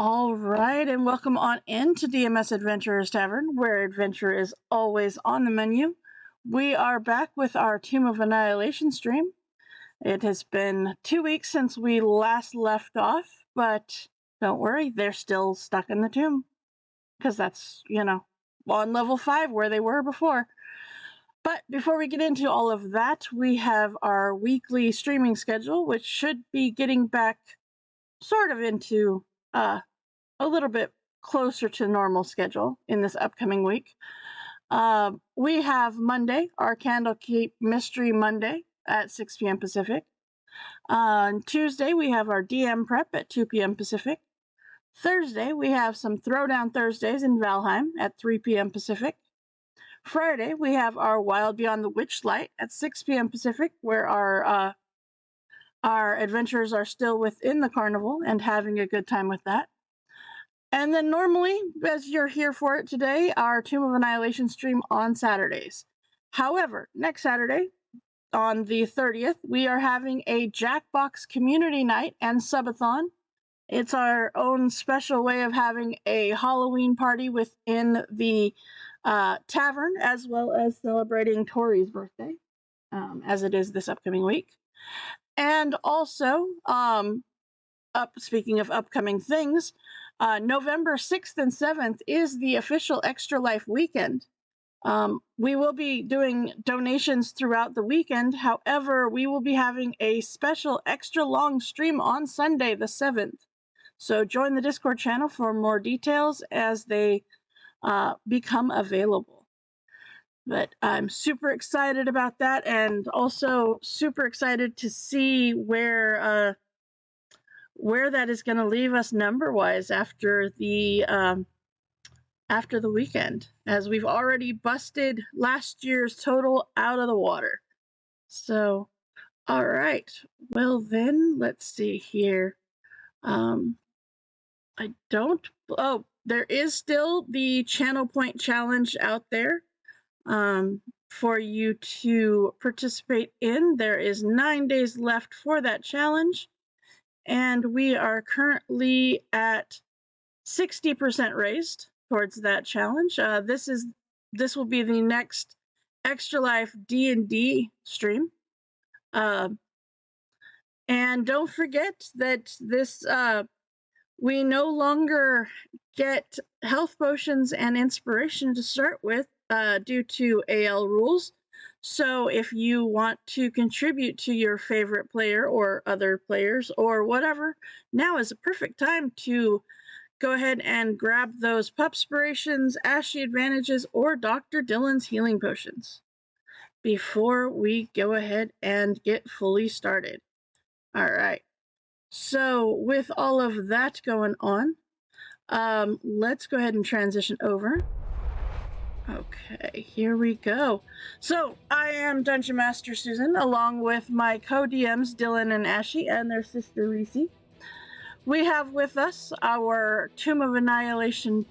All right, and welcome on into DMS Adventurers Tavern, where adventure is always on the menu. We are back with our Tomb of Annihilation stream. It has been 2 weeks since we last left off, but don't worry, they're still stuck in the tomb. Because that's, on level 5 where they were before. But before we get into all of that, we have our weekly streaming schedule, which should be getting back sort of into a little bit closer to normal schedule in this upcoming week. We have Monday, our Candlekeep Mystery Monday at 6 p.m. Pacific. On Tuesday, we have our DM Prep at 2 p.m. Pacific. Thursday, we have some Throwdown Thursdays in Valheim at 3 p.m. Pacific. Friday, we have our Wild Beyond the Witchlight at 6 p.m. Pacific, where our adventurers are still within the carnival and having a good time with that. And then normally, as you're here for it today, our Tomb of Annihilation stream on Saturdays. However, next Saturday, on the 30th, we are having a Jackbox Community Night and Subathon. It's our own special way of having a Halloween party within the tavern, as well as celebrating Tori's birthday, as it is this upcoming week. And also, speaking of upcoming things, November 6th and 7th is the official Extra Life weekend. We will be doing donations throughout the weekend. However, we will be having a special extra long stream on Sunday the 7th. So join the Discord channel for more details as they become available. But I'm super excited about that, and also super excited to see where that is going to leave us number-wise after the weekend, as we've already busted last year's total out of the water. So, all right. Well, then, let's see here. There is still the Channel Point Challenge out there for you to participate in. There is 9 days left for that challenge, and we are currently at 60% raised towards that challenge. This will be the next Extra Life D&D stream. And don't forget that this we no longer get health potions and inspiration to start with due to AL rules. So if you want to contribute to your favorite player or other players or whatever, now is a perfect time to go ahead and grab those Pupspirations, Ashy Advantages, or Dr. Dylan's Healing Potions before we go ahead and get fully started. All right. So with all of that going on, let's go ahead and transition over. Okay, here we go. So I am Dungeon Master Susan, along with my co-DMs Dylan and Ashy and their sister Reese. We have with us our Tomb of Annihilation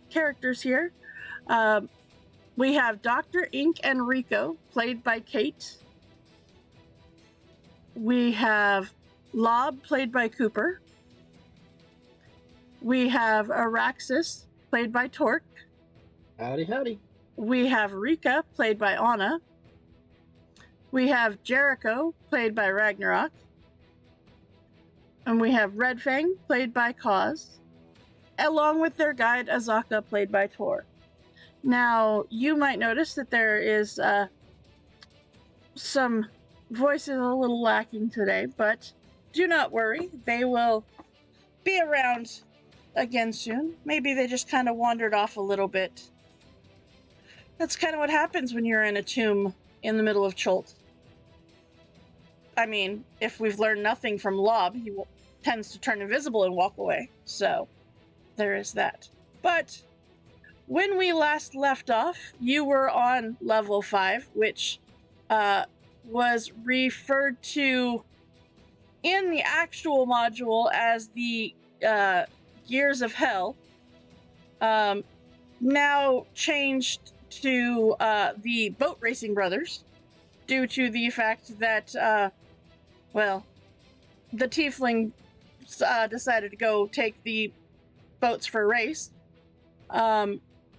characters here. We have Dr. Ink and Rico, played by Kate. We have Lob, played by Cooper. We have Araxis, played by Torque. Howdy, howdy. We have Rika, played by Anna. We have Jericho, played by Ragnarok. And we have Red Fang, played by Kaz, along with their guide, Azaka, played by Tor. Now, you might notice that there is some voices a little lacking today, but do not worry. They will be around again soon. Maybe they just kind of wandered off a little bit. That's kind of what happens when you're in a tomb in the middle of Chult. I mean, if we've learned nothing from Lob, he tends to turn invisible and walk away. So, there is that. But when we last left off, you were on level 5, which was referred to in the actual module as the Gears of Hell, now changed to the Boat Racing Brothers, due to the fact that, the Tiefling decided to go take the boats for a race.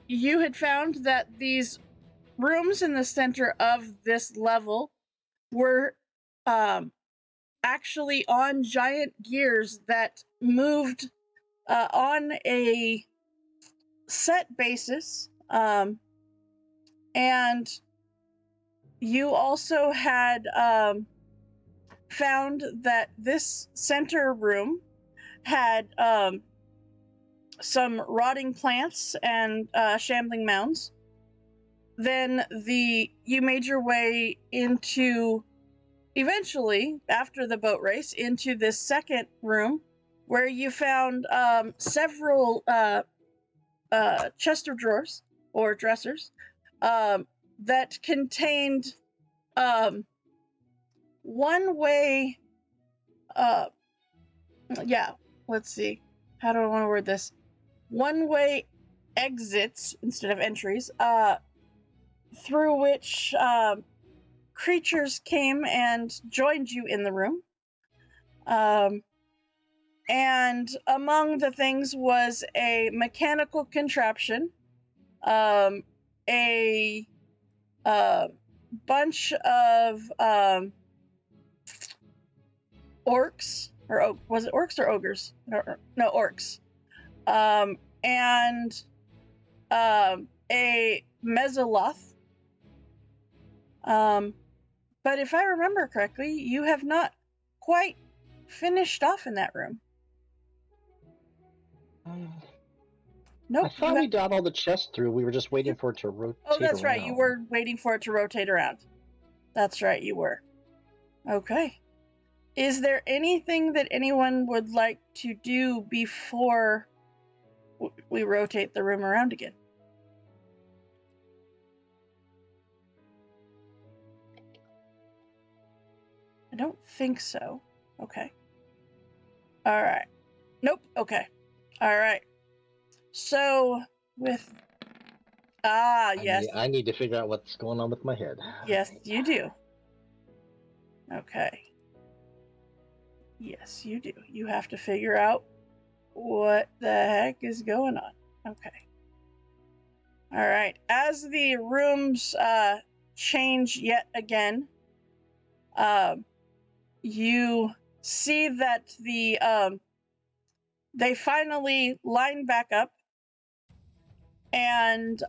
You had found that these rooms in the center of this level were actually on giant gears that moved on a set basis. And you also had found that this center room had some rotting plants and shambling mounds. Then you made your way into, eventually, after the boat race, into this second room where you found several chest of drawers or dressers that contained one-way, let's see, how do I want to word this? One-way exits instead of entries, through which creatures came and joined you in the room. And among the things was a mechanical contraption, a bunch of orcs, or was it orcs or ogres? No, orcs. And a Mesoloth. But if I remember correctly, you have not quite finished off in that room. Nope. I thought we got all the chests through. We were just waiting for it to rotate. Oh, that's around. right. You were waiting for it to rotate around. That's right, you were. Okay. Is there anything that anyone would like to do before we rotate the room around again? I don't think so. Okay. All right. Nope. Okay. All right. So with yes. I need to figure out what's going on with my head. Yes, you do. Okay. Yes, you do. You have to figure out what the heck is going on. Okay. All right. As the rooms change yet again, you see that they finally line back up, and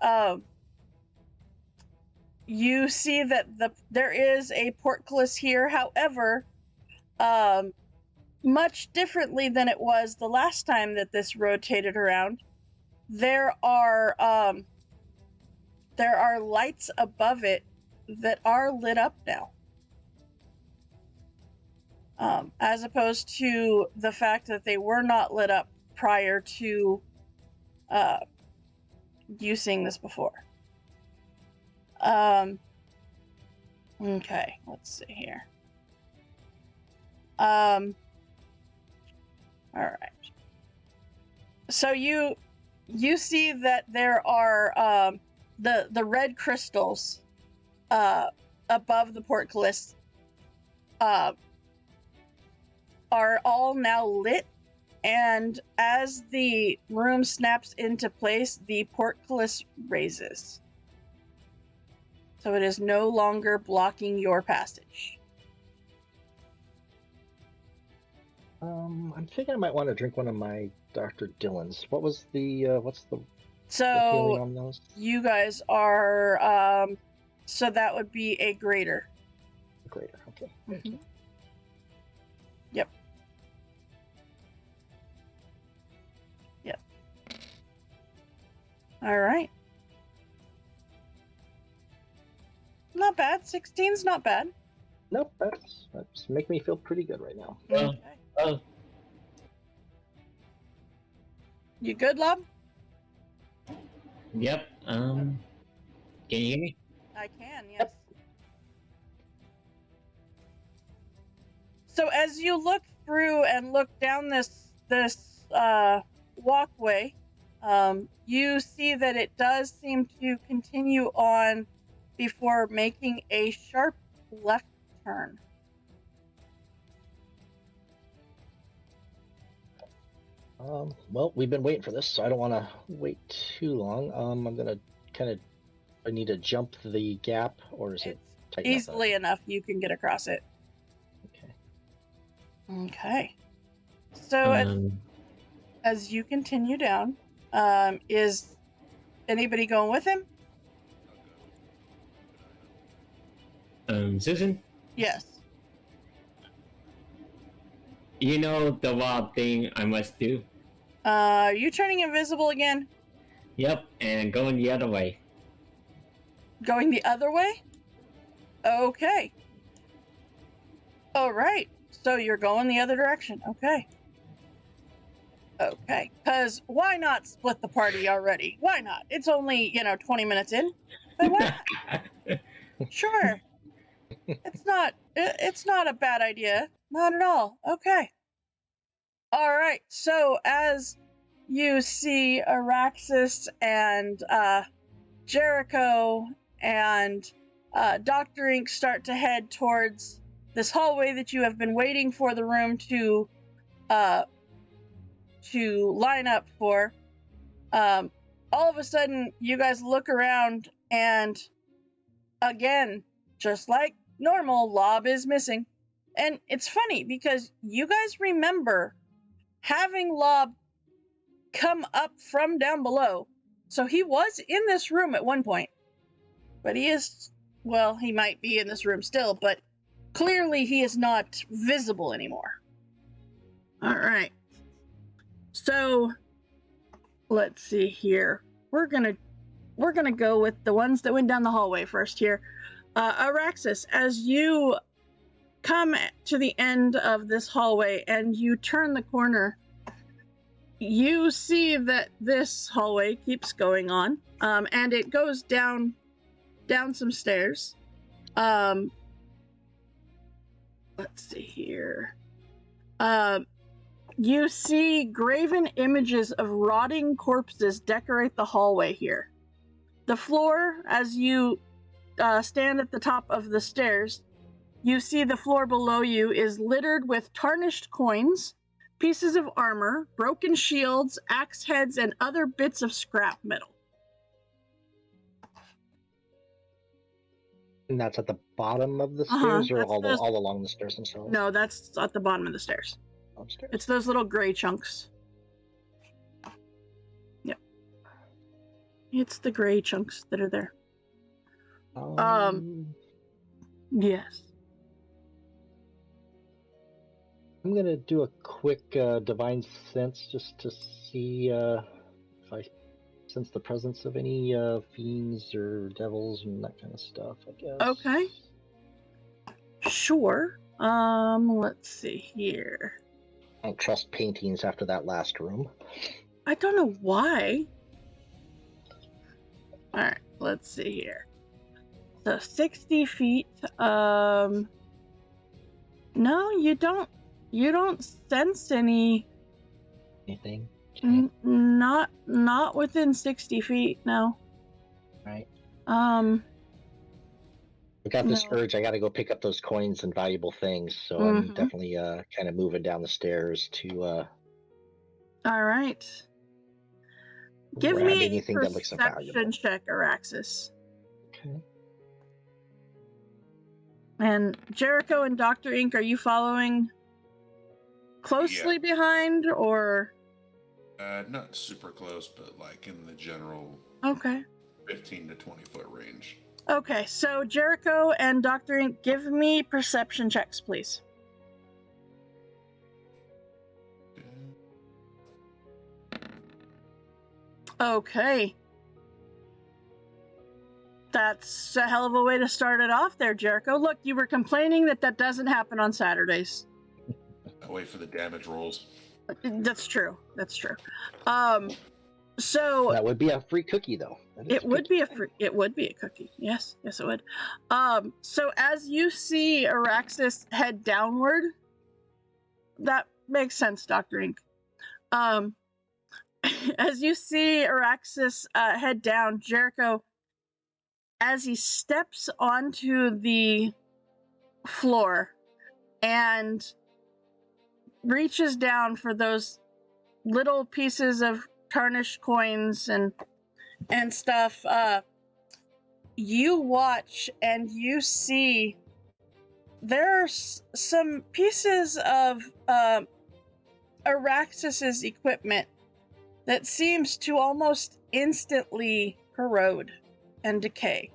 you see that there is a portcullis here. However, much differently than it was the last time that this rotated around, there are lights above it that are lit up now. As opposed to the fact that they were not lit up prior to you seeing this before. Okay, let's see here. All right. So you see that there are the red crystals above the portcullis are all now lit, and as the room snaps into place, the portcullis raises. So it is no longer blocking your passage. I'm thinking I might want to drink one of my Dr. Dillon's. What was what's the So feeling on those? you guys are so that would be a greater. Greater, okay. Thank you. Yep. Yep. All right. Not bad. 16's not bad. Nope, that's making me feel pretty good right now. Okay. You good, Lob? Yep. Can you hear me? I can, yes. So as you look through and look down this walkway, you see that it does seem to continue on before making a sharp left turn. Well, we've been waiting for this, so I don't want to wait too long. I'm gonna I need to jump the gap, or is it It's tight enough? easily enough you can get across it. Okay. Okay. So as you continue down, is anybody going with him? Susan, Yes. you know the wild thing I must do? Are you turning invisible again? Yep, and going the other way. Going the other way? Okay. All right. So you're going the other direction. Okay. Okay. Because why not split the party already? Why not? It's only, 20 minutes in. But why not? Sure. It's not a bad idea. Not at all. Okay. All right. So as you see Araxis and Jericho and Dr. Ink start to head towards this hallway that you have been waiting for the room to line up for. All of a sudden, you guys look around, and again, just like normal, Lob is missing. And it's funny because you guys remember having Lob come up from down below. So he was in this room at one point. But he might be in this room still, but clearly he is not visible anymore. All right. So let's see here. We're gonna go with the ones that went down the hallway first here. Araxis, as you come to the end of this hallway and you turn the corner, you see that this hallway keeps going on, and it goes down some stairs. Let's see here. You see graven images of rotting corpses decorate the hallway here. The floor, as you stand at the top of the stairs, you see the floor below you is littered with tarnished coins, pieces of armor, broken shields, axe heads, and other bits of scrap metal. And that's at the bottom of the stairs, or That's all along the stairs themselves? No, that's at the bottom of the stairs. Upstairs. It's those little gray chunks. Yep. It's the gray chunks that are there. Yes. I'm gonna do a quick divine sense just to see if I sense the presence of any fiends or devils and that kind of stuff, I guess. Okay. Sure. Let's see here. I don't trust paintings after that last room. I don't know why. All right, let's see here. So 60 feet. No, you don't sense anything. Okay. Not within 60 feet. No. Right. I got this urge. I got to go pick up those coins and valuable things. So I'm definitely kind of moving down the stairs to. All right. Give me anything that looks valuable. Check, Araxis. Okay. And Jericho and Dr. Ink, are you following closely behind, or? Not super close, but like in the general. Okay. 15 to 20 foot range. Okay, so Jericho and Dr. Ink, give me perception checks, please. Okay. That's a hell of a way to start it off there, Jericho. Look, you were complaining that doesn't happen on Saturdays. I wait for the damage rolls. That's true. So that would be a free cookie, though. It would be a cookie. Yes, it would. So as you see Araxis head downward, that makes sense, Dr. Ink. As you see Araxis head down, Jericho, as he steps onto the floor and reaches down for those little pieces of tarnished coins and stuff. You watch and you see there's some pieces of Araxis's equipment that seems to almost instantly corrode and decay.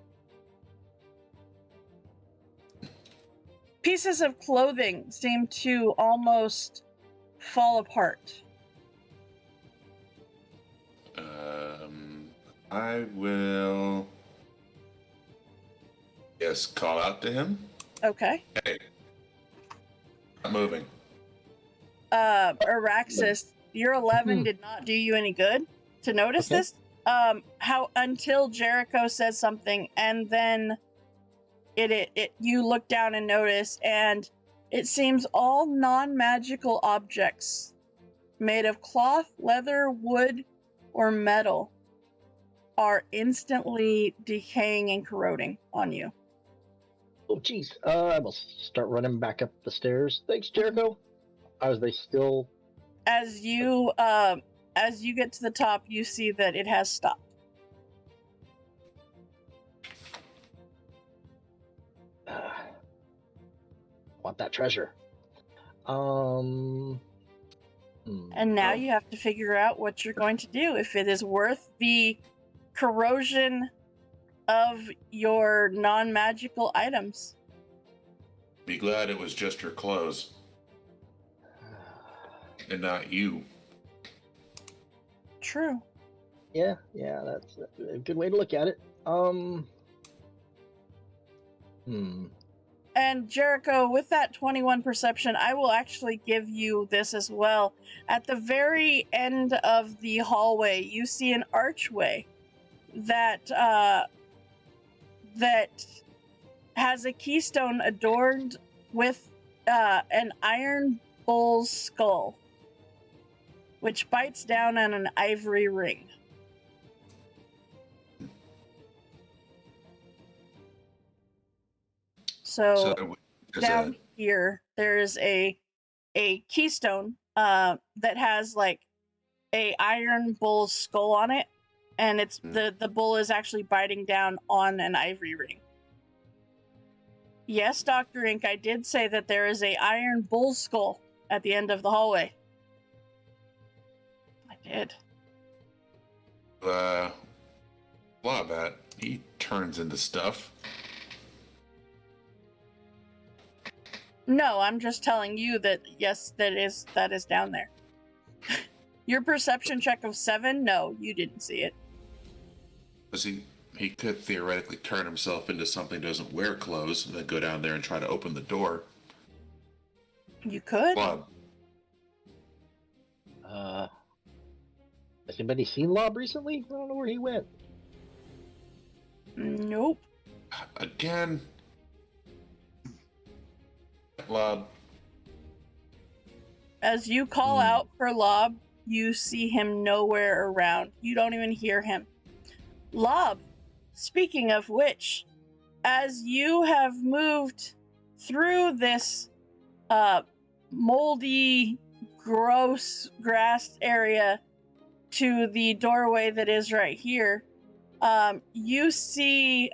Pieces of clothing seem to almost fall apart. I will, yes, call out to him. Okay. Hey, not moving. Araxis, your 11 did not do you any good to notice Okay. this. How until Jericho says something, and then it you look down and notice, and it seems all non-magical objects made of cloth, leather, wood, or metal are instantly decaying and corroding on you. Oh, geez. I will start running back up the stairs. Thanks, Jericho. Are they still? As you get to the top, you see that it has stopped. Want that treasure? And now you have to figure out what you're going to do, if it is worth the corrosion of your non-magical items. Be glad it was just your clothes and not you. True. Yeah, that's a good way to look at it. And Jericho, with that 21 perception, I will actually give you this as well. At the very end of the hallway, you see an archway that has a keystone adorned with an iron bull's skull, which bites down on an ivory ring. So down here, there's a keystone that has like a iron bull's skull on it, and it's the bull is actually biting down on an ivory ring. Yes, Dr. Ink, I did say that there is a iron bull skull at the end of the hallway. I did. Blobbat, he turns into stuff. No, I'm just telling you that yes, that is down there. Your perception check of 7? No, you didn't see it. Because he could theoretically turn himself into something that doesn't wear clothes and then go down there and try to open the door. You could. Blob. Has anybody seen Lob recently? I don't know where he went. Nope. Again. Blob. As you call out for Lob, you see him nowhere around. You don't even hear him. Lob, speaking of which, as you have moved through this moldy, gross grass area to the doorway that is right here, you see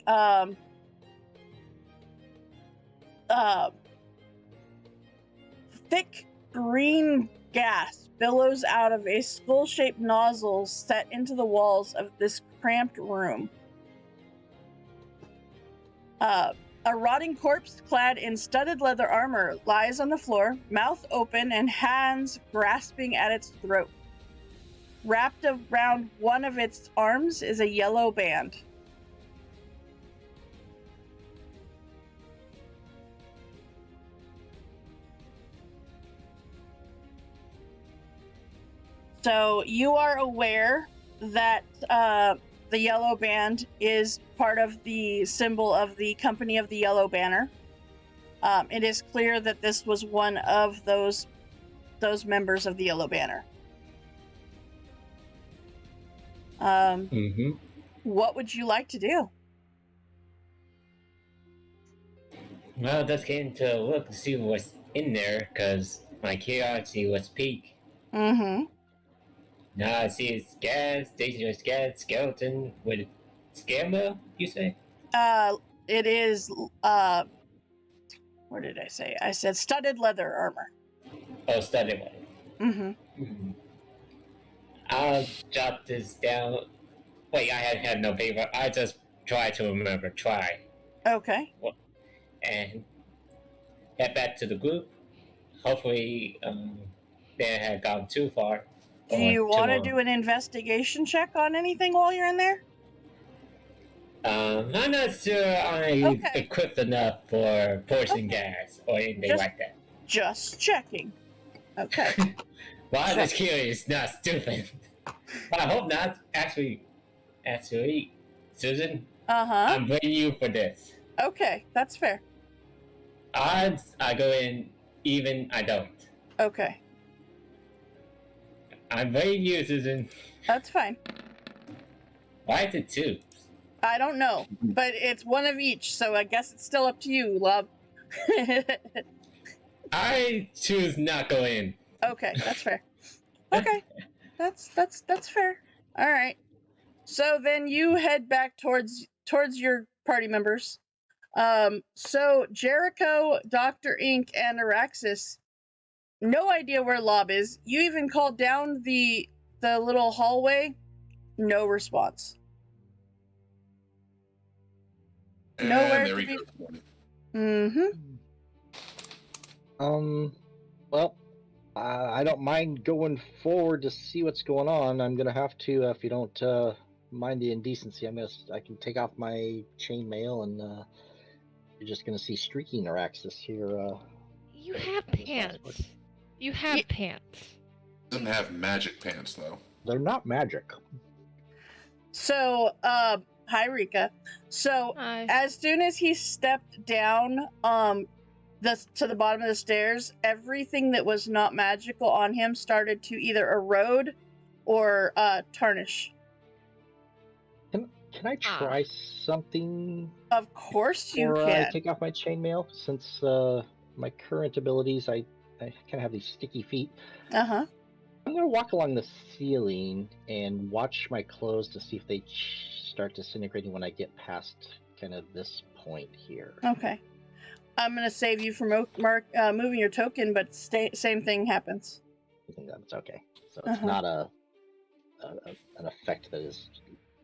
thick green gas billows out of a skull-shaped nozzle set into the walls of this cramped room. A rotting corpse clad in studded leather armor lies on the floor, mouth open and hands grasping at its throat. Wrapped around one of its arms is a yellow band. So you are aware that the yellow band is part of the symbol of the Company of the Yellow Banner. It is clear that this was one of those members of the Yellow Banner. What would you like to do? Well, just came to look to see what's in there, because my curiosity was piqued. Mm-hmm. Now I see a stationary skeleton with scammer, you say? It is what did I say? I said studded leather armor. Oh, study one. Mm-hmm. I'll jot this down. Wait, I had no paper. I just try to remember. Try. Okay. And head back to the group. Hopefully, they have gone too far. Do Or you too want to long. do an investigation check on anything while you're in there? I'm not sure I'm Okay. equipped enough for poison Okay. gas or anything Just like that. just checking. Okay. Well, I'm Check. just curious, not stupid. But I hope not. Actually, Susan, Uh-huh. I'm blaming you for this. Okay, that's fair. Odds I go in, even I don't. Okay. I'm blaming you, Susan. That's fine. Why is it two? I don't know, but it's one of each, so I guess it's still up to you, love. I choose not go in. Okay, that's fair. Okay. That's fair. All right. So then you head back towards your party members. So Jericho, Dr. Ink, and Araxis, no idea where Lob is. You even called down the little hallway, no response. Nowhere And there to we be. go. Mm-hmm. Well, I don't mind going forward to see what's going on. I'm gonna have to, if you don't mind the indecency, I can take off my chainmail, and you're just gonna see streaking Araxis here. You have in this last pants. part. You have Ye- pants. Doesn't have magic pants though. They're not magic. So, hi Rika. So as soon as he stepped down, to the bottom of the stairs, everything that was not magical on him started to either erode or tarnish. Can I try something Of course you before I can. take off my chainmail? Since my current abilities, I kind of have these sticky feet. Uh-huh. I'm gonna walk along the ceiling and watch my clothes to see if they start disintegrating when I get past kind of this point here. Okay. I'm gonna save you from moving your token, but same thing happens. I think that's okay. So it's not an effect that is.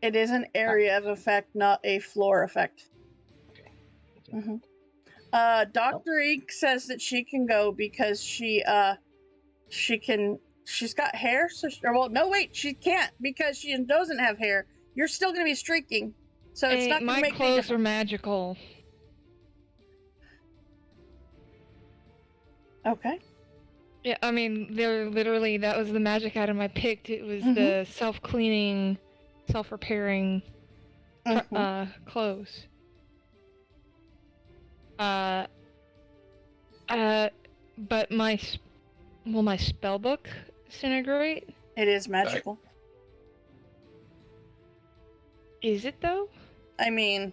It is an area of effect, not a floor effect. Okay. Dr. Ink says that she can go because she's got hair. So she can't because she doesn't have hair. You're still gonna be streaking, so it's not gonna my make any clothes difference. are magical. Okay. Yeah, I mean, they're literally, that was the magic item I picked. It was the self-cleaning, self-repairing clothes. But will my spellbook disintegrate? It is magical. Is it though? I mean,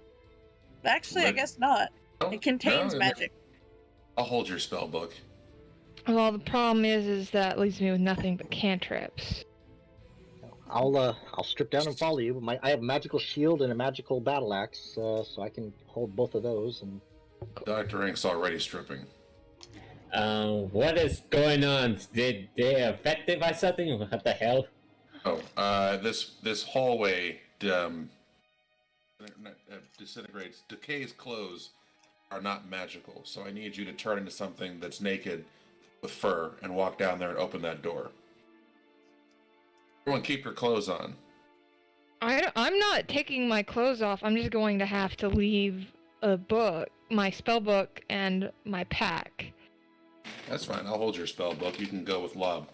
actually, I guess not. It contains magic. I'll hold your spell book. Well, the problem is that leaves me with nothing but cantrips. I'll strip down and follow you. I have a magical shield and a magical battle axe, so I can hold both of those. And Dr. Ink's already stripping. What is going on? Did they affected by something? What the hell? Oh, this hallway disintegrates. Decay's clothes are not magical, so I need you to turn into something that's naked with fur and walk down there and open that door. Everyone, keep your clothes on. I'm not taking my clothes off. I'm just going to have to leave a book, my spell book, and my pack. That's fine. I'll hold your spell book. You can go with Lob.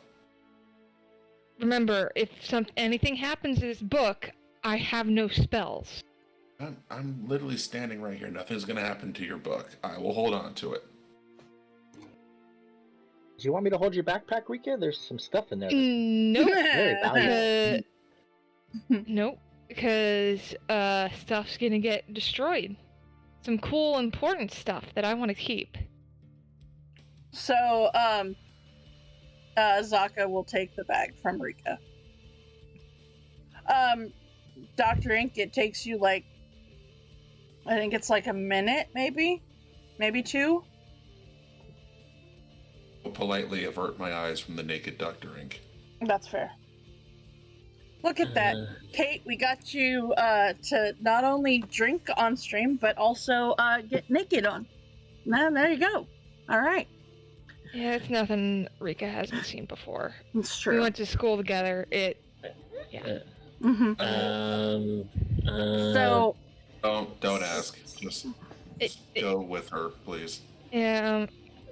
Remember, if anything happens to this book, I have no spells. I'm literally standing right here. Nothing's going to happen to your book. I will hold on to it. do you want me to hold your backpack, Rika? There's some stuff in there. Nope. Very valuable. Nope. Because stuff's gonna get destroyed. Some cool, important stuff that I want to keep. So, Zaka will take the bag from Rika. Dr. Ink, it takes you I think it's a minute, maybe 2. I'll politely avert my eyes from the naked Dr. Ink. That's fair. Look at that. Kate, we got you to not only drink on stream, but also get naked on. There you go. All right. Yeah, it's nothing Rika hasn't seen before. It's true. We went to school together. Yeah. So... Don't ask. Just go with her, please. Yeah,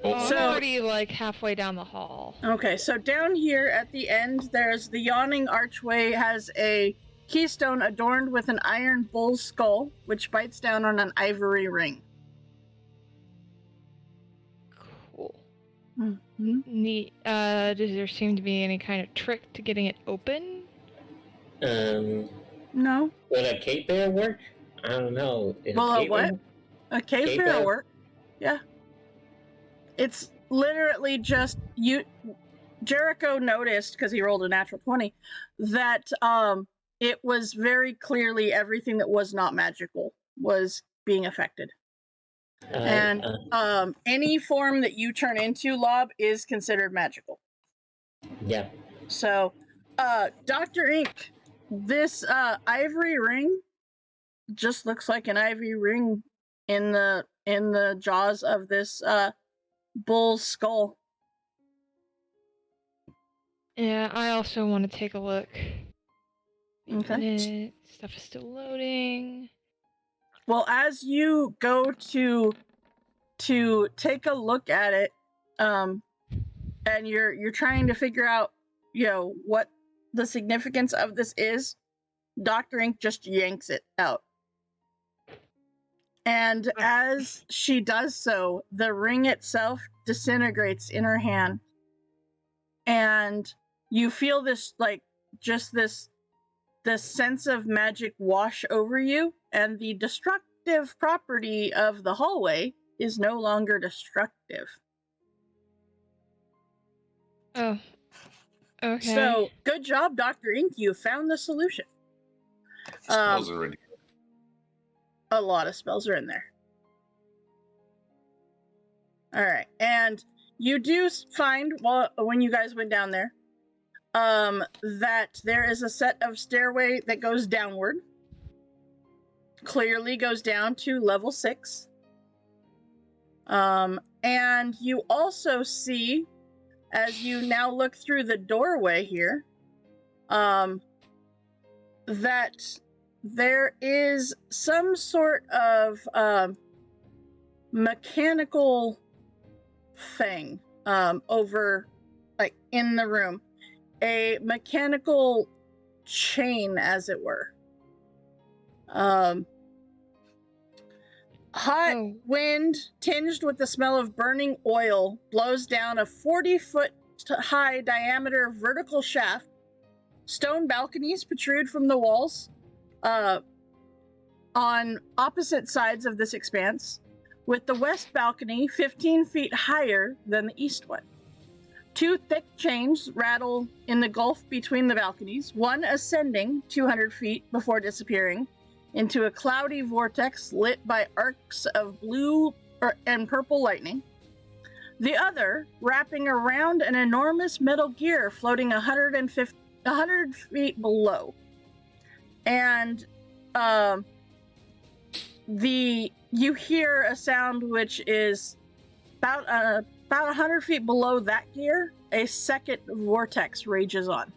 I'm So- already halfway down the hall. Okay, so down here at the end, there's the yawning archway has a keystone adorned with an iron bull's skull, which bites down on an ivory ring. Cool. Mm-hmm. Neat. Does there seem to be any kind of trick to getting it open? No. Would a cape bear work? I don't know. Well, what? A cave Cave bear bear? work. Yeah. It's literally just you. Jericho noticed, because he rolled a natural 20, that it was very clearly everything that was not magical was being affected. And any form that you turn into, Lob, is considered magical. Yeah. So, Dr. Ink, this ivory ring just looks like an ivory ring in the jaws of this bull's skull. Yeah, I also want to take a look. Okay. Stuff is still loading. Well, as you go to take a look at it, and you're trying to figure out, what the significance of this is, Dr. Ink just yanks it out. And as she does so, the ring itself disintegrates in her hand. And you feel this, this sense of magic wash over you, and the destructive property of the hallway is no longer destructive. Oh. Okay. So, good job, Dr. Ink. You found the solution. Spells are in here. A lot of spells are in there. All right, and you do find, when you guys went down there, that there is a set of stairway that goes downward. Clearly goes down to level 6. And you also see, as you now look through the doorway here, that there is some sort of mechanical thing over, in the room. A mechanical chain, as it were. Hot wind tinged with the smell of burning oil blows down a 40-foot high diameter vertical shaft. Stone balconies protrude from the walls on opposite sides of this expanse, with the west balcony 15 feet higher than the east one. 2 thick chains rattle in the gulf between the balconies, one ascending 200 feet before disappearing into a cloudy vortex lit by arcs of blue and purple lightning. The other wrapping around an enormous metal gear floating 100 feet below. And you hear a sound which is about 100 feet below that gear. A second vortex rages on.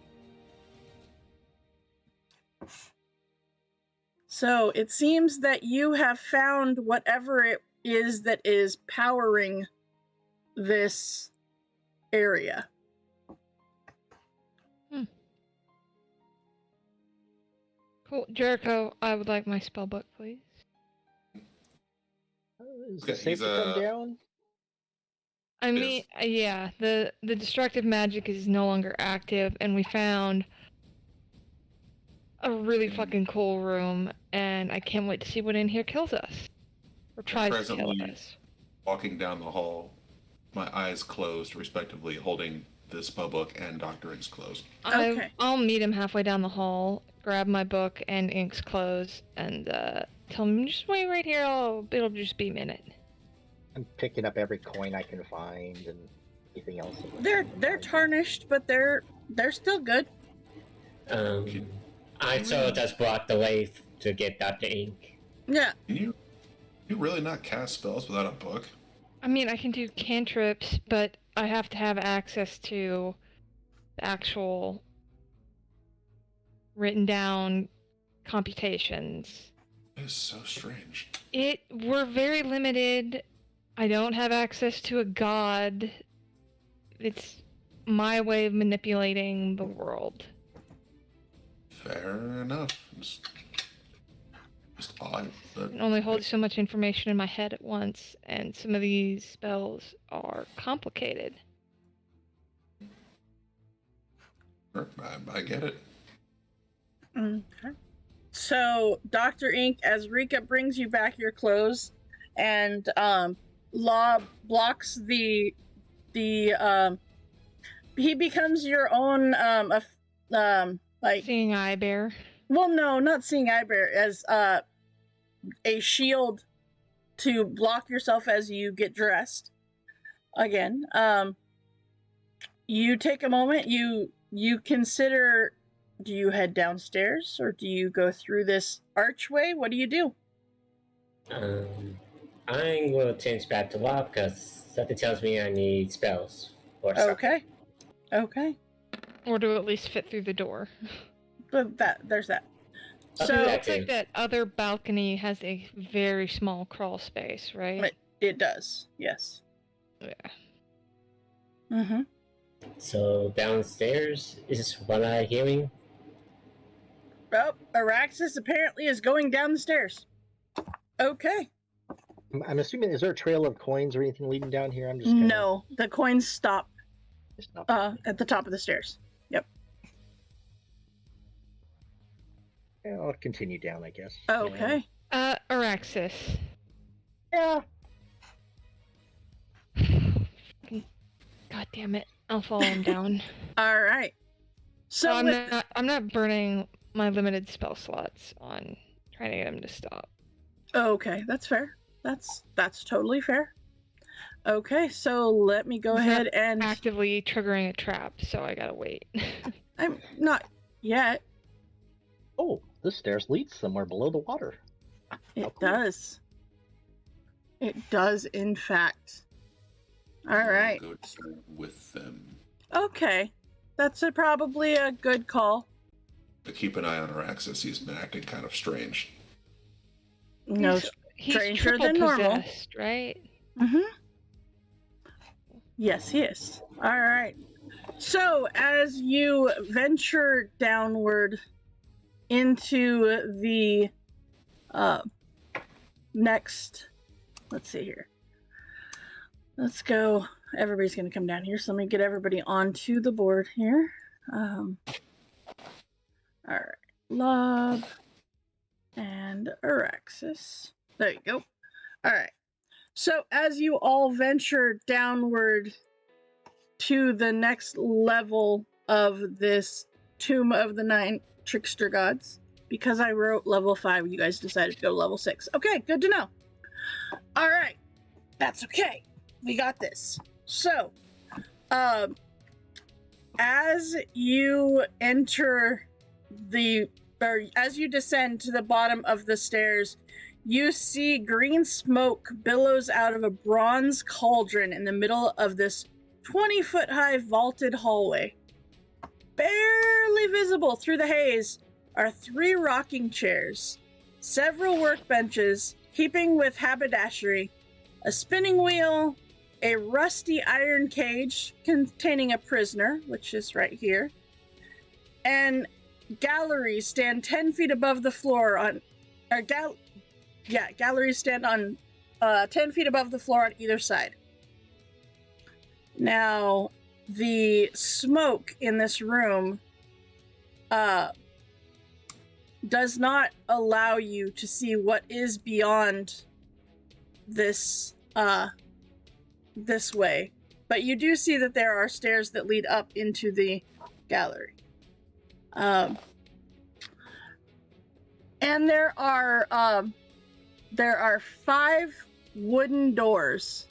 So it seems that you have found whatever it is that is powering this area. Cool. Jericho, I would like my spell book, please. Is it safe to come down? I mean, yeah, the destructive magic is no longer active, and we found a really fucking cool room, and I can't wait to see what in here kills us. Or tries to kill us. Walking down the hall, my eyes closed, respectively, holding this spellbook and Dr. Ink's clothes. Okay. I'll meet him halfway down the hall, grab my book and Ink's clothes, and tell him, just wait right here, it'll just be a minute. I'm picking up every coin I can find and anything else. They're tarnished, but they're still good. I just brought the way to get Dr. Ink. Yeah. Can you really not cast spells without a book? I mean, I can do cantrips, but I have to have access to the actual written down computations. It is so strange. We're very limited. I don't have access to a god. It's my way of manipulating the world. Fair enough. Just odd, but... I can only hold so much information in my head at once, and some of these spells are complicated. I get it. Okay. So, Dr. Ink, as Rika brings you back your clothes, and Law blocks the he becomes your own like Seeing eye bear. well, no, not seeing eye bear, as a shield to block yourself as you get dressed. Again, you take a moment. You consider. Do you head downstairs or do you go through this archway? What do you do? I'm going to change back to law because something tells me I need spells or something. Okay. Or to at least fit through the door. But there's that. I'll So do It that looks like too. that other balcony has a very small crawl space, right? it does. Yes. Yeah. Mm-hmm. So downstairs is what I'm hearing. Well, Araxis apparently is going down the stairs. Okay. I'm assuming, is there a trail of coins or anything leading down here? I'm just No, the coins stop not... at the top of the stairs. Yep. Yeah, I'll continue down, I guess. Okay. Araxis. Yeah. God damn it. I'll follow him down. All right. So I'm not burning my limited spell slots on trying to get him to stop. Okay, that's fair. That's totally fair. Okay, so let me go ahead and Actively triggering a trap, so I gotta wait. I'm not yet. Oh, this stairs leads somewhere below the water. It How cool. does. It does, in fact. All right. Go with them. Okay, that's probably a good call. But keep an eye on Araxis. He's been acting kind of strange. No, He's stranger triple than normal. possessed, right? Mm-hmm. Yes, he is. All right. So, as you venture downward into the next, let's see here. Let's go. Everybody's going to come down here, so let me get everybody onto the board here. All right. Lob and Araxis. There you go. All right. So as you all venture downward to the next level of this Tomb of the Nine Trickster Gods, because I wrote level 5, you guys decided to go to level 6. Okay, good to know. All right. That's okay. We got this. So, as you enter as you descend to the bottom of the stairs, you see green smoke billows out of a bronze cauldron in the middle of this 20-foot high vaulted hallway. Barely visible through the haze are 3 rocking chairs, several workbenches, heaping with haberdashery, a spinning wheel, a rusty iron cage containing a prisoner, which is right here, and galleries stand 10 feet above the floor galleries stand on 10 feet above the floor on either side. Now, the smoke in this room does not allow you to see what is beyond this way, But you do see that there are stairs that lead up into the gallery. And there are 5 wooden doors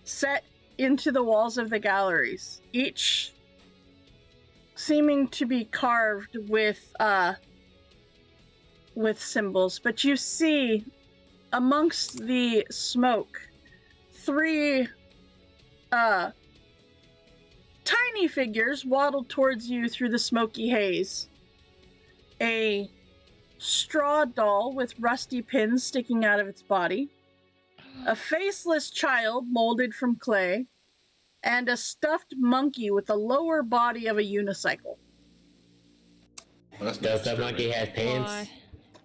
set into the walls of the galleries, each seeming to be carved with symbols. But you see amongst the smoke 3 tiny figures waddled towards you through the smoky haze. A straw doll with rusty pins sticking out of its body, a faceless child molded from clay, and a stuffed monkey with the lower body of a unicycle. Does that monkey have pants? Why?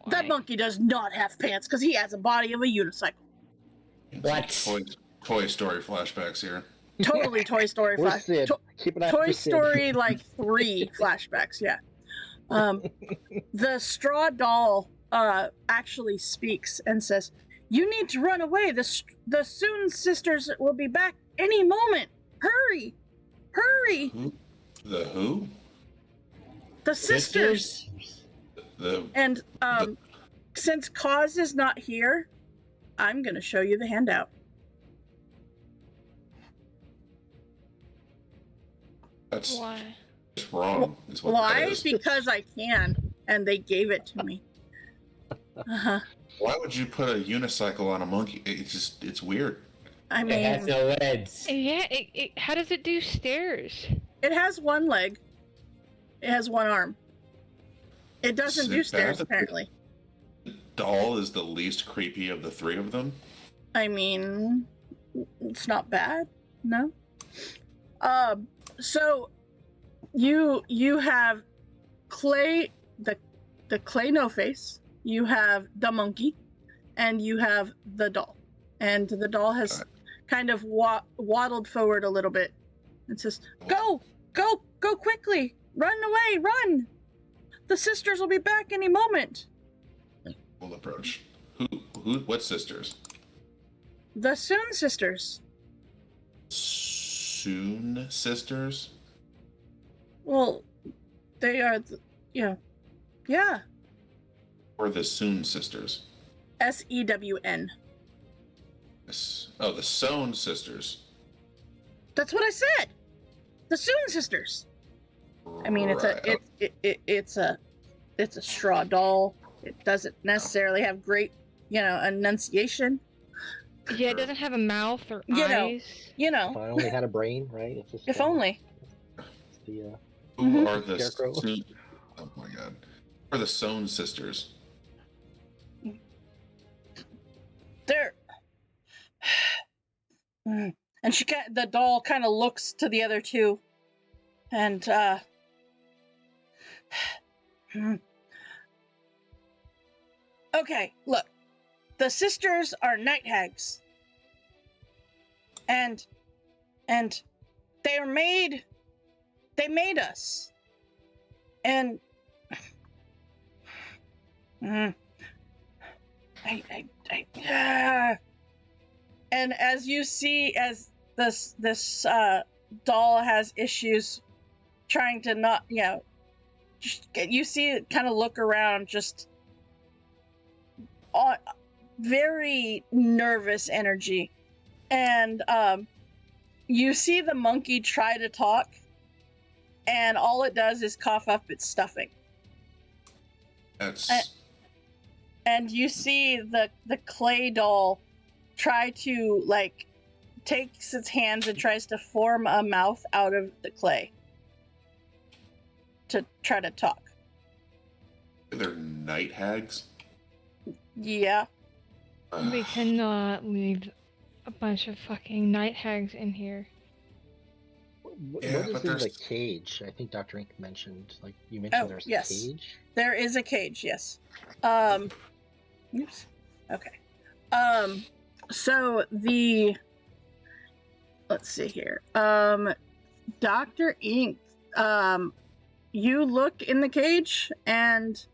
That monkey does not have pants because he has a body of a unicycle. What? Toy Story flashbacks here. Totally Toy Story Where's Sid? Keep an eye Toy for Sid. Story like 3 flashbacks, yeah. The straw doll actually speaks and says, "You need to run away. The Soon sisters will be back any moment. Hurry! Hurry!" The who? The sisters. And since Cause is not here, I'm going to show you the handout. That's Why? just wrong. Is what Why? that is. Because I can, and they gave it to me. Uh-huh. Why would you put a unicycle on a monkey? It's weird. I It has mean, no legs. Yeah, how does it do stairs? it has 1 leg. It has 1 arm. It doesn't do stairs, apparently. Doll is the least creepy of the 3 of them. I mean, it's not bad, no? So you have Clay, the Clay No-Face, you have the monkey, and you have the doll. And the doll has kind of waddled forward a little bit and says, Go quickly! Run away, run! The sisters will be back any moment. We'll approach. What sisters? The Soon sisters. Soon sisters? Well, they are, yeah. Or the Soon sisters? SEWN. Oh, the Sown sisters. That's what I said. The Soon sisters. I mean, it's a straw doll. It doesn't necessarily have great, enunciation. Yeah, it doesn't have a mouth or If eyes. I only had a brain, right? It's just, if only. It's the, Who are the Scarecrow. Oh my god. Who are the Sown sisters? They're. And the doll kind of looks to the other 2, and okay, look, the sisters are night hags, and they made us, and and as you see, as this doll has issues trying to not, you see it kind of look around, just very nervous energy, and you see the monkey try to talk, and all it does is cough up its stuffing. That's And you see the clay doll try to, takes its hands and tries to form a mouth out of the clay to try to talk. they're night hags. Yeah. We cannot leave a bunch of fucking night hags in here. what Yeah, is but in the there's- cage? I think Dr. Ink mentioned, you mentioned there's yes. a cage. There is a cage, yes. Oops. Okay. So let's see here. Dr. Ink, you look in the cage, and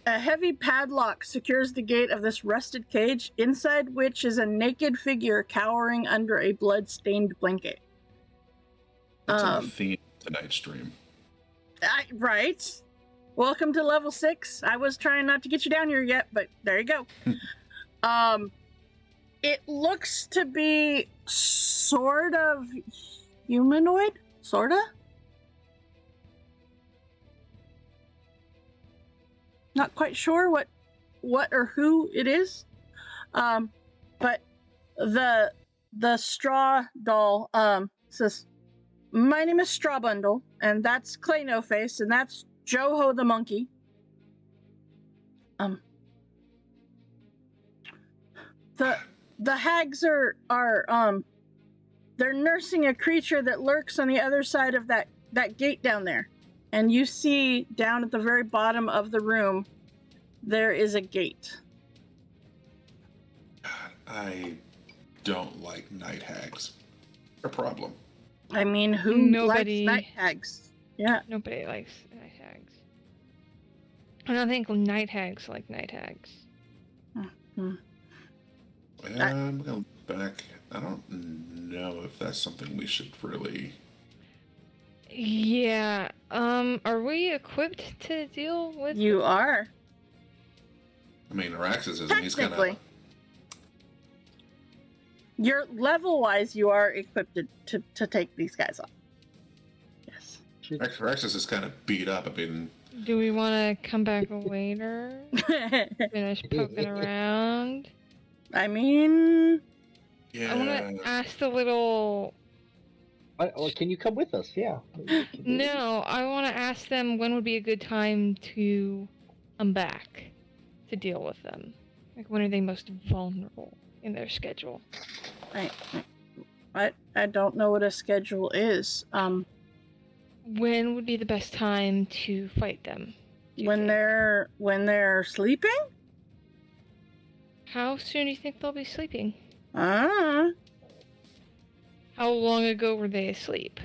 A heavy padlock secures the gate of this rusted cage, inside which is a naked figure cowering under a blood-stained blanket. It's in the theme of tonight's stream. Right. Welcome to level 6. I was trying not to get you down here yet, but there you go. It looks to be sort of humanoid, sorta. Not quite sure what or who it is, but the straw doll says, "My name is Straw Bundle, and that's Clay No Face, and that's Joho the monkey." The hags are they're nursing a creature that lurks on the other side of that gate down there. And you see down at the very bottom of the room, there is a gate. I don't like night hags. A problem. I mean, who Nobody likes night hags? Yeah. Nobody likes night hags. I don't think night hags like night hags. Mm-hmm. I'm gonna look back. I don't know if that's something we should really. Yeah. Are we equipped to deal with? You are. I mean, Araxis isn't. He's gonna. Technically. You're level-wise, you are equipped to take these guys on. Yes. Araxis is kind of beat up. I mean. Do we want to come back later? Finish poking around? I mean... Yeah. I want to ask the little... Well, can you come with us? Yeah. No, I want to ask them when would be a good time to come back to deal with them. Like, when are they most vulnerable in their schedule? I don't know what a schedule is. When would be the best time to fight them? When they're sleeping? How soon do you think they'll be sleeping? Ah. How long ago were they asleep?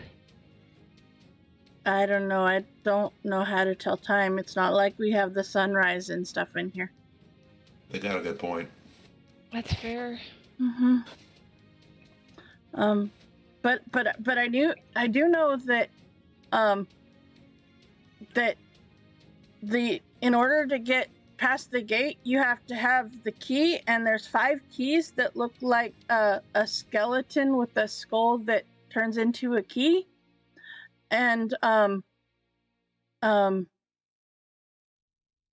I don't know. I don't know how to tell time. It's not like we have the sunrise and stuff in here. They got a good point. That's fair. Mm-hmm. But I do know that that in order to get past the gate, you have to have the key, and there's 5 keys that look like a skeleton with a skull that turns into a key. And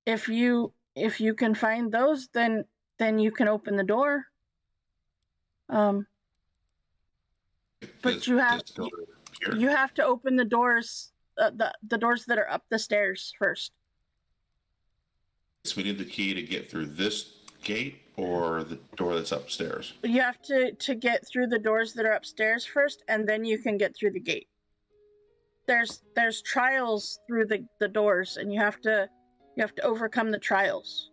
if you can find those, then you can open the door. But you have to open the doors, the doors that are up the stairs first. So we need the key to get through this gate or the door that's upstairs? You have to get through the doors that are upstairs first, and then you can get through the gate. There's trials through the doors, and you have to overcome the trials.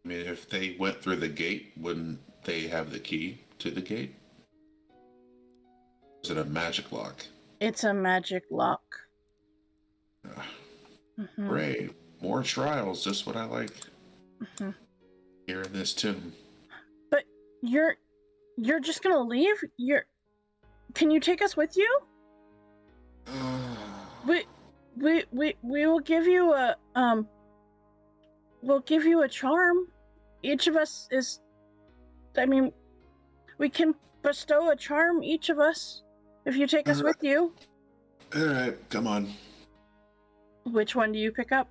I mean, if they went through the gate, wouldn't they have the key to the gate? Is it a magic lock? It's a magic lock. Mm-hmm. Great. More trials, just what I like. Mm-hmm. Here in this tomb. But you're just gonna leave? Can you take us with you? We will give you a charm. Each of us is, I mean, we can bestow a charm, each of us, if you take us with you. Alright, come on. Which one do you pick up?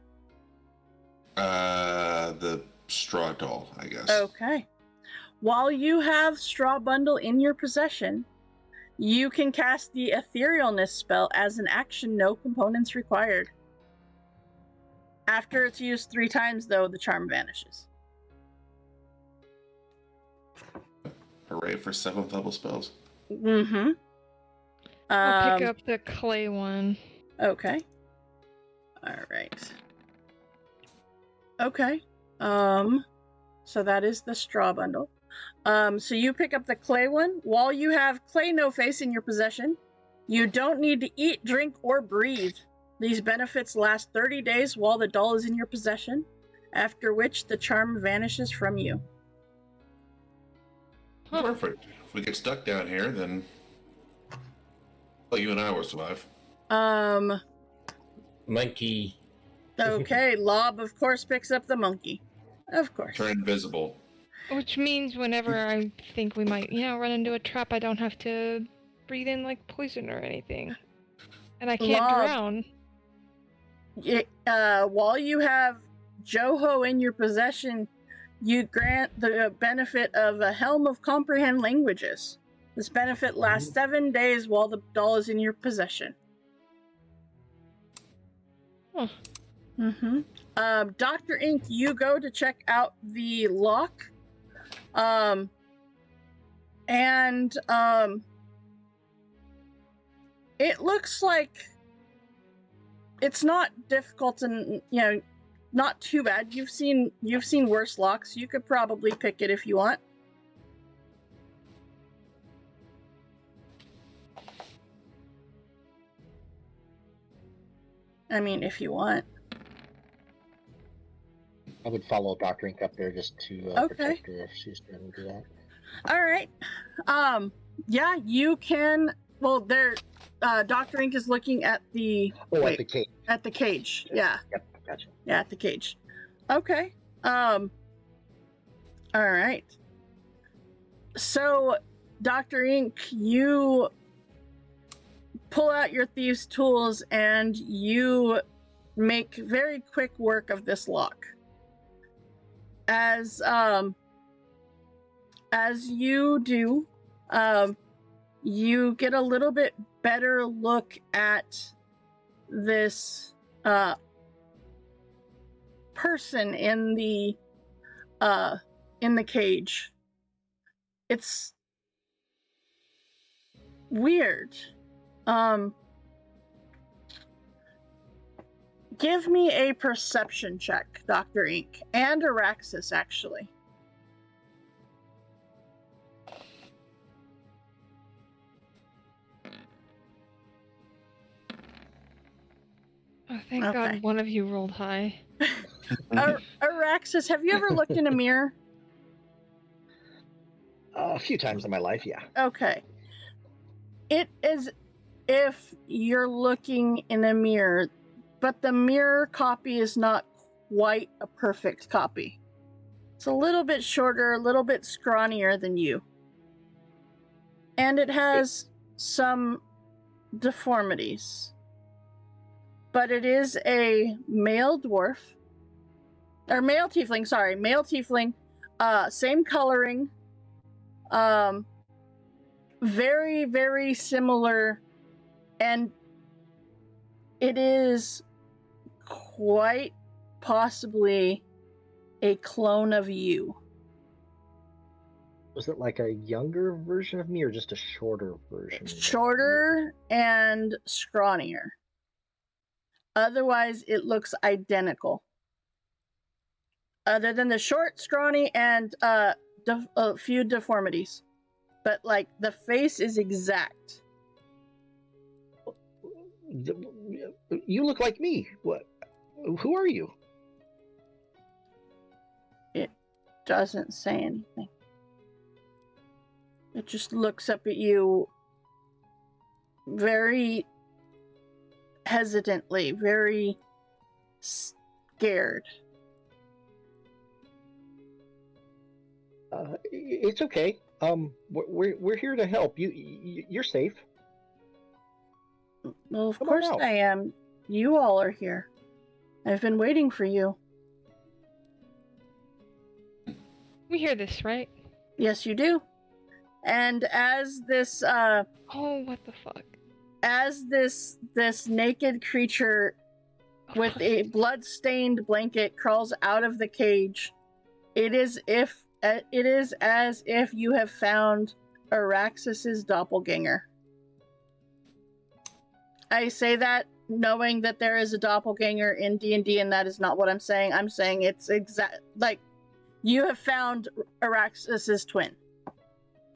The straw doll, I guess. Okay. While you have Straw Bundle in your possession, you can cast the Etherealness spell as an action, no components required. After it's used 3 times, though, the charm vanishes. Hooray for 7th level spells. Mm-hmm. I'll pick up the clay one. Okay. Alright. Okay. So that is the Straw Bundle. So you pick up the clay one. While you have Clay No Face in your possession, you don't need to eat, drink, or breathe. These benefits last 30 days while the doll is in your possession. after which the charm vanishes from you. Huh. Perfect. If we get stuck down here, then well, you and I will survive. Monkey. Okay, Lob, of course, picks up the monkey. Of course. Turn invisible. Which means whenever I think we might, run into a trap, I don't have to breathe in like poison or anything. And I can't Lob. drown. While you have Joho in your possession, you grant the benefit of a Helm of Comprehend Languages. This benefit lasts 7 days while the doll is in your possession. Huh. Dr. Ink, you go to check out the lock. It looks like it's not difficult and, not too bad. You've seen worse locks. You could probably pick it if you want. I mean, if you want. I would follow Dr. Ink up there just to protect her if she's trying to do that. All right. Yeah, you can. Well, Dr. Ink is looking at the. At the cage. At the cage. Yeah. Yep. Gotcha. Yeah, at the cage. Okay. All right. So, Dr. Ink, you pull out your thieves' tools and you make very quick work of this lock. As you do, you get a little bit better look at this person in the cage. It's weird. Give me a perception check, Dr. Ink, and Araxis, actually. Oh, thank God one of you rolled high. Araxis, have you ever looked in a mirror? A few times in my life, yeah. Okay. It is if you're looking in a mirror, but the mirror copy is not quite a perfect copy. It's a little bit shorter, a little bit scrawnier than you. And it has some deformities. But it is a male dwarf. Or male tiefling, sorry. Male tiefling. Same coloring. Very, very similar. And it is quite possibly a clone of you. Was it like a younger version of me or just a shorter version? Shorter and scrawnier. Otherwise, it looks identical. Other than the short, scrawny, and a few deformities. But, like, the face is exact. You look like me. What? Who are you? It doesn't say anything. It just looks up at you very hesitantly, very scared. It's okay. We're here to help. You're safe. Well, of course I am. You all are here. I've been waiting for you. We hear this, right? Yes, you do. And as this oh, what the fuck? As this naked creature with a blood-stained blanket crawls out of the cage, it is as if you have found Araxis's doppelganger. I say that knowing that there is a doppelganger in D&D, and that is not what I'm saying. I'm saying it's exact, like, you have found Araxis's twin.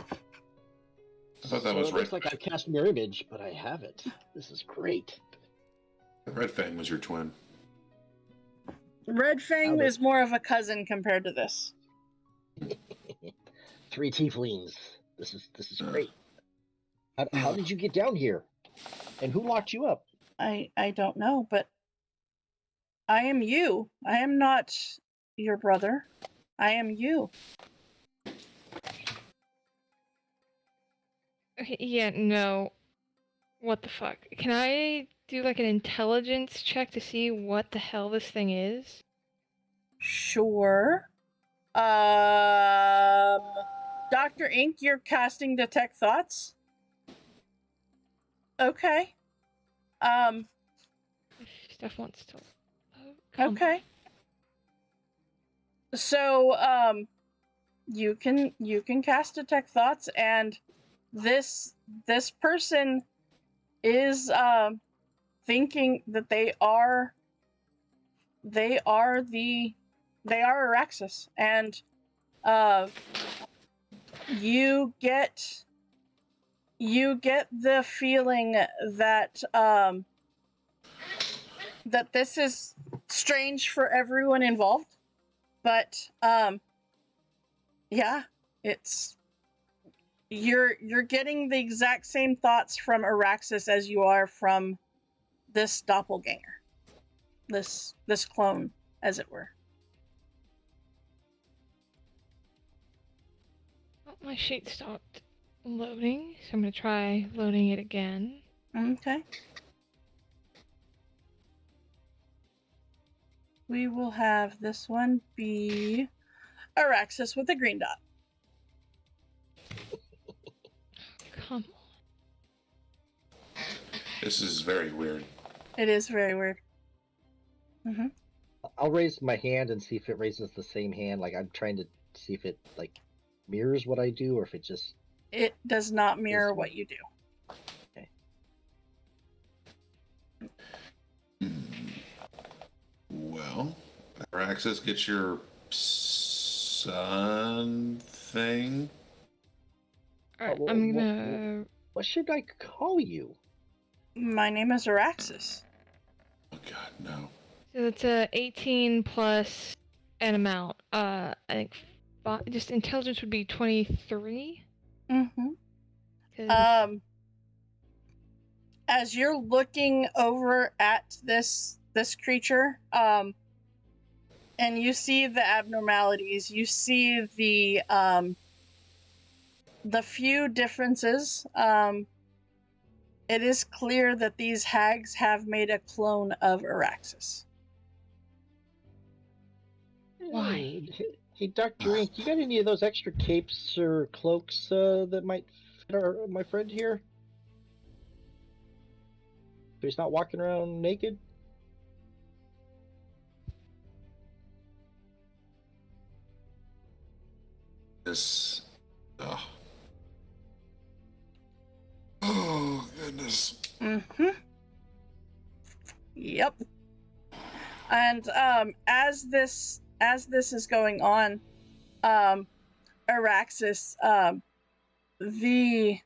I thought that was It looks like I cast mirror image, but I have it. This is great. Red Fang was your twin. Red Fang is more of a cousin compared to this. 3 tieflings. This is great. How did you get down here? And who locked you up? I don't know, but I am you. I am not your brother. I am you. Okay, yeah, no. What the fuck? Can I do like an intelligence check to see what the hell this thing is? Sure. Dr. Ink, you're casting Detect Thoughts? Okay. If Steph wants to. Okay. So, you can cast Detect Thoughts, and this person is thinking that they are Araxis, and you get the feeling that that this is strange for everyone involved, but yeah, it's you're getting the exact same thoughts from Araxis as you are from this doppelganger, this clone, as it were. Well, my sheet stopped loading, so I'm gonna try loading it again. Okay. We will have this one be Araxis with a green dot. Come on. This is very weird. It is very weird. Mm-hmm. I'll raise my hand and see if it raises the same hand. Like, I'm trying to see if it, like, mirrors what I do, or if it just... It does not mirror what you do. Okay. Well, Araxis, get your son thing. Alright, I'm gonna... What should I call you? My name is Araxis. Oh god, no. So it's a 18 plus an amount. I think just intelligence would be 23. Mm-hmm. As you're looking over at this creature, and you see the abnormalities, you see the few differences. It is clear that these hags have made a clone of Araxis. Why? Hey, Dr. Ink, you got any of those extra capes or cloaks that might fit my friend here? So he's not walking around naked? This. Oh, goodness. Mm-hmm. Yep. And as this is going on, Araxis, Araxis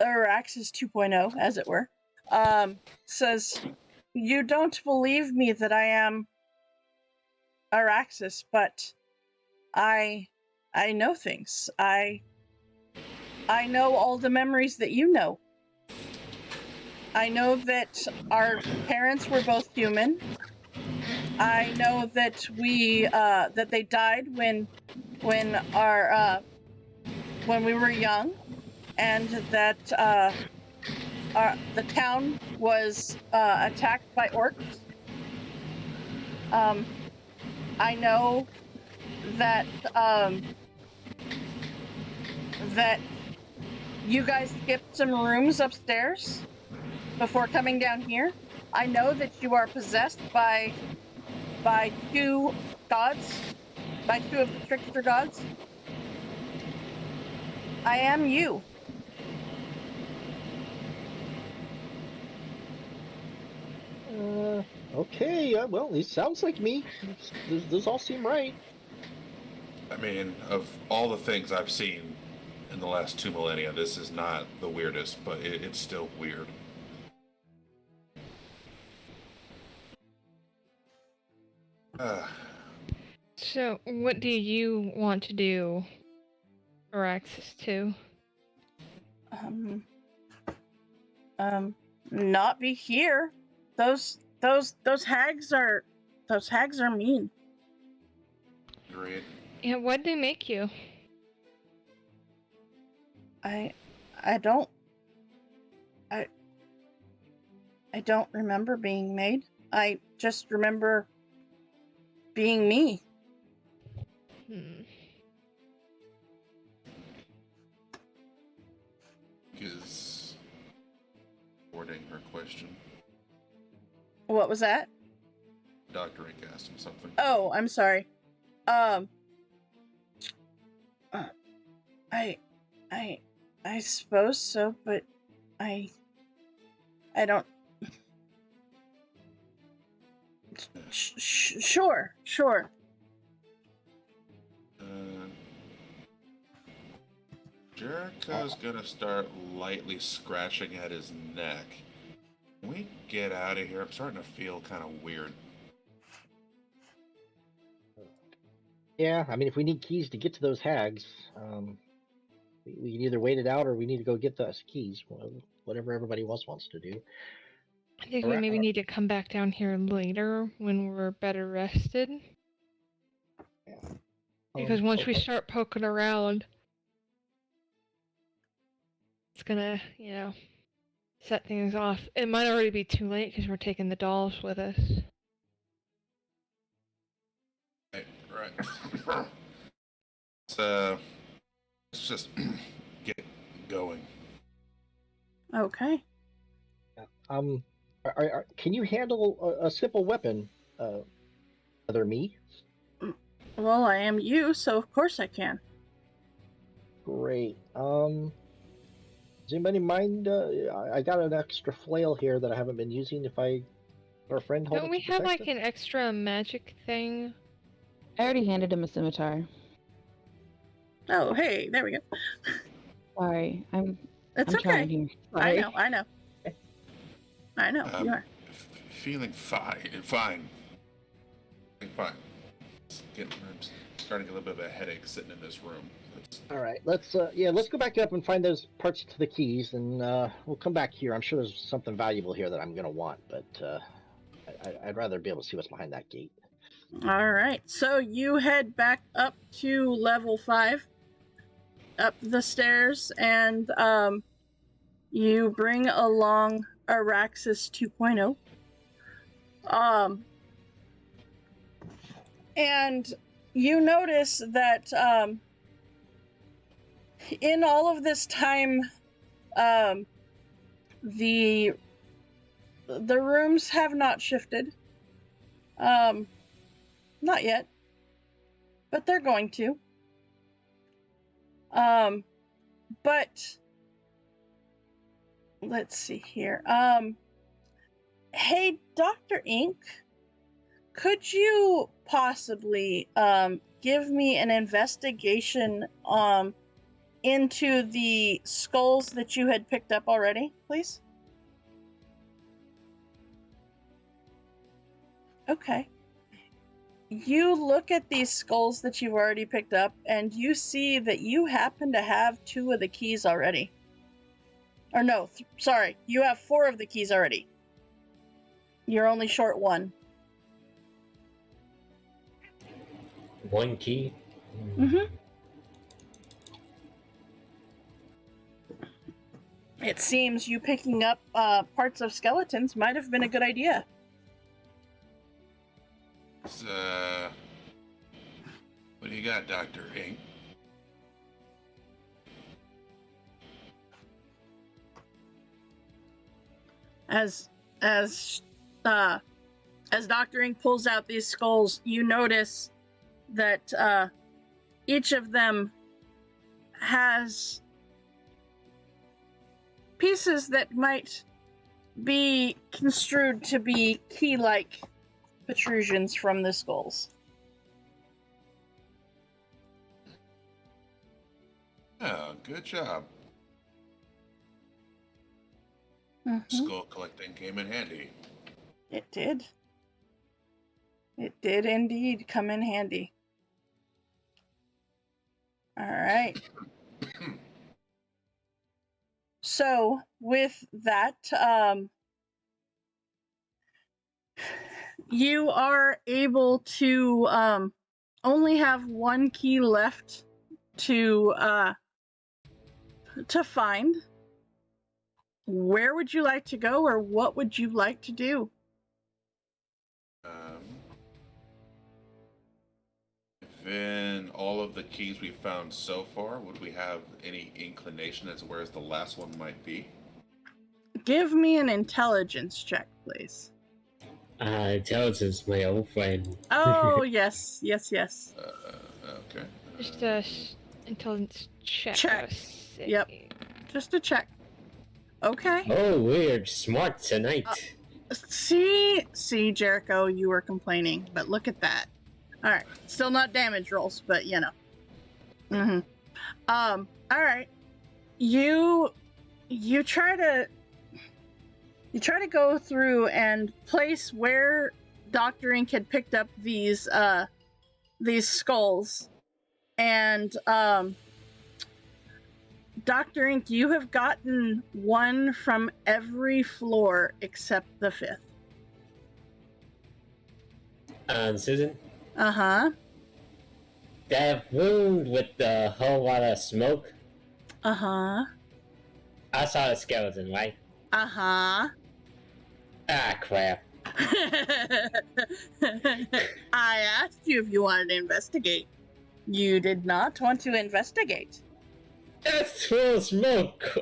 2.0, as it were, says, "You don't believe me that I am Araxis, but I know things. I know all the memories that you know. I know that our parents were both human. I know that that they died when we were young, and that the town was attacked by orcs. I know that that you guys skipped some rooms upstairs before coming down here. I know that you are possessed by 2 gods, by 2 of the trickster gods. I am you." Okay, well, he sounds like me. Those all seem right. I mean, of all the things I've seen in the last 2 millennia, this is not the weirdest, but it's still weird. So, what do you want to do, Araxis 2? Not be here. Those hags are mean. Great. Yeah, what'd they make you? I don't remember being made. I just remember being me. Is wording her question. What was that? Dr. Ink asked him something. Oh, I'm sorry. I suppose so, but I don't. Sure. Jericho's gonna start lightly scratching at his neck. Can we get out of here? I'm starting to feel kind of weird. Yeah, I mean, if we need keys to get to those hags, we can either wait it out or we need to go get those keys. Whatever everybody else wants to do. I think we maybe need to come back down here later when we're better rested. Yeah. Because once we start poking around, it's gonna, set things off. It might already be too late because we're taking the dolls with us. Right. Let's just get going. Okay. Can you handle a simple weapon, other me? Well, I am you, so of course I can. Great. Does anybody mind? I got an extra flail here that I haven't been using. If our friend hold it. Don't we have like an extra magic thing? I already handed him a scimitar. Oh, hey, there we go. Sorry, I'm okay. trying here. Sorry. I know. You are. Feeling fine. Fine. I'm starting to get a little bit of a headache sitting in this room. All right, let's go back up and find those parts to the keys, and we'll come back here. I'm sure there's something valuable here that I'm gonna want, but I'd rather be able to see what's behind that gate. All right, so you head back up to level 5, up the stairs, and you bring along Araxis 2.0. And you notice that in all of this time, the rooms have not shifted. Not yet, but they're going to. But let's see here. Hey, Dr. Ink, could you possibly give me an investigation into the skulls that you had picked up already, please? Okay. You look at these skulls that you've already picked up, and you see that you happen to have 2 of the keys already. Or no, sorry, you have 4 of the keys already. You're only short 1. 1 key? Mm-hmm. It seems you picking up parts of skeletons might have been a good idea. What do you got, Dr. Ink? As Dr. Ink pulls out these skulls, you notice that each of them has pieces that might be construed to be key-like protrusions from the skulls. Oh, good job. Mm-hmm. Skull collecting came in handy. It did. It did indeed come in handy. All right. So with that, you are able to only have one key left to find. Where would you like to go, or what would you like to do? Given all of the keys we've found so far, would we have any inclination as to where the last one might be? Give me an intelligence check, please. Intelligence, my old friend. Oh, yes. Okay. Just a intelligence check. Check. Yep. Just a check. Okay. Oh, we're smart tonight. See, Jericho, you were complaining, but look at that. All right, still not damage rolls, but you know. All right. You try to go through and place where Dr. Ink had picked up these skulls, and Dr. Ink, you have gotten one from every floor except the 5th. Susan? Uh-huh. That room with the whole lot of smoke? Uh-huh. I saw the skeleton, right? Uh-huh. Ah, crap. I asked you if you wanted to investigate. You did not want to investigate. That's full of smoke!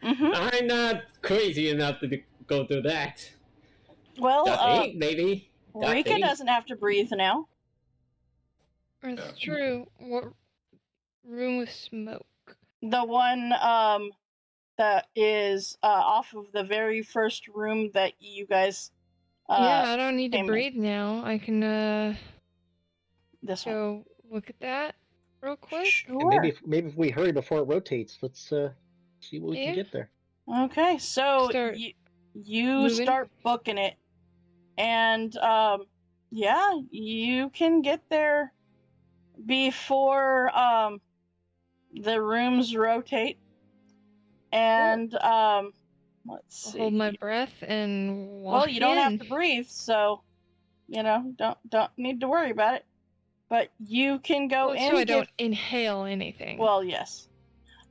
I'm not crazy enough to go through that. Well, maybe. Rika doesn't have to breathe now. That's true. What room with smoke? The one that is off of the very first room that you guys yeah, I don't need to breathe now. I can this go look at that real quick. Sure. And maybe if we hurry before it rotates, let's see what we can get there. Okay, so you start booking it, and yeah, you can get there before the rooms rotate, and let's see. Hold my breath and walk well, you don't have to breathe, so you know, don't need to worry about it. But you can go in. So I don't inhale anything. Well, yes.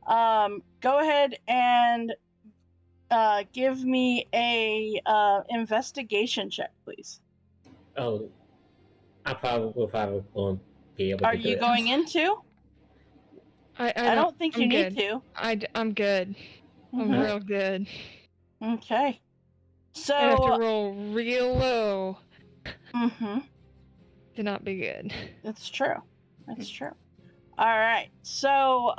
Go ahead and give me a investigation check, please. Oh, I probably won't be able to do it. Are you going into? I don't think you need to. I'm good. I'm real good. Okay. So I have to roll real low. To not be good. That's true. All right. So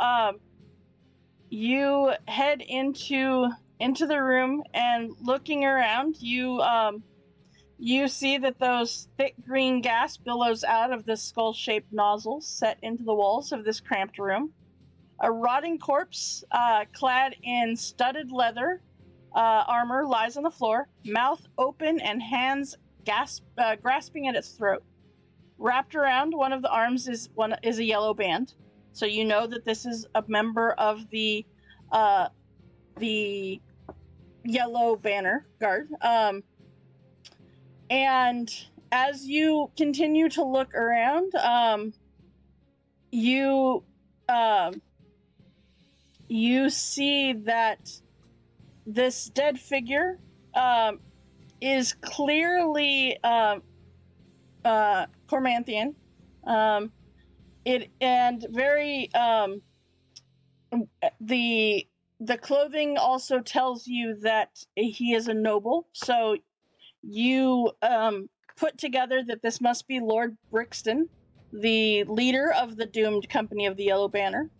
you head into the room, and looking around, you see that those thick green gas billows out of the skull-shaped nozzles set into the walls of this cramped room. A rotting corpse, clad in studded leather armor, lies on the floor, mouth open and hands grasping at its throat. Wrapped around one of the arms is a yellow band, so you know that this is a member of the Yellow Banner Guard. And as you continue to look around, you see that this dead figure is clearly Cormanthian. The clothing also tells you that he is a noble, so you put together that this must be Lord Brixton, the leader of the doomed company of the Yellow Banner.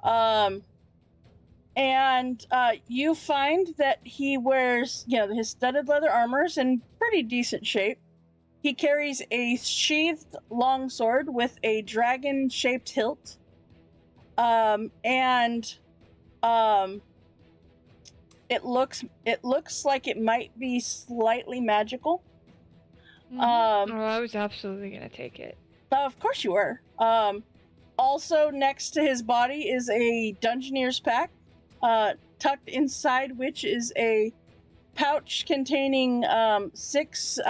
And you find that he wears, his studded leather armor's in pretty decent shape. He carries a sheathed longsword with a dragon-shaped hilt. It looks like it might be slightly magical. I was absolutely gonna take it. Of course you were. Also, next to his body is a Dungeoneer's pack, tucked inside which is a pouch containing 6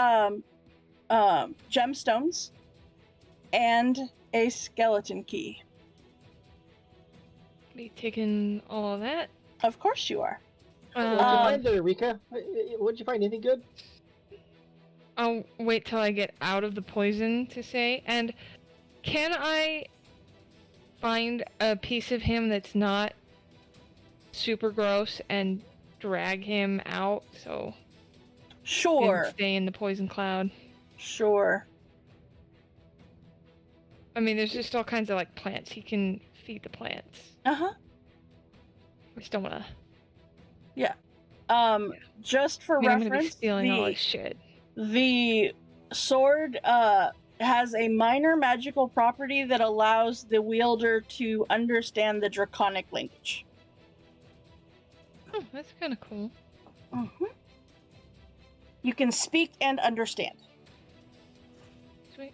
gemstones and a skeleton key. Be taking all of that. Of course you are. What'd you find there, Rika? What'd you find? Anything good? I'll wait till I get out of the poison to say. And can I find a piece of him that's not super gross and drag him out so he Sure. can stay in the poison cloud? Sure. I mean, there's just all kinds of like plants. He can feed the plants. Uh-huh. I just don't wanna. Just for I mean, I'm gonna be reference, stealing all his shit. the sword has a minor magical property that allows the wielder to understand the draconic language. Oh, that's kind of cool. Mm-hmm. You can speak and understand. Sweet.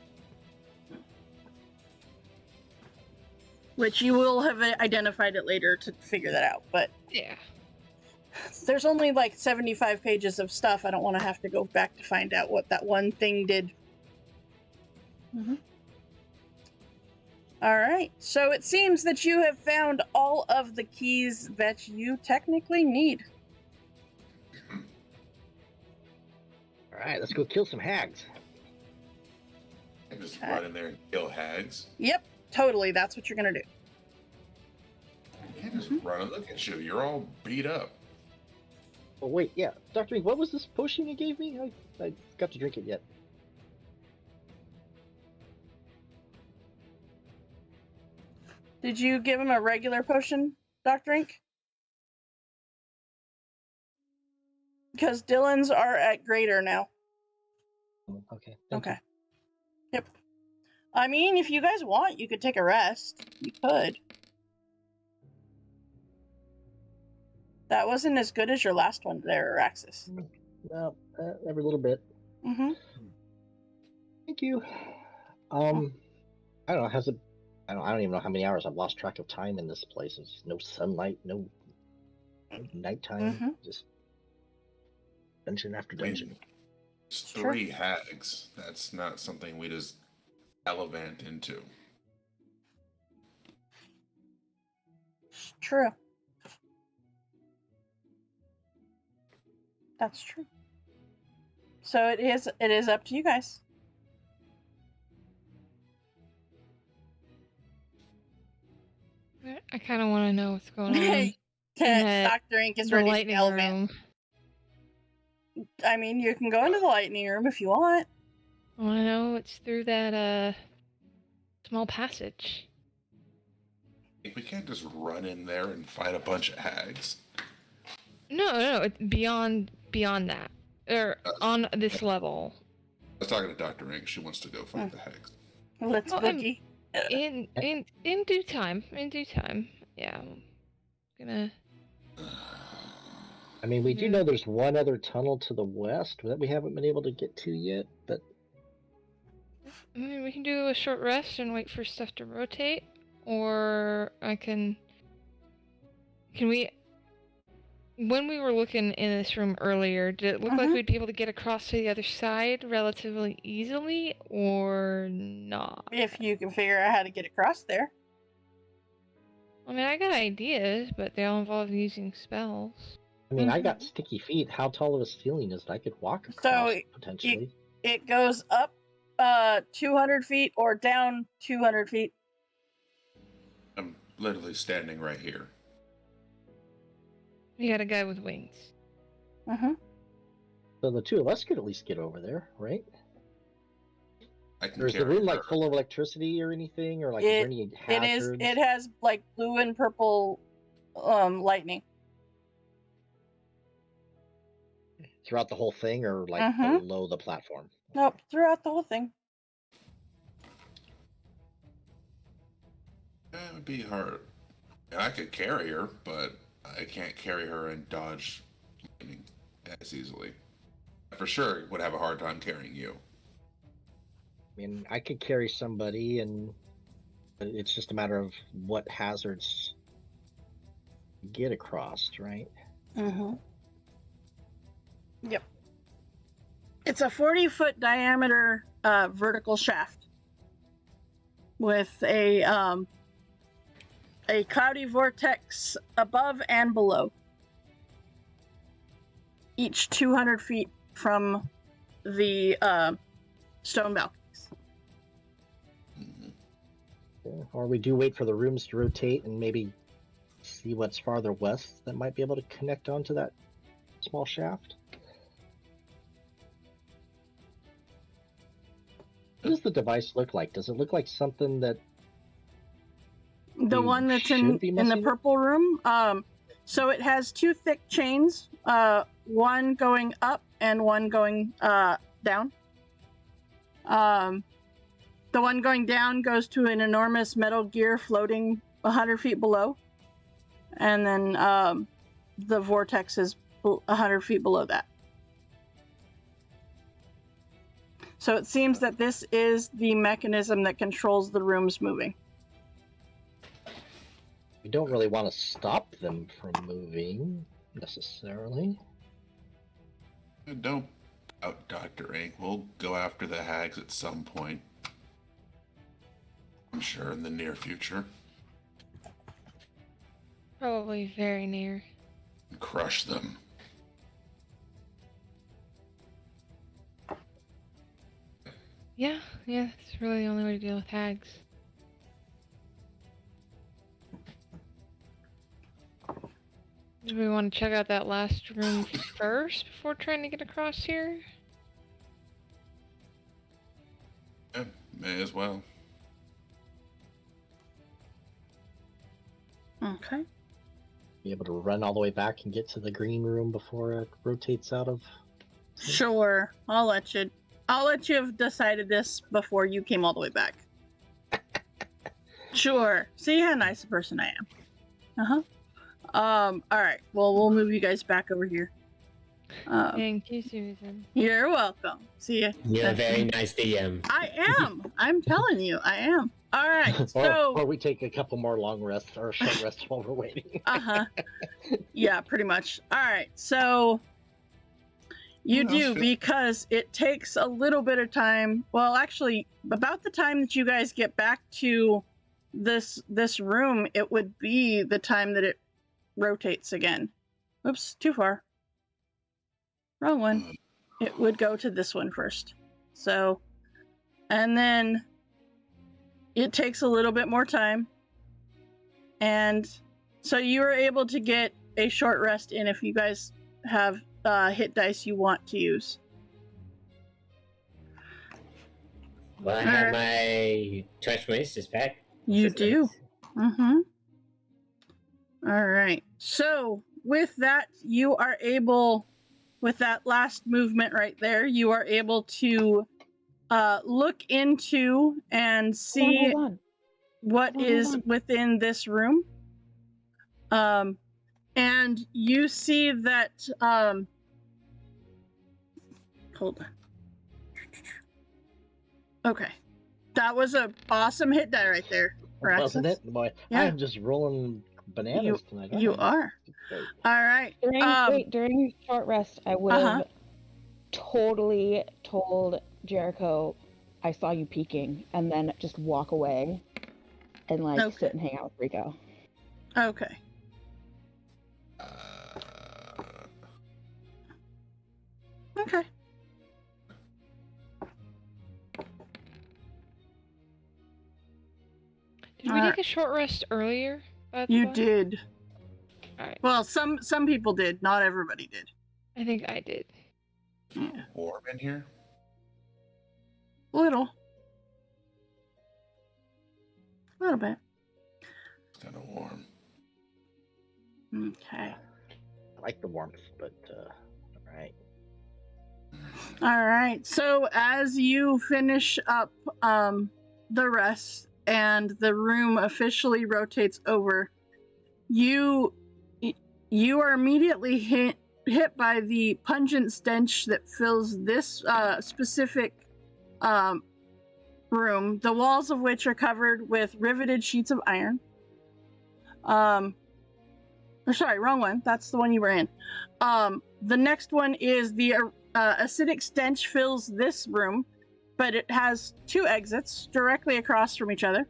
Which you will have identified it later to figure that out, but Yeah. there's only like 75 pages of stuff. I don't want to have to go back to find out what that one thing did. Mm-hmm. Alright, so it seems that you have found all of the keys that you technically need. Alright, let's go kill some hags. And just run in there and kill hags. Yep, totally, that's what you're gonna do. You can't just run and look at you. You're all beat up. Oh wait, yeah, Dr. Ink, what was this potion you gave me? I got to drink it yet. Did you give him a regular potion, Dr. Ink? Because Dylan's are at greater now. Okay. Thank Okay. Yep. I mean, if you guys want, you could take a rest. You could. That wasn't as good as your last one there, Araxis. you. Well, every little bit. Mm-hmm. Thank you. I don't know. I don't even know how many hours I've lost track of time in this place. There's no sunlight, no nighttime, just dungeon after dungeon. It's 3 hags. That's not something we just gallivant into. True. That's true. So it is up to you guys. I kind of want to know what's going on. Dr. Ink is the ready to lightning gallivant. room. I mean, you can go into the lightning room if you want. I want to know what's through that small passage. We can't just run in there and fight a bunch of hags. No, it's beyond that. Or on this level. I was talking to Dr. Ink. She wants to go fight the hags. Let's boogie. In due time. In due time. Yeah. I'm gonna. I mean, we do know there's one other tunnel to the west that we haven't been able to get to yet, but... I mean, we can do a short rest and wait for stuff to rotate. Or I can... Can we... When we were looking in this room earlier, did it look like we'd be able to get across to the other side relatively easily, or not? If you can figure out how to get across there. I mean, I got ideas, but they all involve using spells. I mean, I got sticky feet. How tall of a ceiling is it? I could walk across, potentially. It goes up 200 feet or down 200 feet. I'm literally standing right here. You got a guy with wings. Mm-hmm. So the two of us could at least get over there, right? I can Or is the carry room like her. full of electricity or anything, or like is there any hazards? It has like blue and purple lightning. Throughout the whole thing, or like below the platform? Nope, throughout the whole thing. It would be hard. I could carry her, but I can't carry her and dodge lightning as easily. I for sure would have a hard time carrying you. I mean, I could carry somebody and It's just a matter of what hazards get across, right? Mm-hmm. Yep. It's a 40-foot diameter vertical shaft with a cloudy vortex above and below, each 200 feet from the stone balconies. Yeah. Or we do wait for the rooms to rotate and maybe see what's farther west that might be able to connect onto that small shaft. What does the device look like? Does it look like something that The one that's in the purple room? So it has two thick chains, one going up and one going down. The one going down goes to an enormous metal gear floating 100 feet below. And then the vortex is 100 feet below that. So it seems that this is the mechanism that controls the rooms moving. we don't really want to stop them from moving necessarily. Don't doubt Dr. Ink. We'll go after the hags at some point. I'm sure in the near future. Probably very near. Crush them. Yeah, it's really the only way to deal with hags. Do we want to check out that last room first before trying to get across here? Yeah, may as well. Okay. Be able to run all the way back and get to the green room before it rotates out of. Sure. I'll let you have decided this before you came all the way back. Sure. See how nice a person I am. Uh-huh. Alright. Well, we'll move you guys back over here. Thank you, Susan. You're welcome. See ya. You're a very nice DM. I am. I'm telling you, I am. Alright, so... Or we take a couple more long rests or short rests while we're waiting. Uh-huh. Yeah, pretty much. Alright, so... You do, because it takes a little bit of time. Well, actually, about the time that you guys get back to this room, it would be the time that it rotates again. Oops, too far. Wrong one. It would go to this one first. So, and then it takes a little bit more time. And so you were able to get a short rest in if you guys have hit dice you want to use. Well, I have my transformations back. You do. Mm-hmm. All right. So with that, you are able, with that last movement right there, you are able to look into and see what is within this room. And you see that, hold on. Okay. That was an awesome hit die right there. Wasn't it? Boy, yeah. I'm just rolling bananas tonight. You are. All right. During your short rest, I would have totally told Jericho I saw you peeking, and then just walk away and sit and hang out with Rico. Okay. Okay. Did we take a short rest earlier? You did. Alright. Well, some people did. Not everybody did. I think I did. Yeah. Warm in here? Little bit. It's kind of warm. Okay. I like the warmth, but alright. Alright, so as you finish up the rest and the room officially rotates over, you are immediately hit by the pungent stench that fills this specific room, the walls of which are covered with riveted sheets of iron. Or sorry, wrong one. That's the one you were in. The next one is the acidic stench fills this room, but it has 2 exits directly across from each other.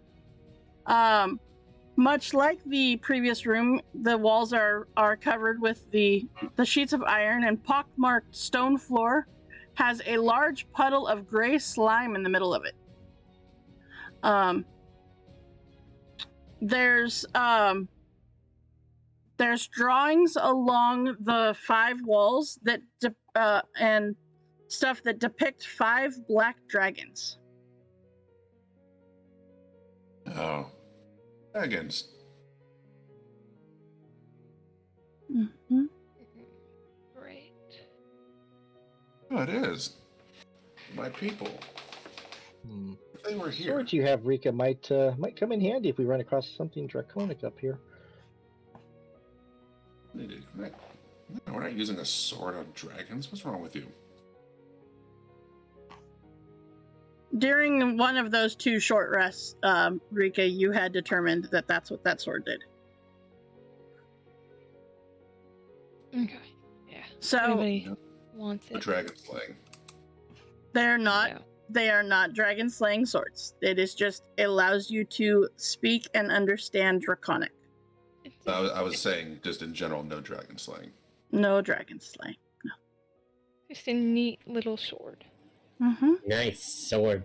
Much like the previous room, the walls are covered with the sheets of iron, and pockmarked stone floor has a large puddle of gray slime in the middle of it. There's drawings along the 5 walls that and stuff that depict 5 black dragons. Oh, dragons. Mm-hmm. Great. Oh, it is. My people. If they were here. Swords you have, Rika, might come in handy if we run across something draconic up here. We're not using a sword on dragons. What's wrong with you? During one of those 2 short rests, Rika, you had determined that that's what that sword did. Okay. Yeah. So Anybody wants The it? dragon slaying. they're not. No. They are not dragon slaying swords. It is just, it allows you to speak and understand Draconic. I was saying, just in general, no dragon slaying. No dragon slaying. Just a neat little sword. Mm-hmm. Nice sword.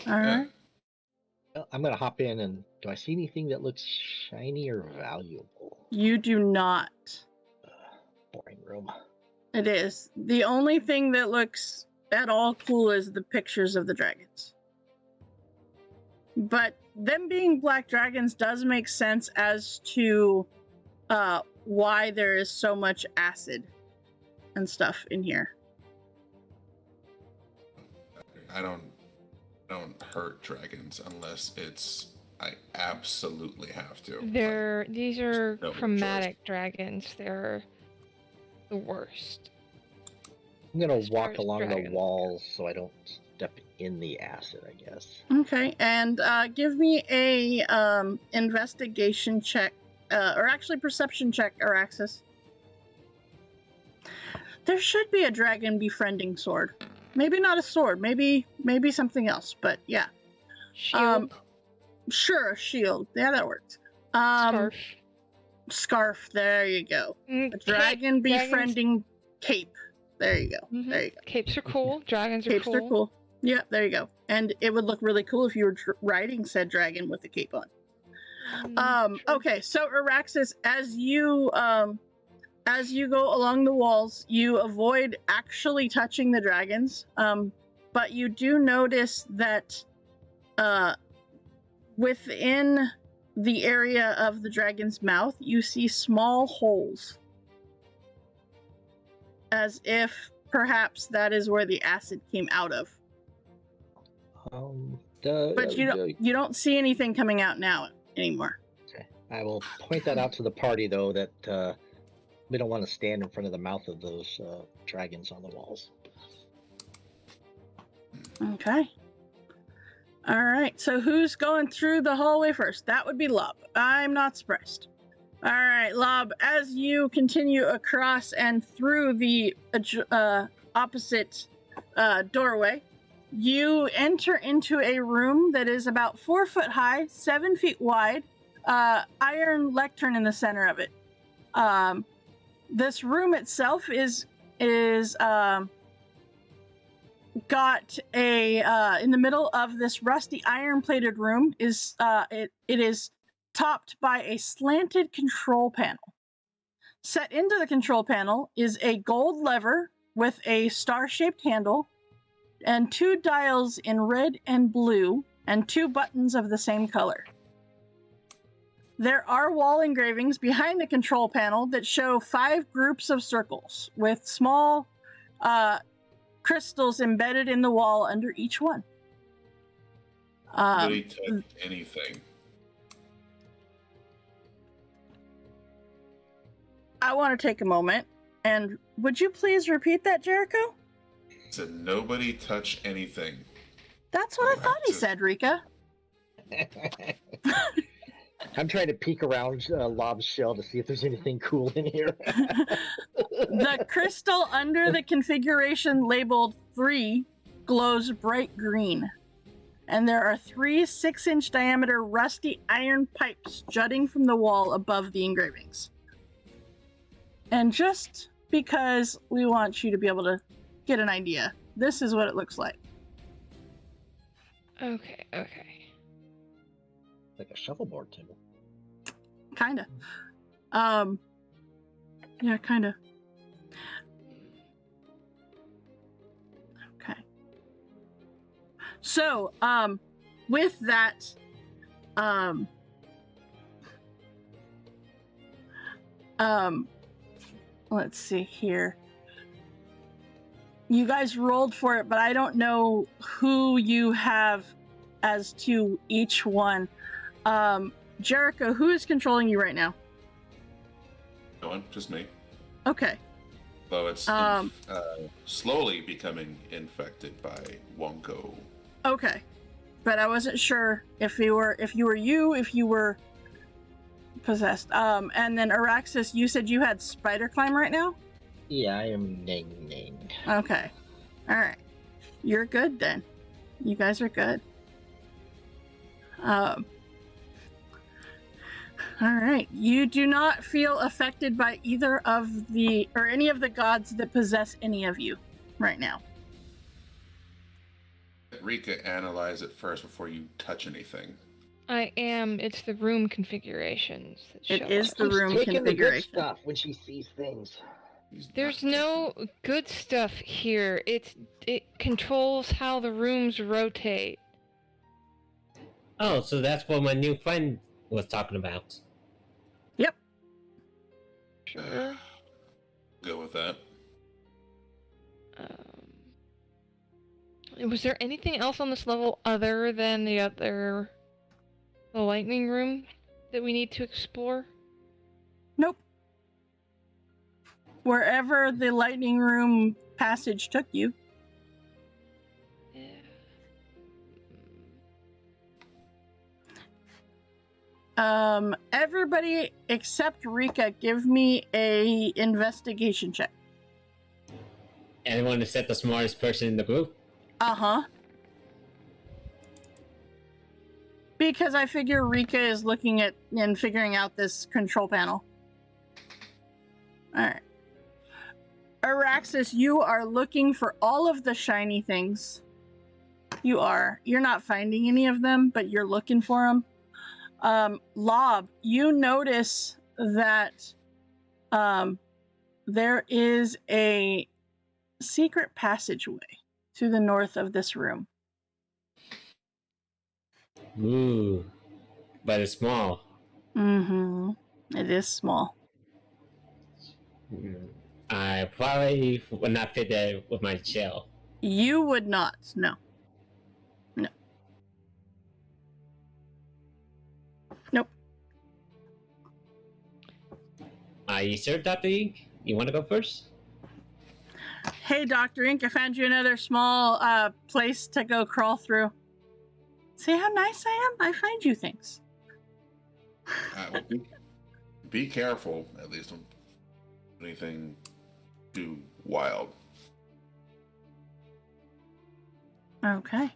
All right. Well, I'm gonna hop in, and do I see anything that looks shiny or valuable? You do not. Boring room. It is. The only thing that looks at all cool is the pictures of the dragons. But them being black dragons does make sense as to why there is so much acid and stuff in here. I don't hurt dragons unless I absolutely have to. These are No chromatic dragons. They're the worst. I'm gonna As walk far as along the dragons walls so I don't step in the acid, I guess. Okay, and give me a investigation check, or actually perception check, Araxis. There should be a dragon befriending sword. Maybe not a sword, maybe something else, but yeah. Shield. Sure, a shield. Yeah, that works. Scarf. Scarf, there you go. A dragon befriending cape. There you go. Mm-hmm. There you go. Capes are cool. Dragons are Capes cool. are cool. Yeah, there you go. And it would look really cool if you were riding said dragon with the cape on. True. Okay, so Araxis, as you go along the walls, you avoid actually touching the dragons, but you do notice that within the area of the dragon's mouth, you see small holes, as if perhaps that is where the acid came out of. But you don't see anything coming out now anymore. Okay. I will point that out to the party, though, that we don't want to stand in front of the mouth of those dragons on the walls. Okay. All right, so who's going through the hallway first? That would be Lob. I'm not surprised. All right, Lob, as you continue across and through the opposite doorway, you enter into a room that is about 4 foot high, 7 feet wide, iron lectern in the center of it. This room itself is got a in the middle of this rusty iron-plated room is it is topped by a slanted control panel. Set into the control panel is a gold lever with a star-shaped handle and 2 dials in red and blue and 2 buttons of the same color. There are wall engravings behind the control panel that show 5 groups of circles with small crystals embedded in the wall under each one. Nobody touch anything. I want to take a moment, and would you please repeat that, Jericho? Said nobody touch anything. That's what I thought he said, Rika. I'm trying to peek around Lob's shell to see if there's anything cool in here. The crystal under the configuration labeled 3 glows bright green. And there are 3 6-inch diameter rusty iron pipes jutting from the wall above the engravings. And just because we want you to be able to get an idea, this is what it looks like. Okay. Like a shuffleboard table. Kinda. Yeah, kinda. Okay. So, with that, let's see here. You guys rolled for it, but I don't know who you have as to each one. Jericho, who is controlling you right now? No one, just me. Okay. Though it's slowly becoming infected by Wonko. Okay. But I wasn't sure if you were possessed. And then Araxis, you said you had spider climb right now? Yeah, I am Ning. Okay. Alright. You're good then. You guys are good. Alright. You do not feel affected by either of any of the gods that possess any of you right now. Rika, analyze it first before you touch anything. I am. It's the room configurations that show It is up. the room She's taking the good configuration. stuff when she sees things. There's no good stuff here. It controls how the rooms rotate. Oh, so that's what my new friend was talking about. Yep. Sure. Go with that. Was there anything else on this level other than the lightning room that we need to explore? Nope. Wherever the lightning room passage took you. Yeah. Everybody except Rika, give me a investigation check. Anyone except the smartest person in the group? Uh-huh. Because I figure Rika is looking at and figuring out this control panel. Alright. Araxis, you are looking for all of the shiny things. You are. You're not finding any of them, but you're looking for them. Lob, you notice that there is a secret passageway to the north of this room. Ooh, but it's small. Mm-hmm. It is small. I probably would not fit there with my shell. You would not, no. No. Nope. Are you sure, Dr. Ink? You want to go first? Hey, Dr. Ink, I found you another small place to go crawl through. See how nice I am? I find you things. Well, be careful, at least, don't do anything too wild. Okay.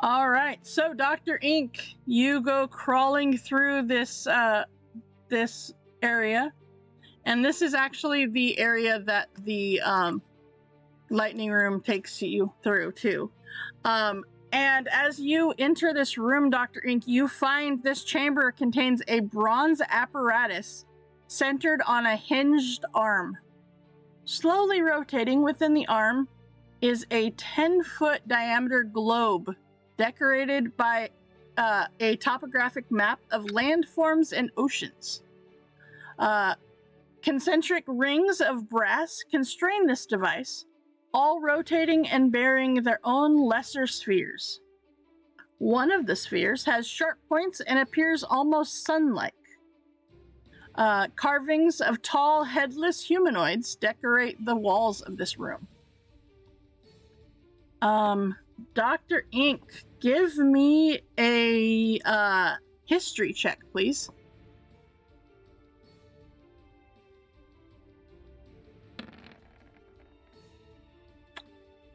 All right. So, Dr. Ink, you go crawling through this area, and this is actually the area that the lightning room takes you through too. And as you enter this room, Dr. Ink, you find this chamber contains a bronze apparatus centered on a hinged arm. Slowly rotating within the arm is a 10-foot diameter globe decorated by a topographic map of landforms and oceans. Concentric rings of brass constrain this device, all rotating and bearing their own lesser spheres. One of the spheres has sharp points and appears almost sun-like. Carvings of tall, headless humanoids decorate the walls of this room. Dr. Ink, give me a history check, please.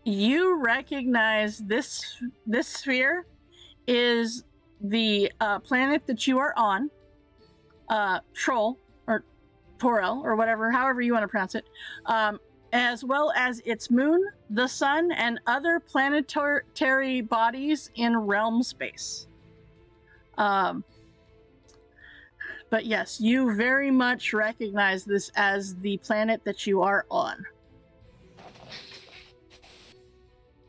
You recognize this sphere is the planet that you are on, Troll, or Torel, or whatever, however you want to pronounce it, as well as its moon, the sun, and other planetary bodies in realm space. But yes, you very much recognize this as the planet that you are on.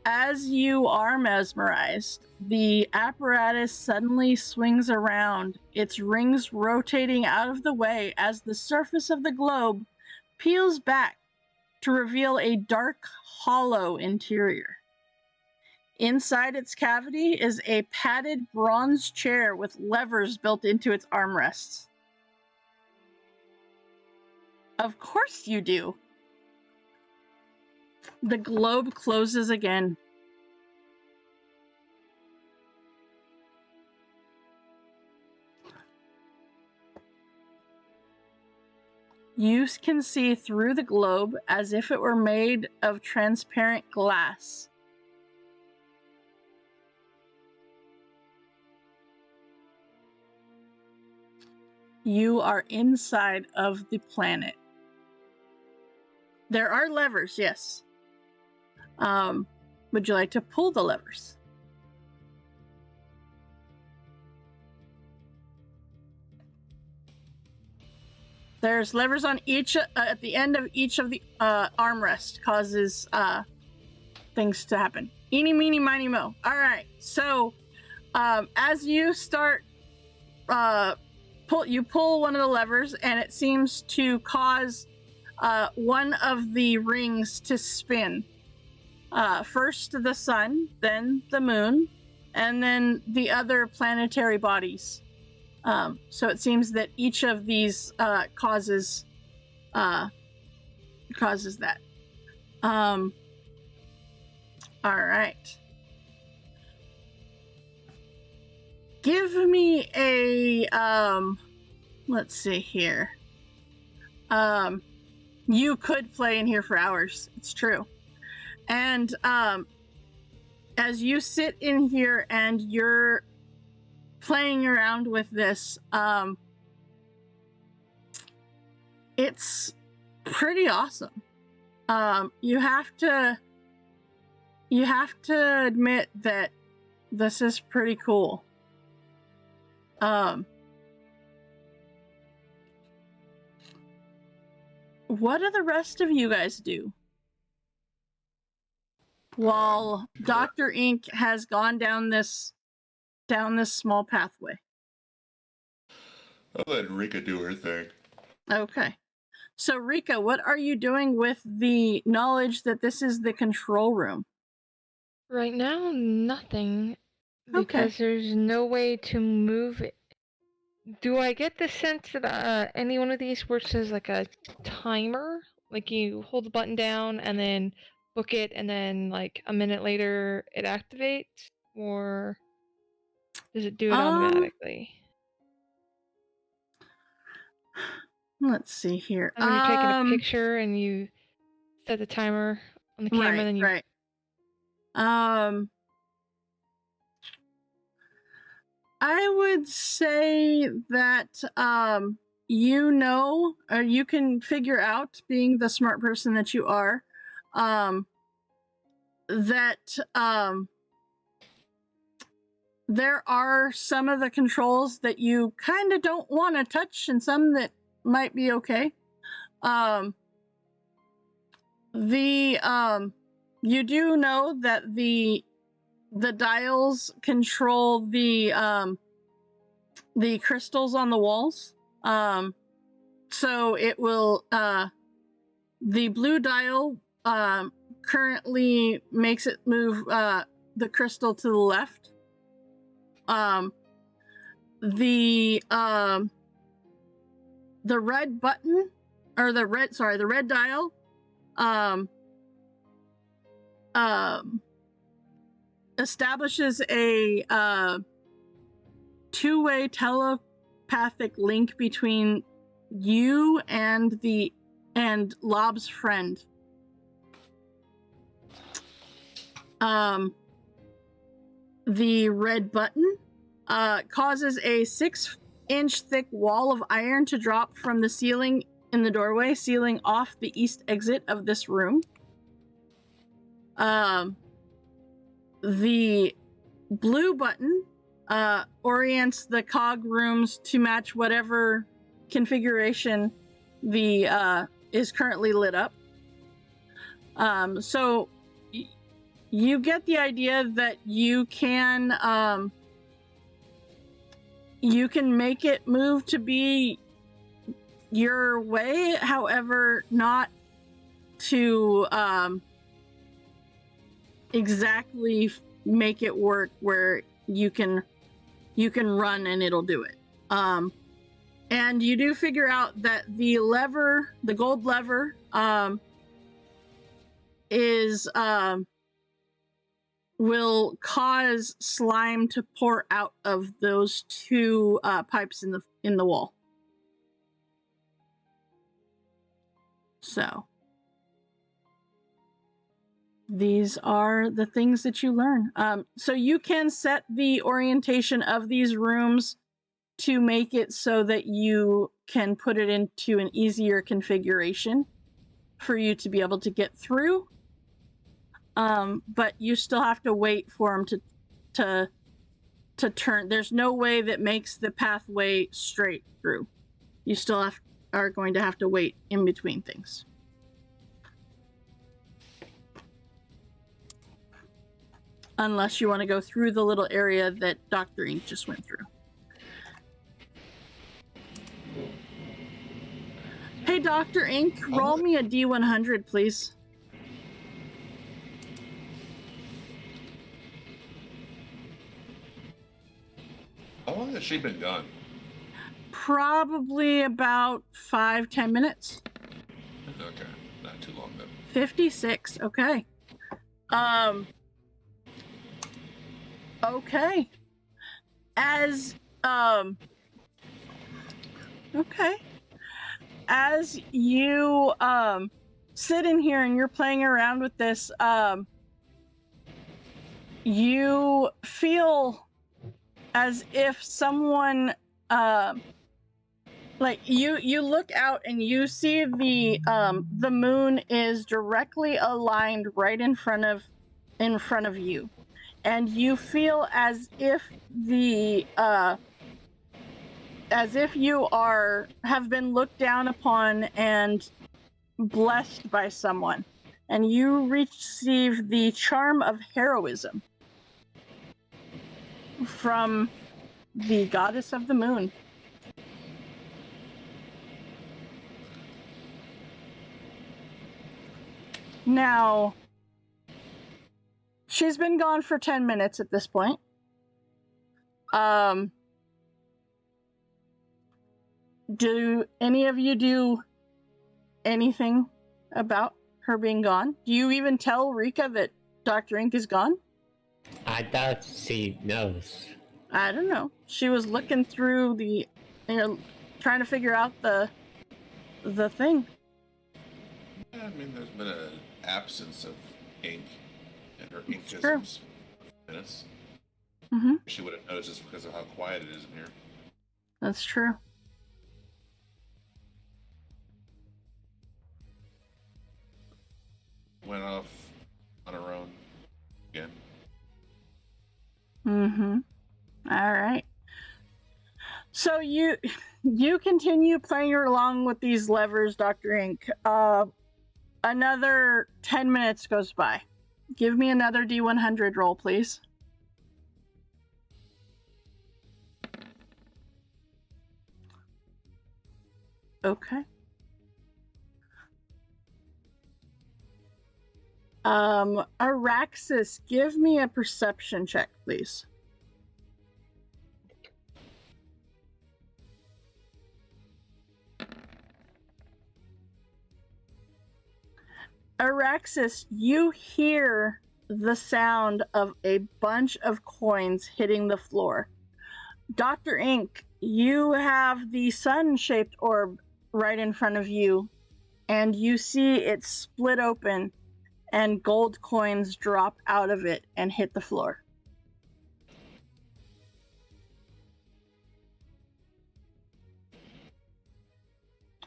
As you are mesmerized, the apparatus suddenly swings around, its rings rotating out of the way as the surface of the globe peels back to reveal a dark, hollow interior. Inside its cavity is a padded bronze chair with levers built into its armrests. Of course you do. The globe closes again. You can see through the globe as if it were made of transparent glass. You are inside of the planet. There are levers, yes. Would you like to pull the levers? There's levers on each at the end of each of the armrest causes things to happen. Eeny, meeny, miny, mo. All right. So as you start pull one of the levers, and it seems to cause one of the rings to spin. First the sun, then the moon, and then the other planetary bodies. So it seems that each of these causes that. All right. Give me a let's see here. You could play in here for hours. It's true. And as you sit in here and you're playing around with this, it's pretty awesome. You have to admit that this is pretty cool. What do the rest of you guys do? While Dr. Ink has gone down this small pathway. I'll let Rika do her thing. Okay. So Rika, what are you doing with the knowledge that this is the control room? Right now, nothing. Because there's no way to move it. Do I get the sense that any one of these works as like a timer? Like you hold the button down and then book it, and then like a minute later it activates? Or does it do it automatically? Let's see here. I mean, you're taking a picture and you set the timer on the camera, right, and then you... Right. I would say that you know, or you can figure out, being the smart person that you are, that there are some of the controls that you kind of don't want to touch, and some that might be okay. You do know that the dials control the crystals on the walls. So it will the blue dial currently makes it move the crystal to the left. The red button, or the red dial establishes a two-way telepathic link between you and Lob's friend. The red button causes a 6-inch thick wall of iron to drop from the ceiling in the doorway, sealing off the east exit of this room. The blue button orients the cog rooms to match whatever configuration the is currently lit up. So you get the idea that you can make it move to be your way, however, not to exactly make it work where you can run and it'll do it. And you do figure out that the gold lever, will cause slime to pour out of those two pipes in the wall. So these are the things that you learn. So you can set the orientation of these rooms to make it so that you can put it into an easier configuration for you to be able to get through. But you still have to wait for them to turn. There's no way that makes the pathway straight through. You still are going to have to wait in between things. Unless you want to go through the little area that Dr. Ink just went through. Hey, Dr. Ink, roll me a D100, please. How long has she been gone? Probably about 5-10 minutes. Okay, not too long then. 56, okay. Okay. As you sit in here and you're playing around with this, you feel as if someone like you look out and you see the moon is directly aligned right in front of you, and you feel as if you have been looked down upon and blessed by someone, and you receive the charm of heroism from the goddess of the moon. Now, she's been gone for 10 minutes at this point. Do any of you do anything about her being gone? Do you even tell Rika that Dr. Ink is gone? I doubt she knows. I don't know. She was looking through trying to figure out the thing. Yeah, I mean, there's been an absence of ink and her inkisms. Minutes. Mm-hmm. She would have noticed this because of how quiet it is in here. That's true. Went off on her own again. Mm-hmm. All right. So you continue playing along with these levers, Dr. Ink. Another 10 minutes goes by. Give me another D100 roll, please. Okay. Araxis, give me a perception check, please. Araxis, you hear the sound of a bunch of coins hitting the floor. Dr. Ink, you have the sun-shaped orb right in front of you, and you see it split open, and gold coins drop out of it and hit the floor.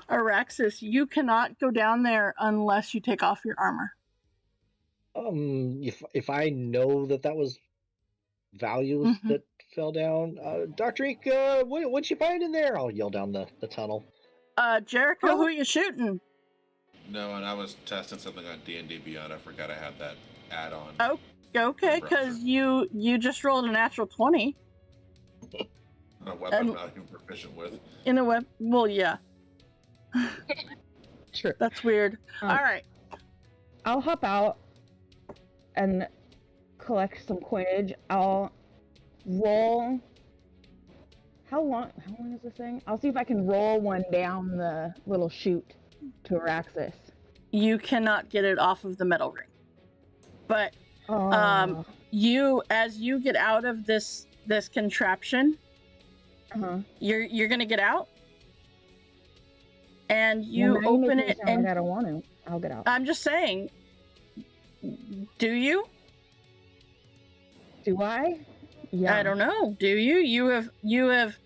Araxis, you cannot go down there unless you take off your armor. If I know that was values that fell down, Dr. Ink, what'd you find in there? I'll yell down the tunnel. Jericho, who are you shooting? No, and I was testing something on D&D Beyond. I forgot I had that add-on. Oh, okay, because you just rolled a natural 20. A weapon I'm not even proficient with. In a weapon? Well, yeah. Sure. That's weird. All right. I'll hop out and collect some coinage. I'll roll. How long is this thing? I'll see if I can roll one down the little chute to Araxis. You cannot get it off of the metal ring. But you, as you get out of this contraption, you're gonna get out, and you open it, and like I don't want to. I'll get out. I'm just saying. Do you? Do I? Yeah. I don't know. Do you? You have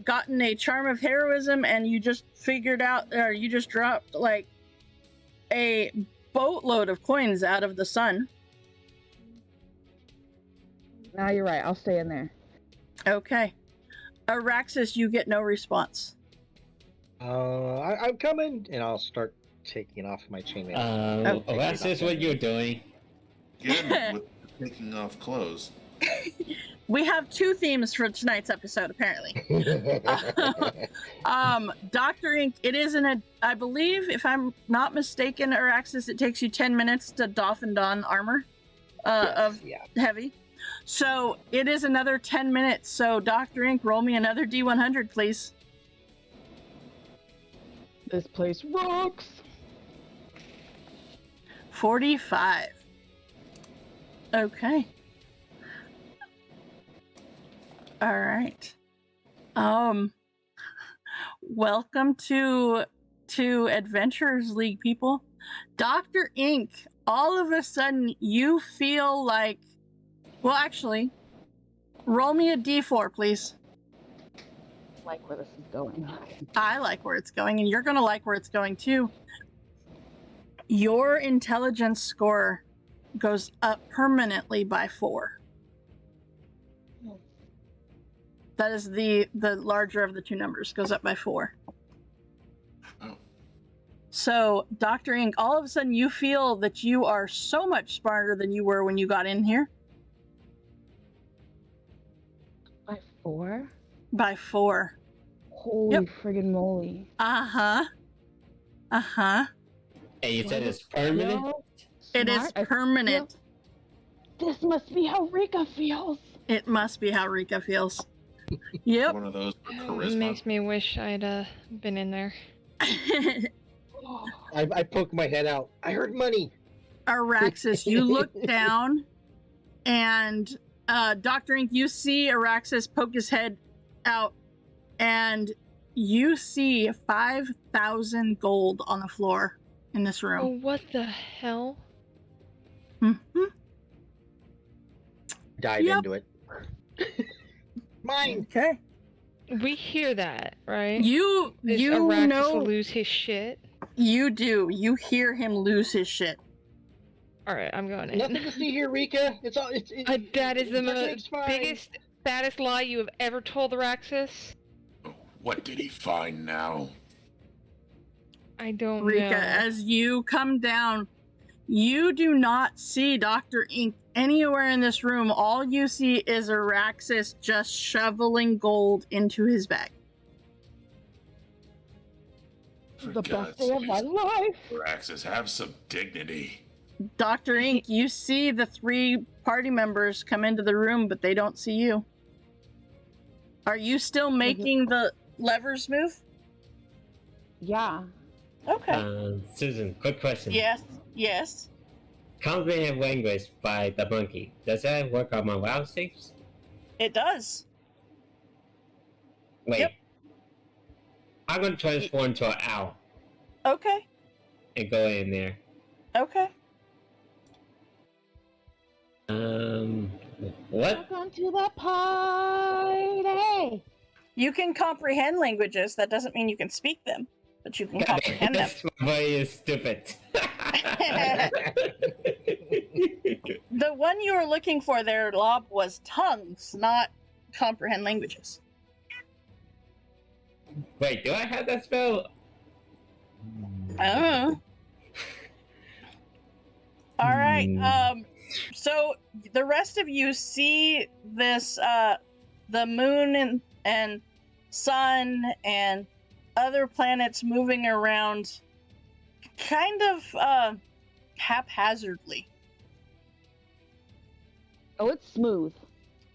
gotten a charm of heroism, and you just figured out, or you just dropped like a boatload of coins out of the sun. No, you're right. I'll stay in there. Okay. Araxis, you get no response. I'm coming, and I'll start taking off my chainmail. That's what you're doing. Again, with taking off clothes. We have two themes for tonight's episode, apparently. Dr. Ink, it is I believe, if I'm not mistaken, Araxis, it takes you 10 minutes to doff and don armor of heavy. So it is another 10 minutes. So Dr. Ink, roll me another D100, please. This place rocks. 45. Okay. All right. Welcome to Adventurers League, people. Dr. Ink, all of a sudden you feel like, well, actually, roll me a D4, please. I like where this is going. I like where it's going, and you're going to like where it's going too. Your intelligence score goes up permanently by 4. That is the larger of the two numbers, goes up by 4. Oh. So, Dr. Ink, all of a sudden you feel that you are so much smarter than you were when you got in here. By 4? By 4. Holy friggin' moly. Uh-huh. Uh-huh. And you said it's permanent? It is permanent. This must be how Rika feels. It must be how Rika feels. Yep. One of those charisma. It makes me wish I'd been in there. I poke my head out. I heard money. Araxis, you look down, and Dr. Ink, you see Araxis poke his head out, and you see 5,000 gold on the floor in this Oh, room. what the hell? Mm-hmm. Dive into it. Mine. Okay. We hear that, right? You Araxis know, will lose his shit. you do. You hear him lose his shit. All right, I'm going in. Nothing to see here, Rika. It's all. That is the everything's fine. biggest, baddest lie you have ever told Araxis. What did he find now? I don't Rika, know. as you come down, you do not see Dr. Ink anywhere in this room. All you see is Araxis just shoveling gold into his bag. For The best God's day of my sakes, life. Araxis, have some dignity. Dr. Ink, you see the 3 party members come into the room, but they don't see you. Are you still making the levers move? Yeah. Okay. Susan, quick question. Yes. Yes. comprehend language by the monkey. Does that work on my wild saves? It does. Wait. Yep. I'm gonna transform into an owl. Okay. And go in there. Okay. What? Welcome to the party. You can comprehend languages. That doesn't mean you can speak them, but you can comprehend them. My body is stupid. The one you were looking for there, Lob, was tongues, not comprehend languages. Wait, do I have that spell? I don't know. All right. So the rest of you see this, the moon and sun and other planets moving around kind of haphazardly. Oh, it's smooth.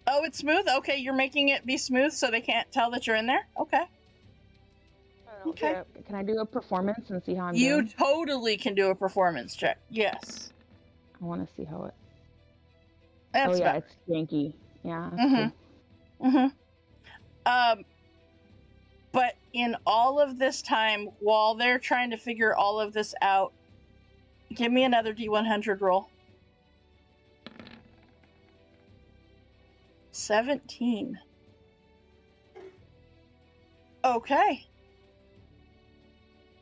Oh, it's smooth? Okay, you're making it be smooth so they can't tell that you're in there? Okay. Okay. Here, can I do a performance and see how I'm You doing? totally can do a performance check. Yes. I want to see how it... That's oh, yeah, better. it's janky. Yeah. But in all of this time, while they're trying to figure all of this out, give me another D100 roll. 17. Okay.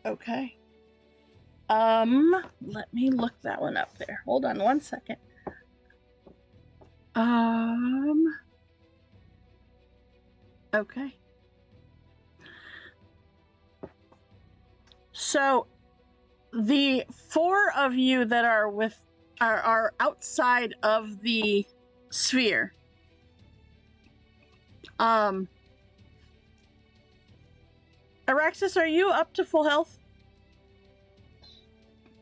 Okay. Let me look that one up there. Hold on one second. Okay. So the four of you that are are outside of the sphere. Araxis, are you up to full health?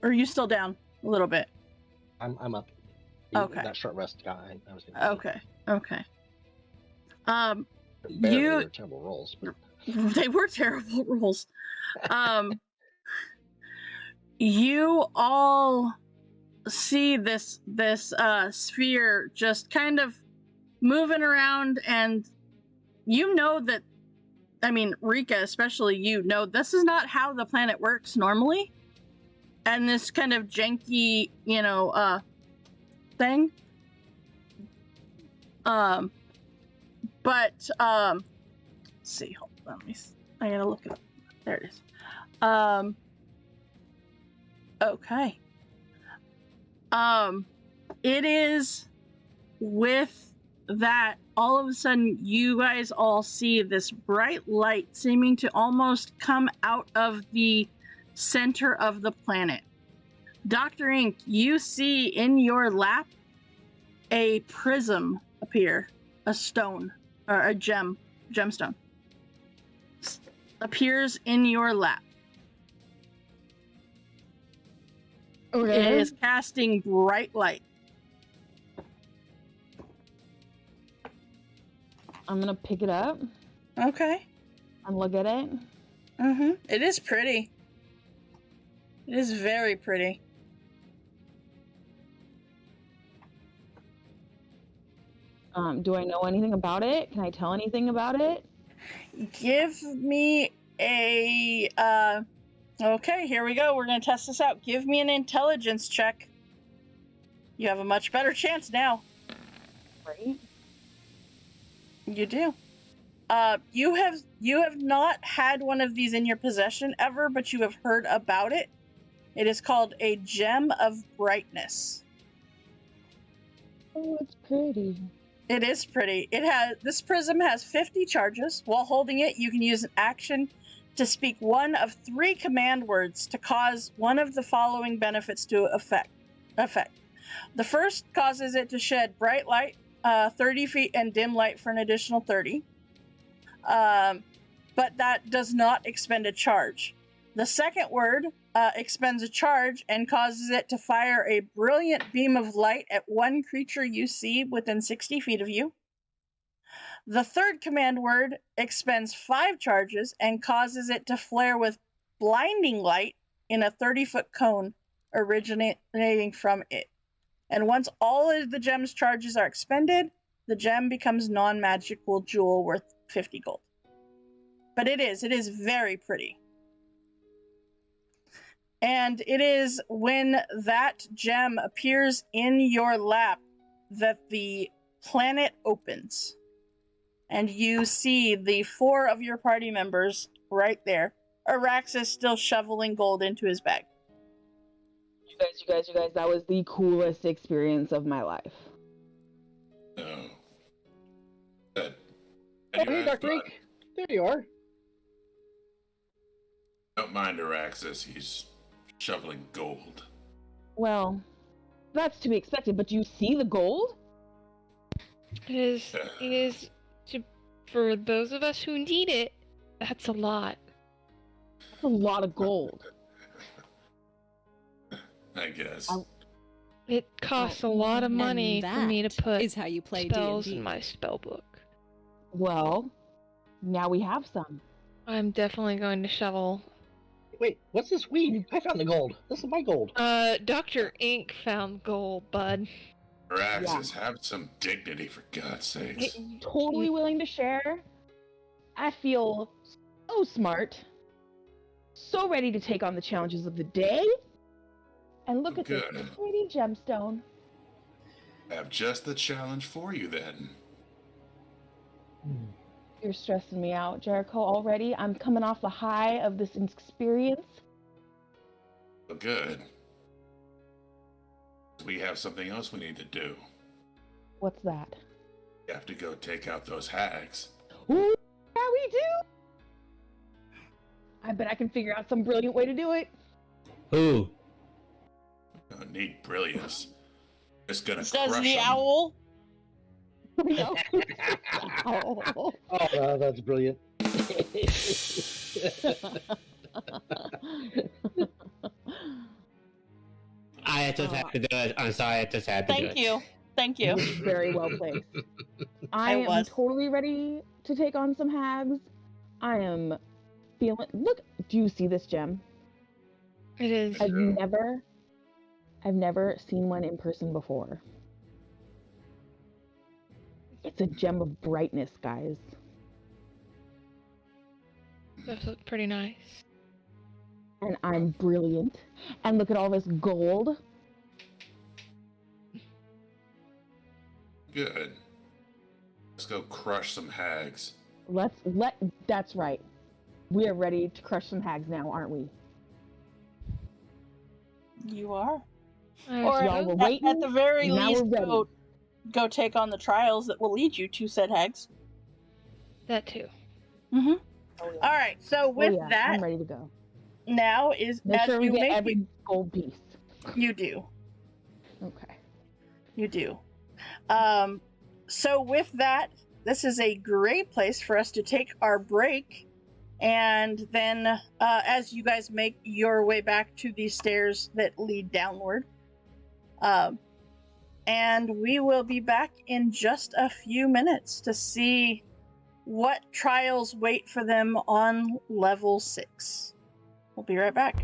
Or are you still down a little bit? I'm up. Okay. That short rest guy. I was gonna Okay. Okay. they were terrible rolls. But... They were terrible rolls. You all see this sphere just kind of moving around, and you know that, I mean, Rika, especially, you know this is not how the planet works normally. And this kind of janky, thing. Let's see, hold on, I gotta look it up. There it is. Okay. It is with that, all of a sudden, you guys all see this bright light seeming to almost come out of the center of the planet. Dr. Ink, you see in your lap a prism appear, a stone, or a gemstone. Appears in your lap. Okay. It is casting bright light. I'm gonna pick it up Okay. and look at it. It is pretty. It is very pretty. Do I know anything about it? Can I tell anything about it? Give me a, okay, here we go. We're gonna test this out. Give me an intelligence check. You have a much better chance now. Right. You do. You have not had one of these in your possession ever, but you have heard about it. It is called a gem of brightness. Oh, it's pretty. It is pretty. This prism has 50 charges. While holding it, you can use an action to speak one of 3 command words to cause one of the following benefits to effect. The first causes it to shed bright light, 30 feet, and dim light for an additional 30. But that does not expend a charge. The second word expends a charge and causes it to fire a brilliant beam of light at one creature you see within 60 feet of you. The third command word expends 5 charges and causes it to flare with blinding light in a 30-foot cone originating from it. And once all of the gem's charges are expended, the gem becomes non-magical jewel worth 50 gold. But it is very pretty. And it is when that gem appears in your lap that the planet opens. And you see the 4 of your party members right there. Araxis still shoveling gold into his bag. You guys, that was the coolest experience of my life. No. Good. Oh, hey, Dr. Ink. There you are. Don't mind Araxis, he's shoveling gold. Well, that's to be expected, but do you see the gold? It is for those of us who need it, that's a lot. That's a lot of gold. I guess. It costs a lot of money for me to put is how you play spells D&D. in my spell book. Well, now we have some. I'm definitely going to shovel. Wait, what's this weed? I found the gold. This is my gold. Dr. Ink found gold, bud. Araxis, have some dignity, for God's sakes. Totally willing to share. I feel so smart, so ready to take on the challenges of the day. And look at this pretty gemstone. I have just the challenge for you then. You're stressing me out, Jericho, already. I'm coming off the high of this experience. Well, good. We have something else we need to do. What's that? We have to go take out those hags. Ooh, yeah, we do! I bet I can figure out some brilliant way to do it. Who? Don't need brilliance. Just gonna Says crush the them. owl. No. Oh, that's brilliant. I just have to do it. I'm sorry, I just had to do it. Thank you. Very well placed. I am totally ready to take on some hags. I am feeling. Look, do you see this gem? It is. I've never seen one in person before. It's a gem of brightness, guys. Those look pretty nice. And I'm brilliant. And look at all this gold. Good. Let's go crush some hags. That's right. We are ready to crush some hags now, aren't we? You are. Or y'all were waiting. At the very now least, we're ready. go take on the trials that will lead you to said hags. That too. Mm-hmm. Oh, yeah. All right. So with that, I'm ready to go. now is Make as sure we you get make every gold piece. You do. Okay. You do. So with that, this is a great place for us to take our break. And then as you guys make your way back to the stairs that lead downward, and we will be back in just a few minutes to see what trials wait for them on level 6. We'll be right back.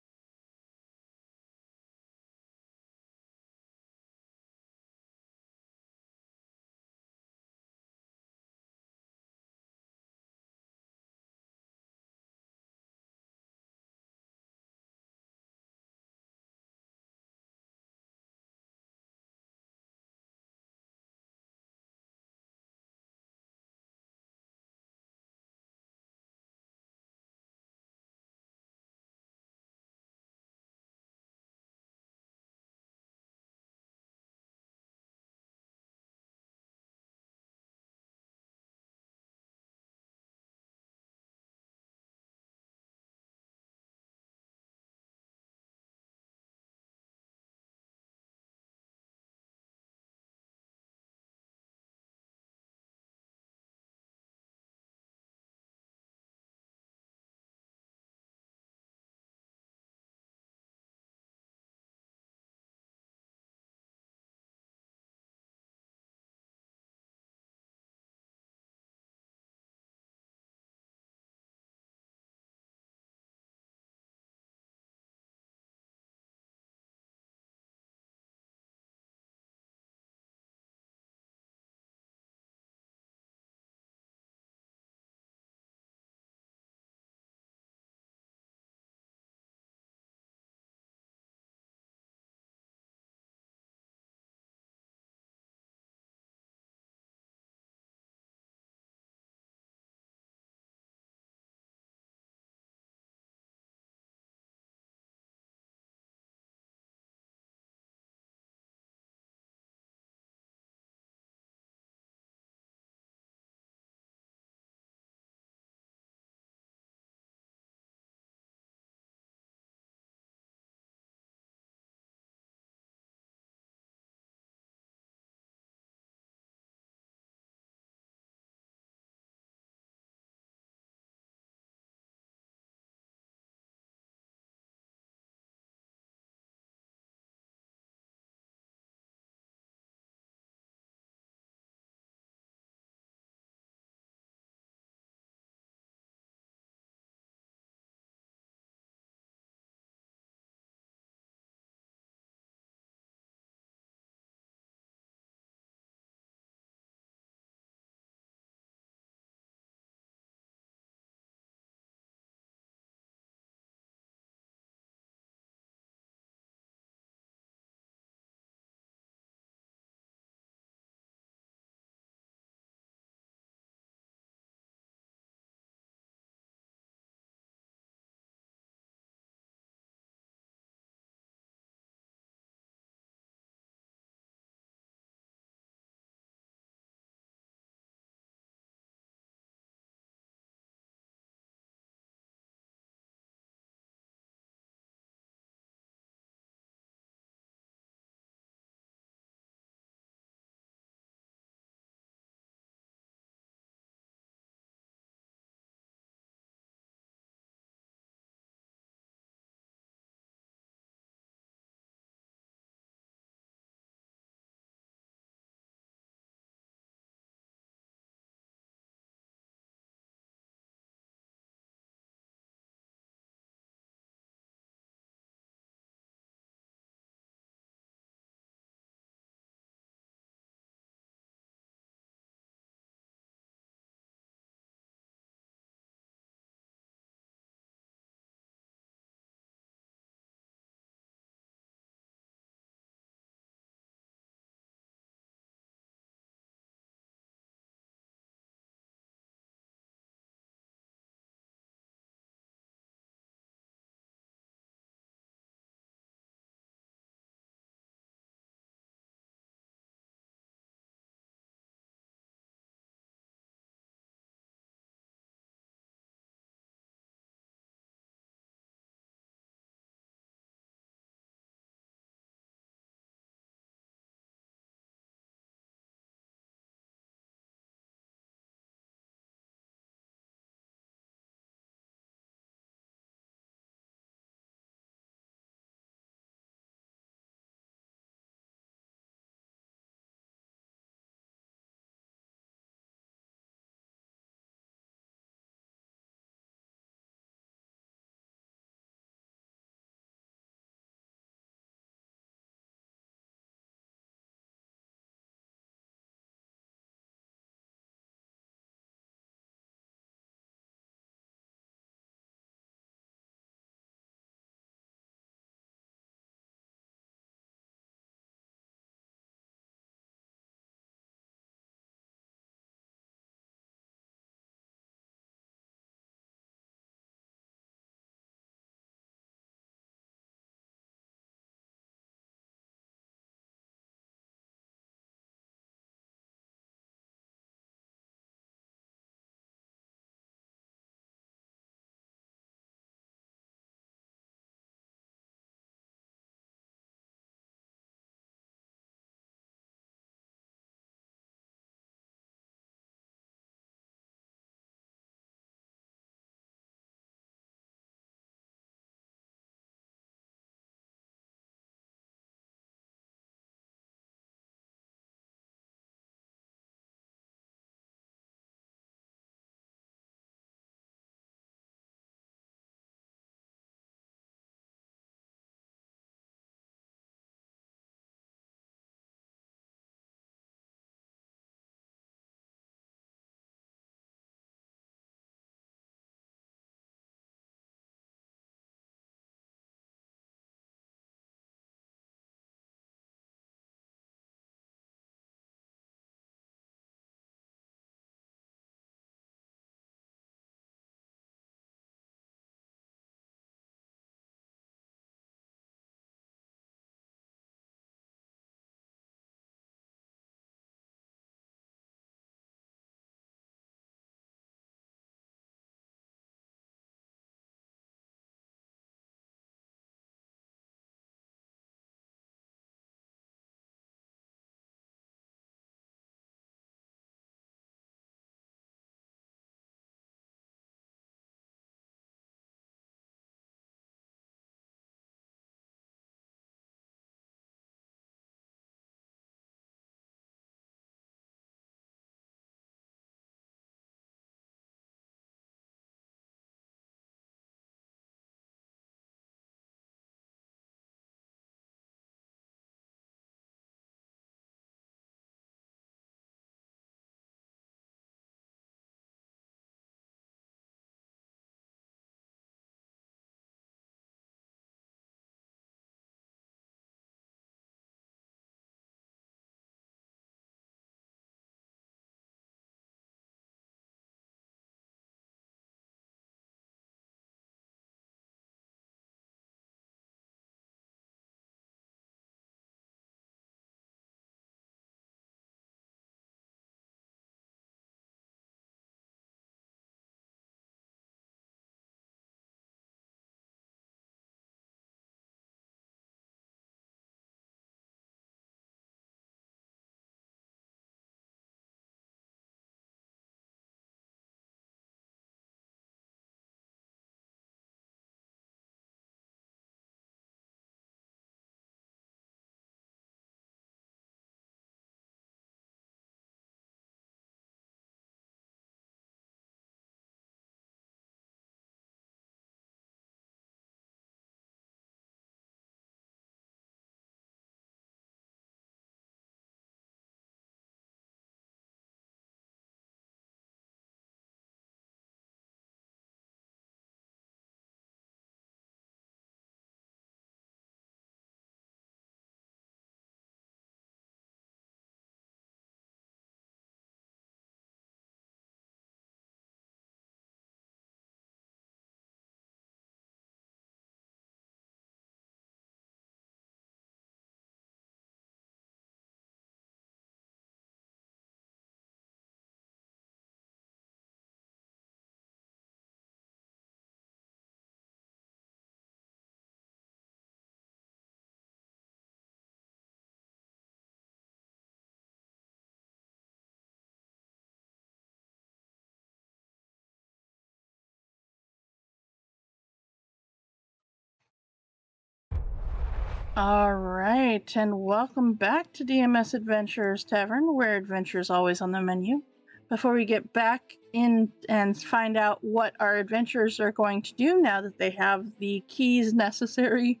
All right, and welcome back to DMS Adventurers Tavern, where adventure is always on the menu. Before we get back in and find out what our adventurers are going to do now that they have the keys necessary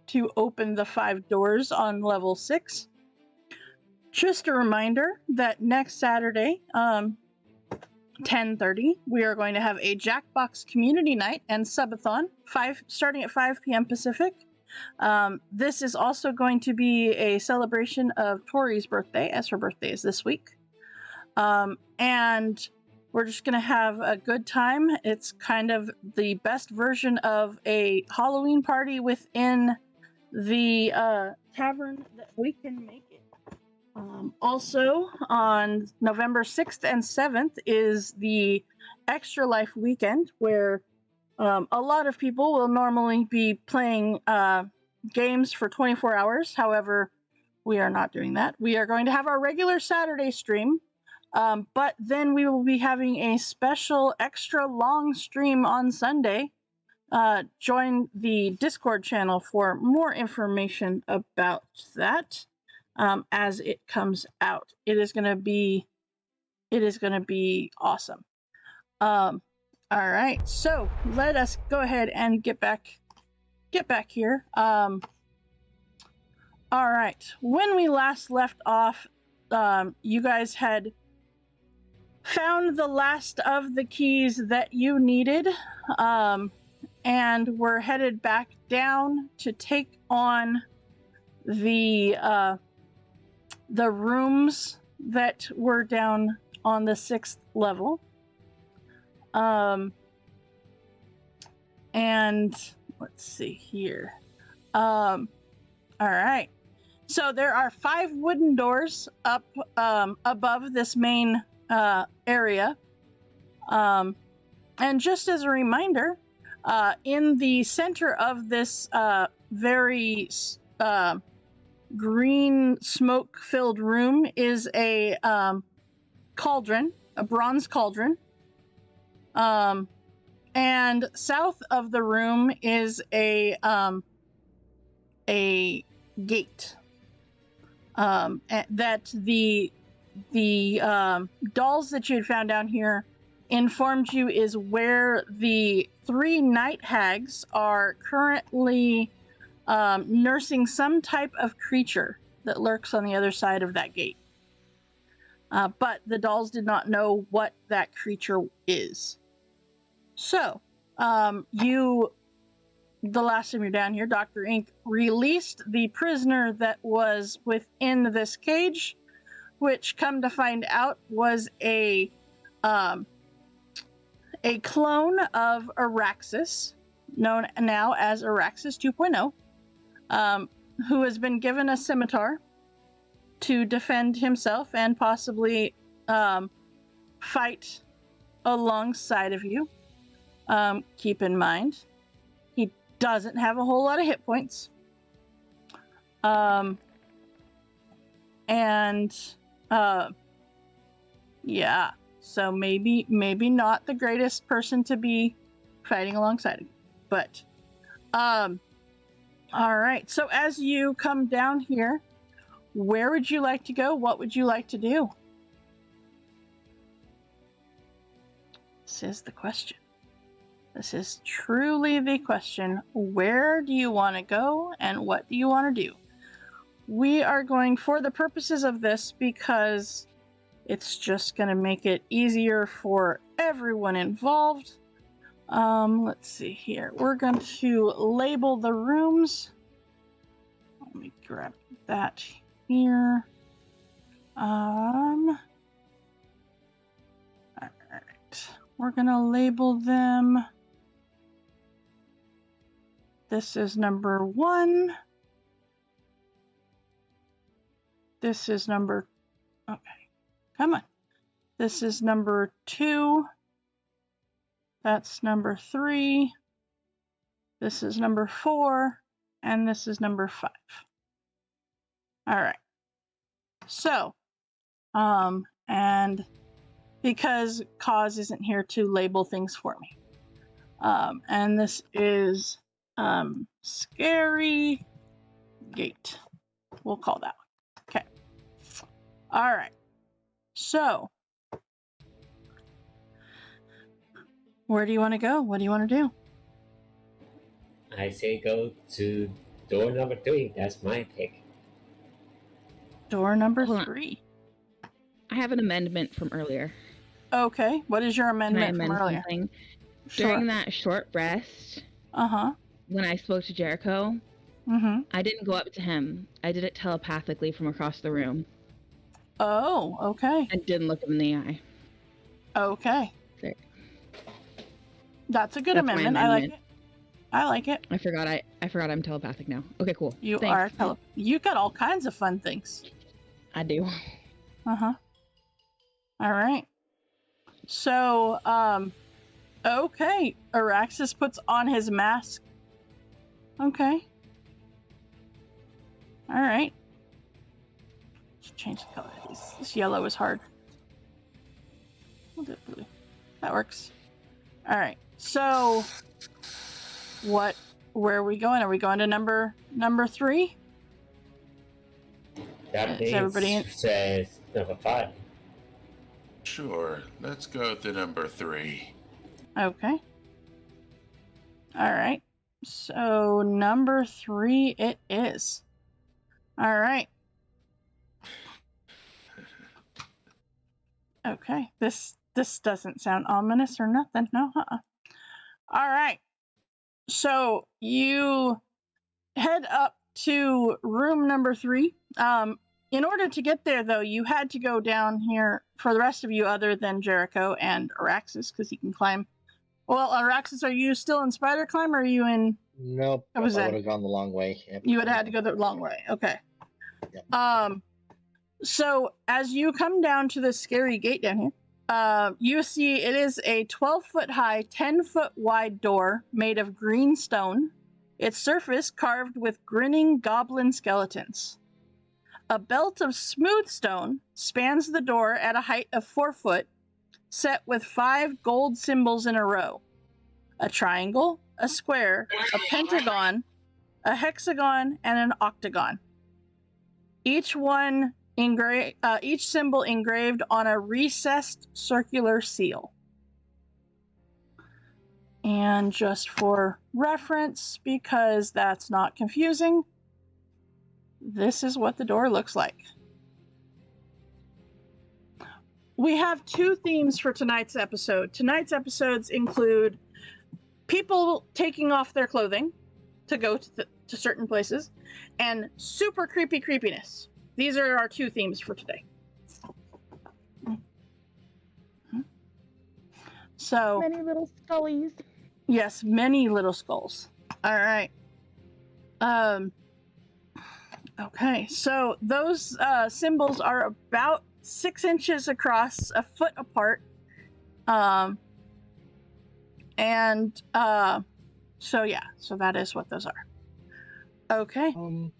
to open the 5 doors on level 6, just a reminder that next Saturday, 10:30, we are going to have a Jackbox Community Night and Subathon, starting at 5 p.m. Pacific. This is also going to be a celebration of Tori's birthday, as her birthday is this week. And we're just going to have a good time. It's kind of the best version of a Halloween party within the tavern that we can make it. Also, on November 6th and 7th is the Extra Life Weekend, where a lot of people will normally be playing games for 24 hours. However, we are not doing that. We are going to have our regular Saturday stream, but then we will be having a special extra long stream on Sunday. Join the Discord channel for more information about that as it comes out. It is going to be awesome. All right, so let us go ahead and get back here. All right, when we last left off, you guys had found the last of the keys that you needed, and were headed back down to take on the rooms that were down on the 6th level. And let's see here. All right. So there are 5 wooden doors up above this main area. And just as a reminder, in the center of this very green smoke-filled room is a cauldron, a bronze cauldron. And south of the room is a gate that the dolls that you had found down here informed you is where the 3 night hags are currently nursing some type of creature that lurks on the other side of that gate. But the dolls did not know what that creature is. So, the last time you're down here, Dr. Ink released the prisoner that was within this cage, which, come to find out, was a clone of Araxis, known now as Araxis 2.0, who has been given a scimitar to defend himself and possibly fight alongside of you. Keep in mind, he doesn't have a whole lot of hit points. Yeah, so maybe not the greatest person to be fighting alongside of you. But, all right. So as you come down here, where would you like to go? What would you like to do? This is the question. This is truly the question. Where do you want to go and what do you want to do? We are going, for the purposes of this, because it's just going to make it easier for everyone involved. Let's see here. We're going to label the rooms. Let me grab that here. All right. We're going to label them. This is number 1. This is number... Okay. Come on. This is number 2. That's number 3. This is number 4. And this is number 5. All right. So, and because Cause isn't here to label things for me. And this is Scary, gate. We'll call that one. Okay. All right. So, where do you want to go? What do you want to do? I say go to door number 3. That's my pick. Door number Hold on. 3. I have an amendment from earlier. Okay. What is your Can I amendment amend from earlier? something? Sure. During that short rest, when I spoke to Jericho, I didn't go up to him. I did it telepathically from across the room. Oh, okay. I didn't look him in the eye. Okay. There. That's a good That's my amendment. I like it. amendment. I like it. I forgot I'm telepathic now. Okay, cool. You Thanks. are you got all kinds of fun things. I do. All right. So, okay. Araxis puts on his mask. Okay. All right. Let's change the color. This yellow is hard. We'll do blue. That works. All right. So, where are we going? Are we going to number 3? That Is everybody in? says number 5. Sure, let's go to number 3. Okay. All right. So number 3 it is. All right. Okay. This doesn't sound ominous or nothing. No. All right. So you head up to room number 3. In order to get there, though, you had to go down here for the rest of you, other than Jericho and Araxis, because he can climb. Well, Araxis, are you still in spider climb, or are you in? Nope. I would have gone the long way. Yep. You would have had to go the long way. Okay. Yep. So as you come down to this scary gate down here, you see it is a 12-foot high, 10-foot wide door made of green stone. Its surface carved with grinning goblin skeletons. A belt of smooth stone spans the door at a height of 4 foot, set with 5 gold symbols in a row. A triangle, a square, a pentagon, a hexagon, and an octagon. Each symbol engraved on a recessed circular seal. And just for reference, because that's not confusing, this is what the door looks like. We have 2 themes for tonight's episode. Tonight's episodes include people taking off their clothing to go to certain places, and super creepy creepiness. These are our 2 themes for today. So Many little scullies. yes, many little skulls. All right. Okay, so those symbols are about 6 inches across, a foot apart. So yeah, so that is what those are. Okay. I'll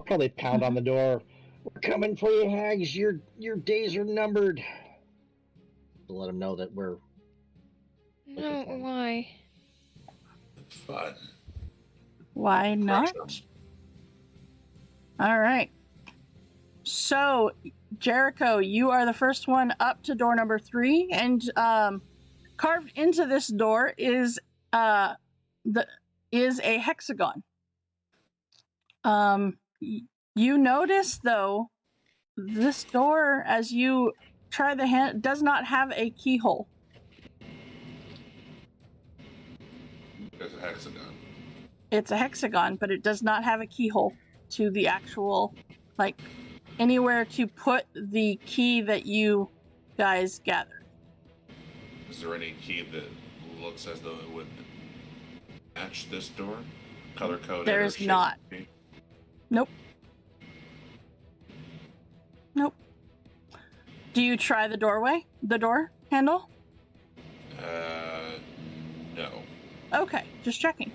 probably pound on the door. We're coming for you, hags. Your days are numbered. To let them know that we're. No, why? Fun. Why not? All right. So, Jericho, you are the first one up to door number 3, and carved into this door is a hexagon. You notice, though, this door, as you try the hand, does not have a keyhole. There's a hexagon. It's a hexagon, but it does not have a keyhole to the actual, like, anywhere to put the key that you guys gathered. Is there any key that looks as though it would match this door? Color coded? There is not. Nope. Nope. Do you try the doorway? The door handle? No. Okay, just checking.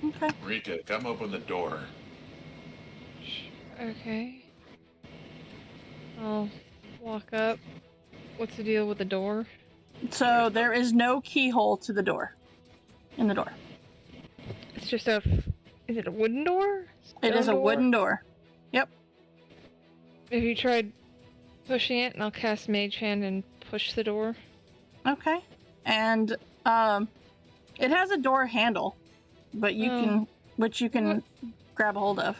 Okay. Rika, come open the door. Okay. I'll walk up. What's the deal with the door? So there is no keyhole to the door. In the door. It's just Is it a wooden door? It is a wooden door. Yep. Have you tried pushing it? And I'll cast Mage Hand and push the door. Okay. And it has a door handle, but you can grab a hold of.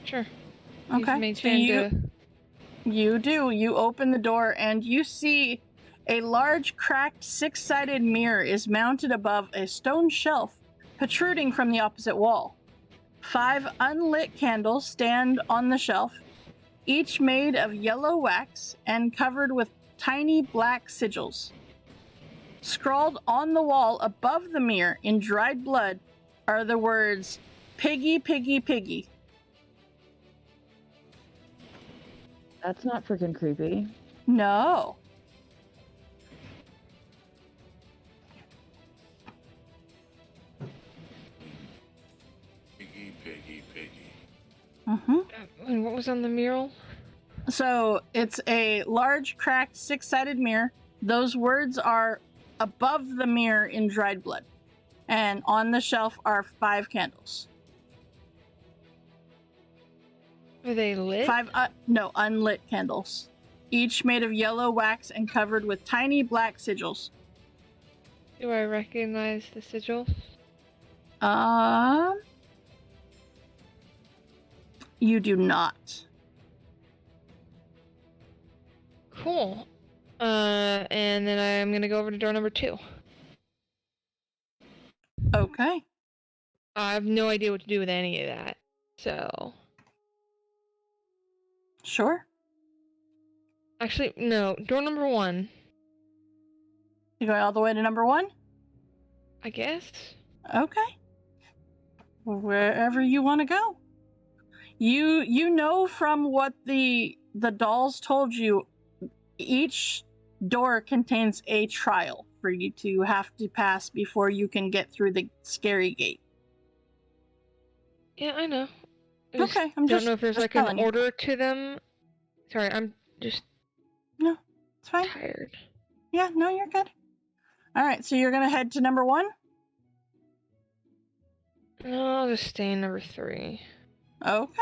Sure. Okay. Use So Mage Hand you open the door and you see a large cracked six-sided mirror is mounted above a stone shelf protruding from the opposite wall. 5 unlit candles stand on the shelf, each made of yellow wax and covered with tiny black sigils. Scrawled on the wall above the mirror in dried blood are the words, "Piggy, piggy, piggy." That's not freaking creepy. No. Piggy, piggy, piggy. Mm-hmm. And what was on the mural? So it's a large, cracked, six-sided mirror. Those words are above the mirror in dried blood. And on the shelf are 5 candles. Are they lit? 5, unlit candles. Each made of yellow wax and covered with tiny black sigils. Do I recognize the sigil? You do not. Cool. And then I'm gonna go over to door number 2. Okay. I have no idea what to do with any of that, so... Sure. Actually, no. Door number 1. You going all the way to number 1? I guess? Okay. Wherever you want to go. You know from what the dolls told you, each door contains a trial for you to have to pass before you can get through the scary gate. Yeah, I know. I Okay, I'm don't know if there's just like an telling you. order to them. Sorry, I'm just No, it's fine. tired. Yeah, no, you're good. Alright, so you're gonna head to number 1? No, I'll just stay in number 3. Okay.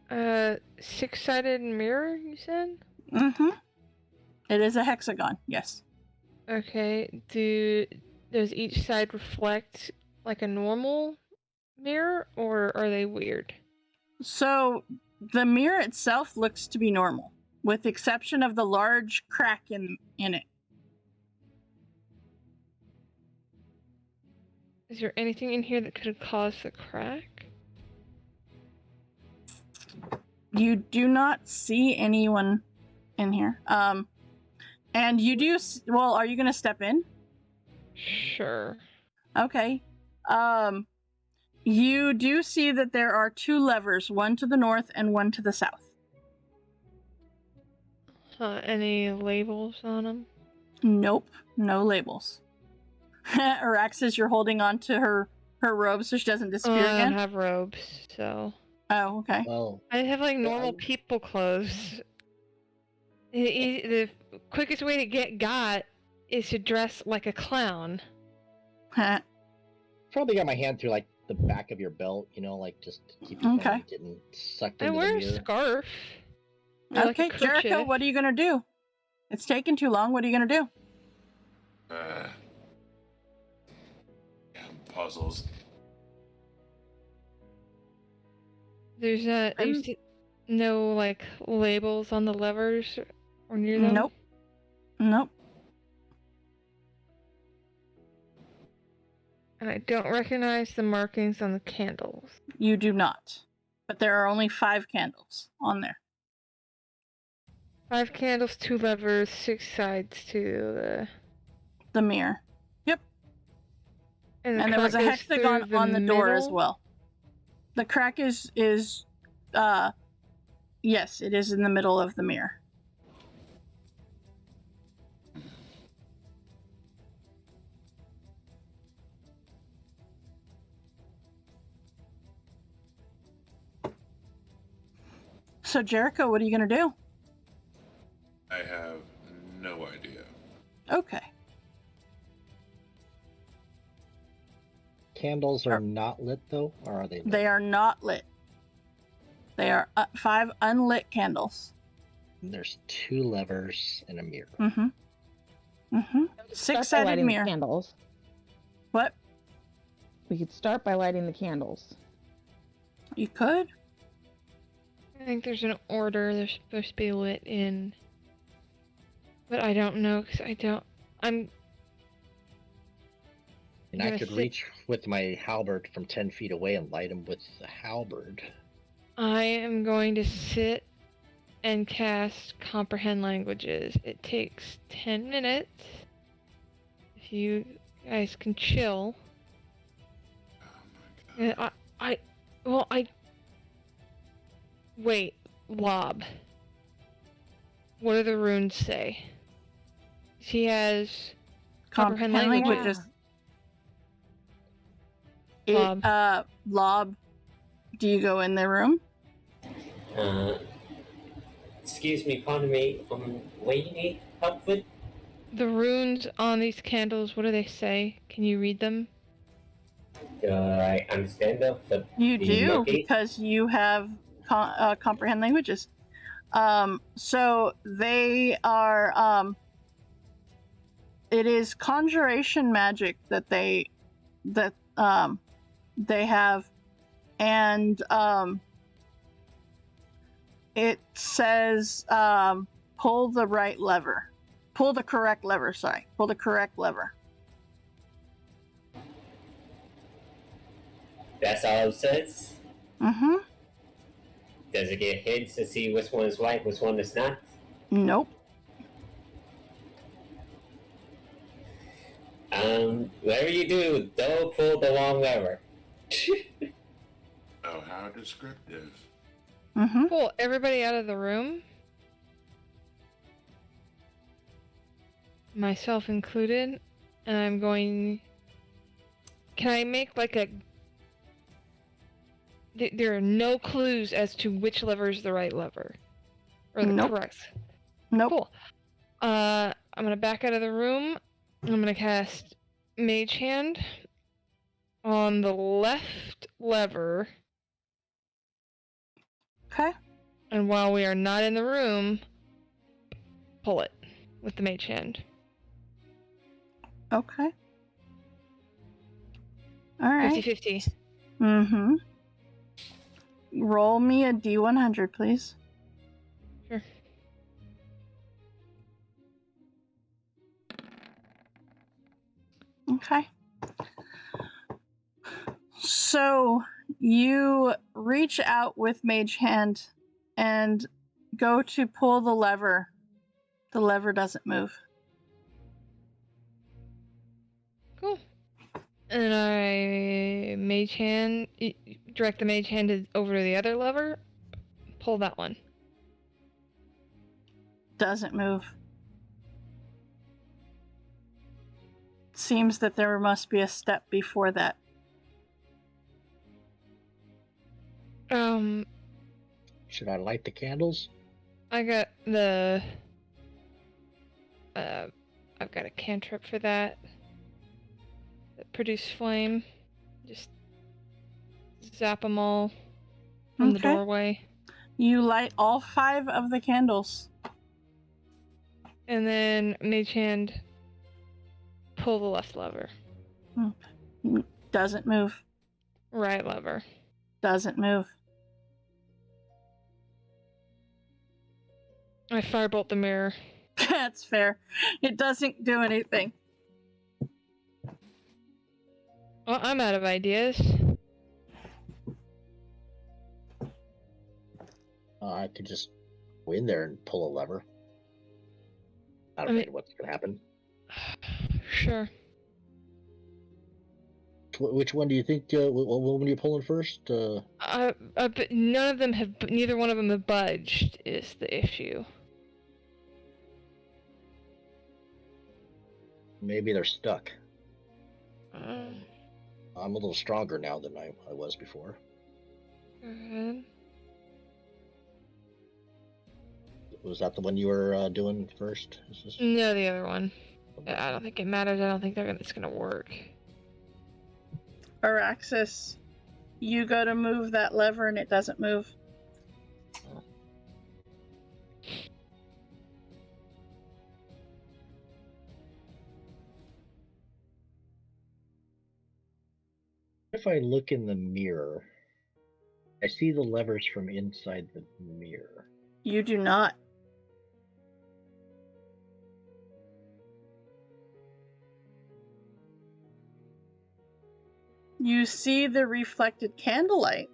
6-sided mirror, you said? Mm-hmm. It is a hexagon, yes. Okay, does each side reflect like a normal mirror, or are they weird? So, the mirror itself looks to be normal, with the exception of the large crack in it. Is there anything in here that could have caused the crack? You do not see anyone in here. And you do, well, are you going to step in? Sure. Okay. You do see that there are 2 levers, one to the north and one to the south. Any labels on them? Nope, no labels. Araxis, you're holding on to her robe so she doesn't disappear I again? don't have robes, so... Oh, okay. Well, I have like normal people clothes. The quickest way to get got is to dress like a clown. probably got my hand through like the back of your belt, you know, like just to keep you from getting sucked I into wear the a mirror. scarf. Okay, Jericho, what are you gonna do? It's taking too long. What are you gonna do? Puzzles. There's no like labels on the levers or near them? Nope. Nope. And I don't recognize the markings on the candles. You do not. But there are only 5 candles on there. 5 candles, 2 levers, 6 sides to the mirror. Yep. And there was a crack goes hexagon through on the door as middle? well. The crack is yes, it is in the middle of the mirror. So Jericho, what are you gonna do? I have no idea. Okay. candles are not lit, though? Or are they lit? They are not lit. They are 5 unlit candles. And there's 2 levers and a mirror. Mm-hmm. Mm-hmm. Start by 6-sided lighting mirror. the candles. What? We could start by lighting the candles. You could. I think there's an order they're supposed to be lit in. But I don't know, because I'm... And I could reach with my halberd from 10 feet away and light them with the halberd. I am going to sit and cast Comprehend Languages. It takes 10 minutes. If you guys can chill. Oh my god. Wait, Lob. What do the runes say? She has Comprehend Languages. Lob, do you go in the room? Excuse me, pardon me. What do you need help with? The runes on these candles, what do they say? Can you read them? I understand them, but You do, monkey? because you have Comprehend Languages. So they are, it is conjuration magic that they have, and it says pull the right lever. Pull the correct lever, sorry. Pull the correct lever. That's all it says? Mm-hmm. Does it get hints to see which one is right, which one is not? Nope. Whatever you do, don't pull the wrong lever. Oh, how descriptive. Mm-hmm. Pull everybody out of the room. Myself included. And I'm going... Can I make like a... There are no clues as to which lever is the right lever. Or the Nope. correct. Nope. Cool. I'm gonna back out of the room. I'm gonna cast Mage Hand on the left lever. Okay. And while we are not in the room, pull it with the Mage Hand. Okay. All right. 50-50. Mm-hmm. Roll me a D100, please. Sure. Okay. So you reach out with Mage Hand and go to pull the lever. The lever doesn't move. Cool. And I Mage Hand, direct the Mage Hand over to the other lever. Pull that one. Doesn't move. Seems that there must be a step before that. Should I light the candles? I got the... I've got a cantrip for that. Produce flame. Just zap them all from the doorway. You light all 5 of the candles. And then Mage Hand, pull the left lever. Doesn't move. Right lever. Doesn't move. I firebolt the mirror. That's fair. It doesn't do anything. Well, I'm out of ideas. I could just go in there and pull a lever. I don't know what's going to happen. Sure. Which one do you think? What one are you pulling first? But none of them have. Neither one of them have budged. Is the issue? Maybe they're stuck. I'm a little stronger now than I was before. Go ahead. Was that the one you were doing first? No, the other one. I don't think it matters. I don't think it's gonna work. Araxis, you go to move that lever and it doesn't move. If I look in the mirror, I see the levers from inside the mirror. You do not. You see the reflected candlelight.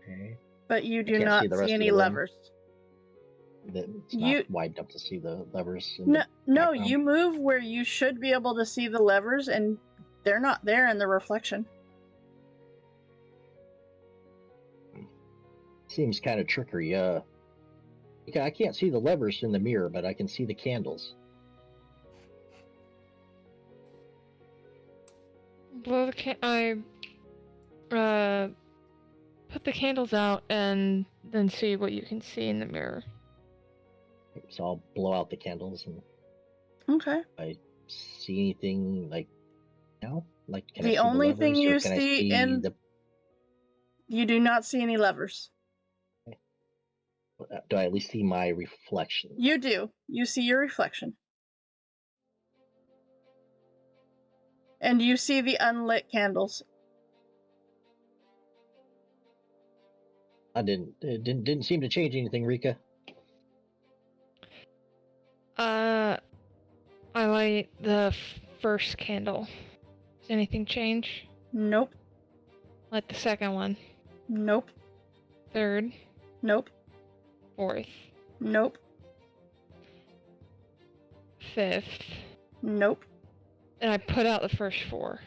Okay. But you do not see any levers. It's not wide enough to see the levers. No, you move where you should be able to see the levers, and they're not there in the reflection. Seems kind of trickery. I can't see the levers in the mirror, but I can see the candles. Well, I put the candles out and then see what you can see in the mirror. So I'll blow out the candles and. Okay. I see anything now? Can the I see only the levers, thing you or can see I see in you do not see any levers. Do I at least see my reflection? You do. You see your reflection. And you see the unlit candles. It didn't seem to change anything, Rika. I light the first candle. Does anything change? Nope. Light the second one. Nope. Third. Nope. Fourth. Nope. Fifth. Nope. And I put out the first 4.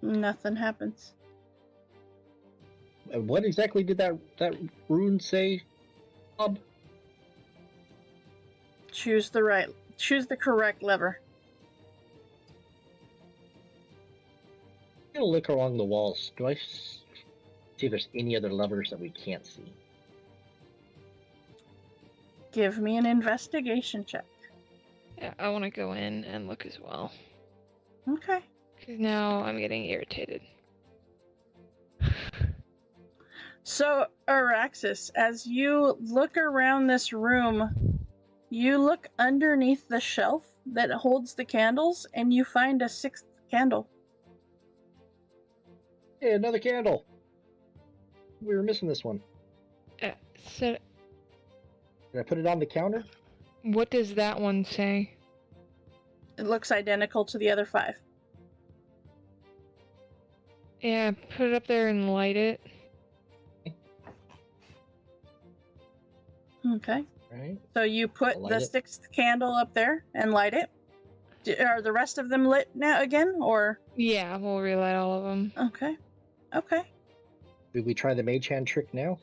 Nothing happens. What exactly did that rune say, Bob? Choose the correct lever. I'm gonna look along the walls. Do I see if there's any other levers that we can't see? Give me an investigation check. Yeah, I want to go in and look as well. Okay. Because now I'm getting irritated. So, Araxis, as you look around this room, you look underneath the shelf that holds the candles, and you find a 6th candle. Hey, another candle! We were missing this one. So, Did I put it on the counter? what does that one say? It looks identical to the other 5. Yeah, put it up there and light it. Okay. Right. So you put the 6th candle up there and light it. Are the rest of them lit now again, or? Yeah, we'll relight all of them. Okay. Okay. Did we try the mage hand trick now?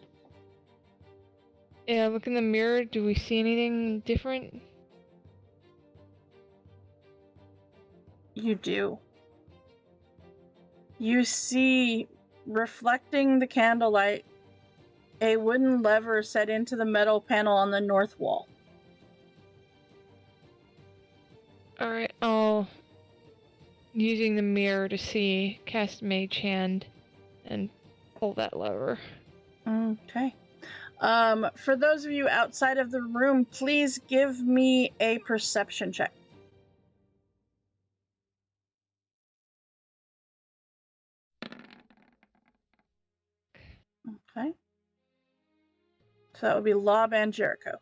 Yeah, look in the mirror. Do we see anything different? You do. You see, reflecting the candlelight, a wooden lever set into the metal panel on the north wall. Alright, I'll... using the mirror to see, cast Mage Hand, and pull that lever. Okay. For those of you outside of the room, please give me a perception check. Okay. So that would be Lob and Jericho.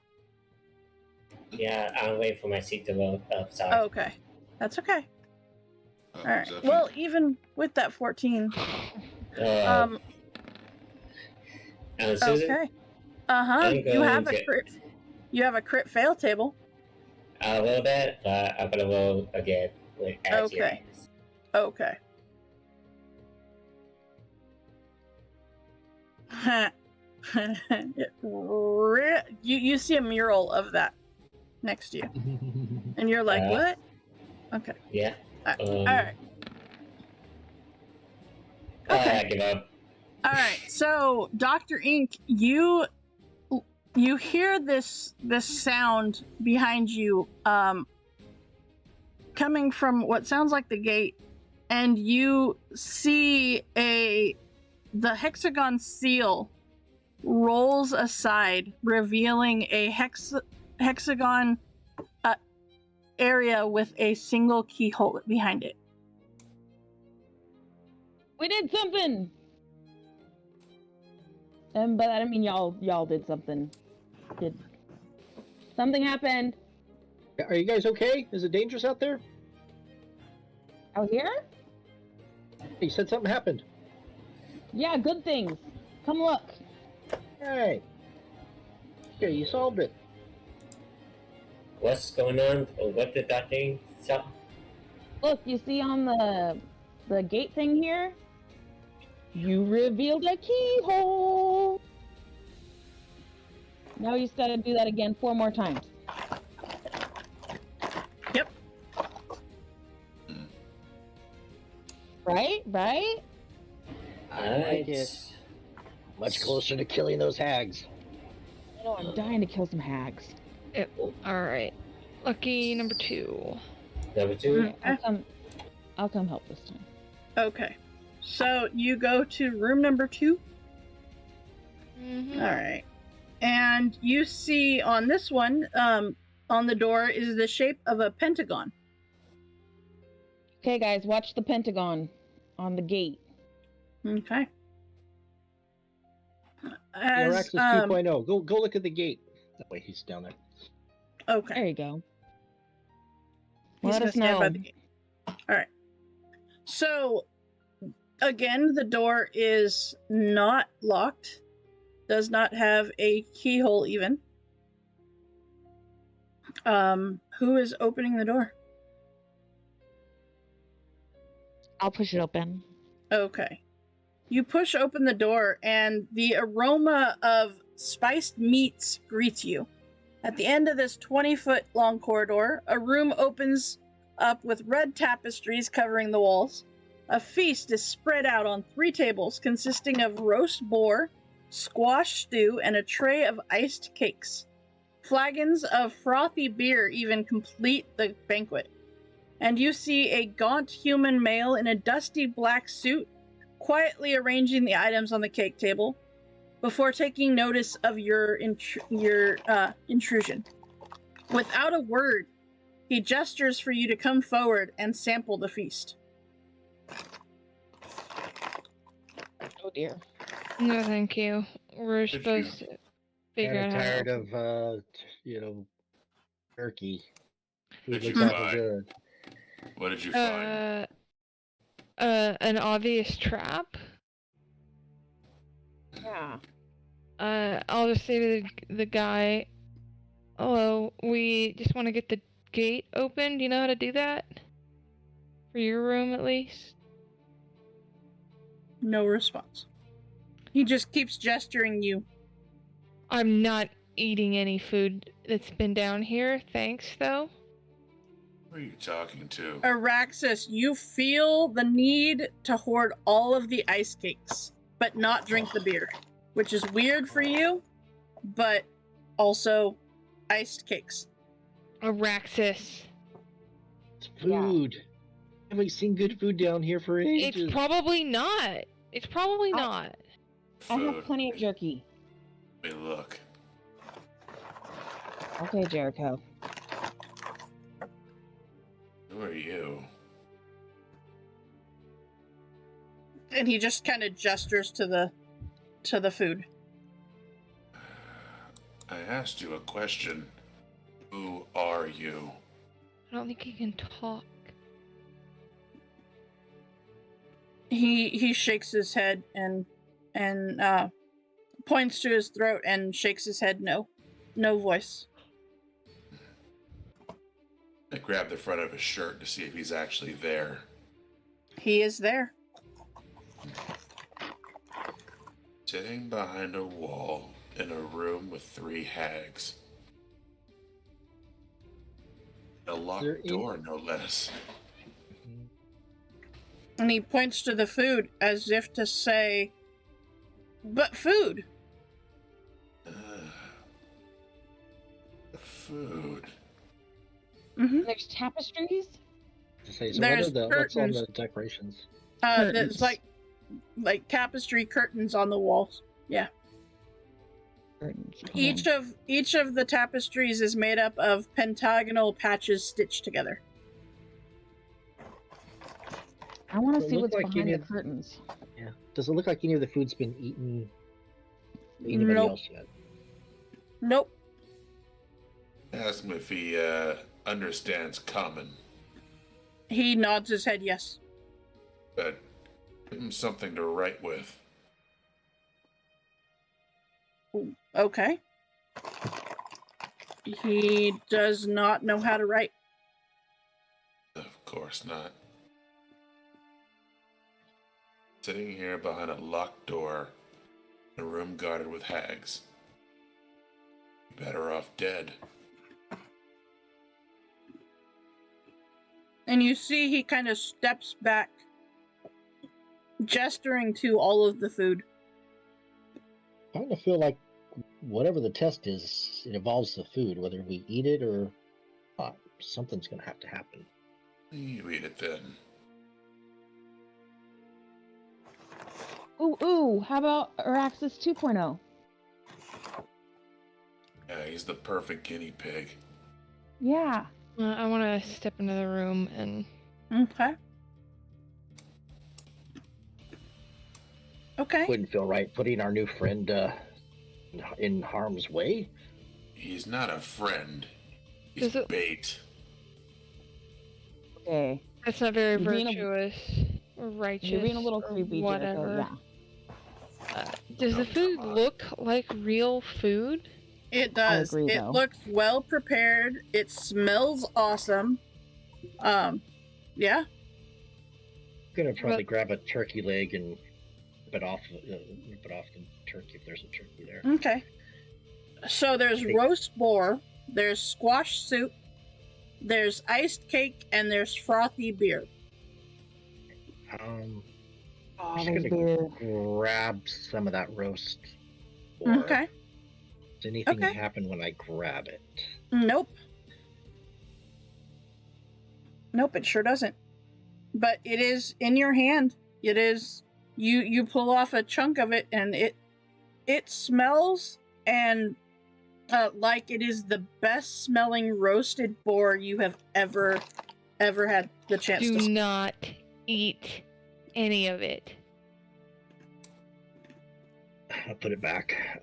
Yeah, I'm waiting for my seat to load up. Sorry. Okay. That's okay. Alright. Well, even with that 14. Susan? Okay. Uh-huh. You have a crit. You have a crit fail table. I'll roll that, but I'm gonna roll again with Okay. Okay. You see a mural of that next to you, and you're like, what? Okay. Yeah. All right. Okay. I give up. All right. So, Dr. Ink, you hear this sound behind you, coming from what sounds like the gate, and you see the hexagon seal rolls aside, revealing a hexagon area with a single keyhole behind it. We did something! And by that I mean y'all did something. Did something happened? Are you guys okay? Is it dangerous out there? Out here? You said something happened. Yeah, good things. Come look. Hey. Yeah, you solved it. What's going on? Or what did that thing tell? Look, you see on the gate thing here? You revealed a keyhole. Now you just gotta do that again 4 more times. Yep. Right? Right? like it. Much closer to killing those hags. I know, I'm dying to kill some hags. Yep. Alright. Lucky number 2. Number 2? I'll come help this time. Okay. So you go to room number 2? Mm-hmm. Alright. And you see on this one, on the door is the shape of a pentagon. Okay, guys, watch the pentagon on the gate. Okay. Araxis 2.0. Go look at the gate. That way he's down there. Okay. There you go. He's Let gonna us stand know. by the gate. Alright. So, again, the door is not locked. Does not have a keyhole even. Who is opening the door? I'll push it open. Okay. You push open the door, and the aroma of spiced meats greets you. At the end of this 20-foot long corridor, a room opens up with red tapestries covering the walls. A feast is spread out on 3 tables consisting of roast boar, squash stew, and a tray of iced cakes. Flagons of frothy beer even complete the banquet. And you see a gaunt human male in a dusty black suit quietly arranging the items on the cake table before taking notice of your intrusion. Without a word, he gestures for you to come forward and sample the feast. Oh dear. No, thank you. We're supposed to figure out how to Tired open. of turkey. What did Food you looks awful find? good. What did you find? An obvious trap. Yeah. I'll just say to the guy, hello, we just want to get the gate open. Do you know how to do that? For your room, at least? No response. He just keeps gesturing you. I'm not eating any food that's been down here, thanks, though. Who are you talking to? Araxis, you feel the need to hoard all of the ice cakes, but not drink the beer, which is weird for you, but also iced cakes. Araxis. It's food. Haven't seen good food down here for ages. It's probably not. It's probably not. I have plenty of jerky. Let me look. Okay, Jericho. Who are you? And he just kind of gestures to the food. I asked you a question. Who are you? I don't think he can talk. He shakes his head and points to his throat and shakes his head no voice. I grabbed the front of his shirt to see if he's actually there. He is there. Sitting behind a wall in a room with 3 hags. A locked door, no less. And he points to the food as if to say, but food. Food. Mm-hmm. There's tapestries? So There's what's on curtains. the decorations? There's like tapestry curtains on the walls. Yeah. Curtains. Each of the tapestries is made up of pentagonal patches stitched together. I want to Does it see look what's like behind any the of- curtains. Yeah. Does it look like any of the food's been eaten by anybody Nope. else yet? Nope. Ask him if he understands common. He nods his head yes. But give him something to write with. Okay. He does not know how to write. Of course not. Sitting here behind a locked door in a room guarded with hags. Better off dead. And you see he kind of steps back, gesturing to all of the food. I kind of feel like whatever the test is, it involves the food, whether we eat it or not. Something's going to have to happen. You eat it then. Ooh, how about Araxis 2.0? Yeah, he's the perfect guinea pig. Yeah. I want to step into the room and... Okay. Wouldn't feel right putting our new friend in harm's way. He's not a friend. He's bait. Okay. That's not very You're being virtuous or righteous. You're being a little creepy, whatever. Jericho. Yeah. Does the food look like real food? It does. I agree, it though. looks well prepared. It smells awesome. Yeah. I'm gonna probably grab a turkey leg and rip it off the turkey if there's a turkey there. Okay. So there's roast boar, there's squash soup, there's iced cake, and there's frothy beer. I'm Oh, just there's gonna beer. grab some of that roast boar. Okay. Does anything happen when I grab it? Nope. Nope, it sure doesn't. But it is in your hand. It is. You pull off a chunk of it, and it smells and like it is the best smelling roasted boar you have ever had the chance to. Do not eat any of it. I'll put it back.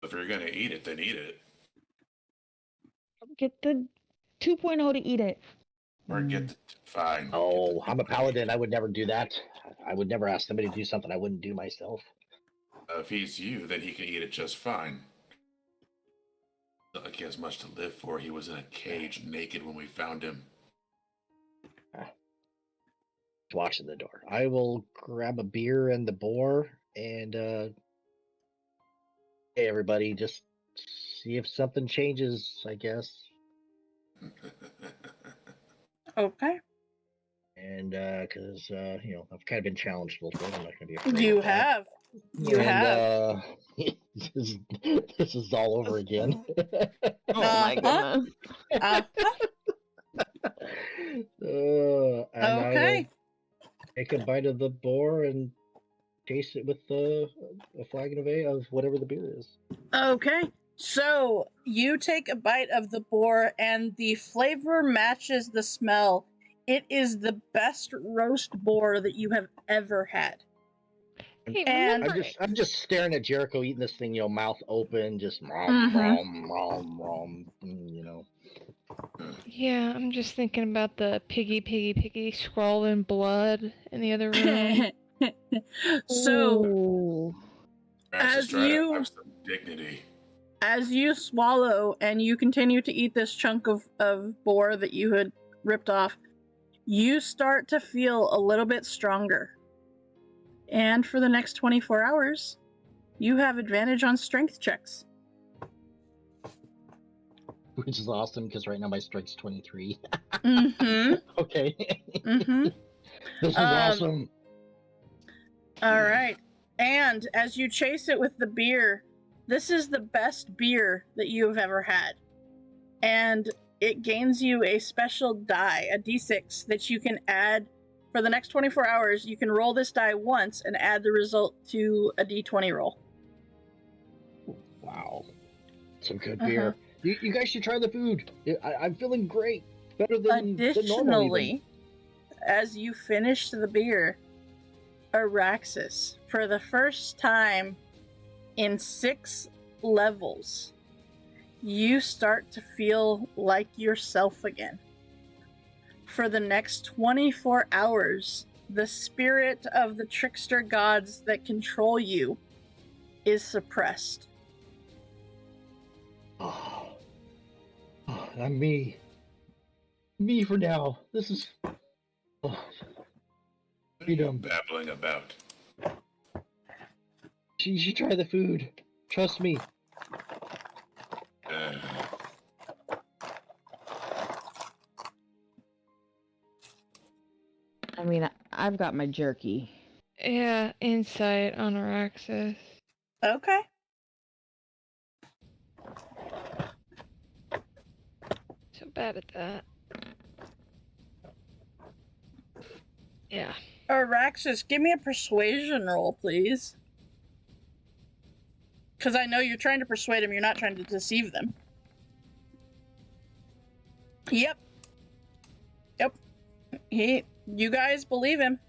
If you're gonna eat it, then eat it. Get the 2.0 to eat it. Or get the... Fine. Oh, I'm a paladin. I would never do that. I would never ask somebody to do something I wouldn't do myself. If he's you, then he can eat it just fine. Not like he has much to live for. He was in a cage naked when we found him. Watching the door. I will grab a beer and the boar and hey everybody, just see if something changes, I guess. Okay. And because I've kind of been challenged a little bit. I'm not gonna be afraid. You of that. have. You have. This is all over again. Oh my goodness. And Okay. take a bite of the boar and taste it with a flagon of whatever the beer is. Okay. So you take a bite of the boar, and the flavor matches the smell. It is the best roast boar that you have ever had. Hey, And I'm just staring at Jericho eating this thing, mouth open, just Yeah, I'm just thinking about the piggy scrawling blood in the other room. So Ooh. Francis, As try you- to have some dignity. as you swallow and you continue to eat this chunk of boar that you had ripped off, you start to feel a little bit stronger. And for the next 24 hours, you have advantage on strength checks. which is awesome because right now my strike's 23. Mm-hmm. Okay. Mm-hmm. This is awesome. All right. And as you chase it with the beer, this is the best beer that you have ever had. And it gains you a special die, a d6, that you can add for the next 24 hours. You can roll this die once and add the result to a d20 roll. Wow. Some good beer. You guys should try the food. I'm feeling great. Better than normal even. Additionally, as you finish the beer, Araxis, for the first time in 6 levels, you start to feel like yourself again. For the next 24 hours, the spirit of the trickster gods that control you is suppressed. I'm me. Me for now. This is... What are you babbling about? You should try the food. Trust me. I mean, I've got my jerky. Yeah, insight on Araxis. Okay. So bad at that. Yeah. Araxis, give me a persuasion roll, please. Because I know you're trying to persuade them, you're not trying to deceive them. Yep. You guys believe him.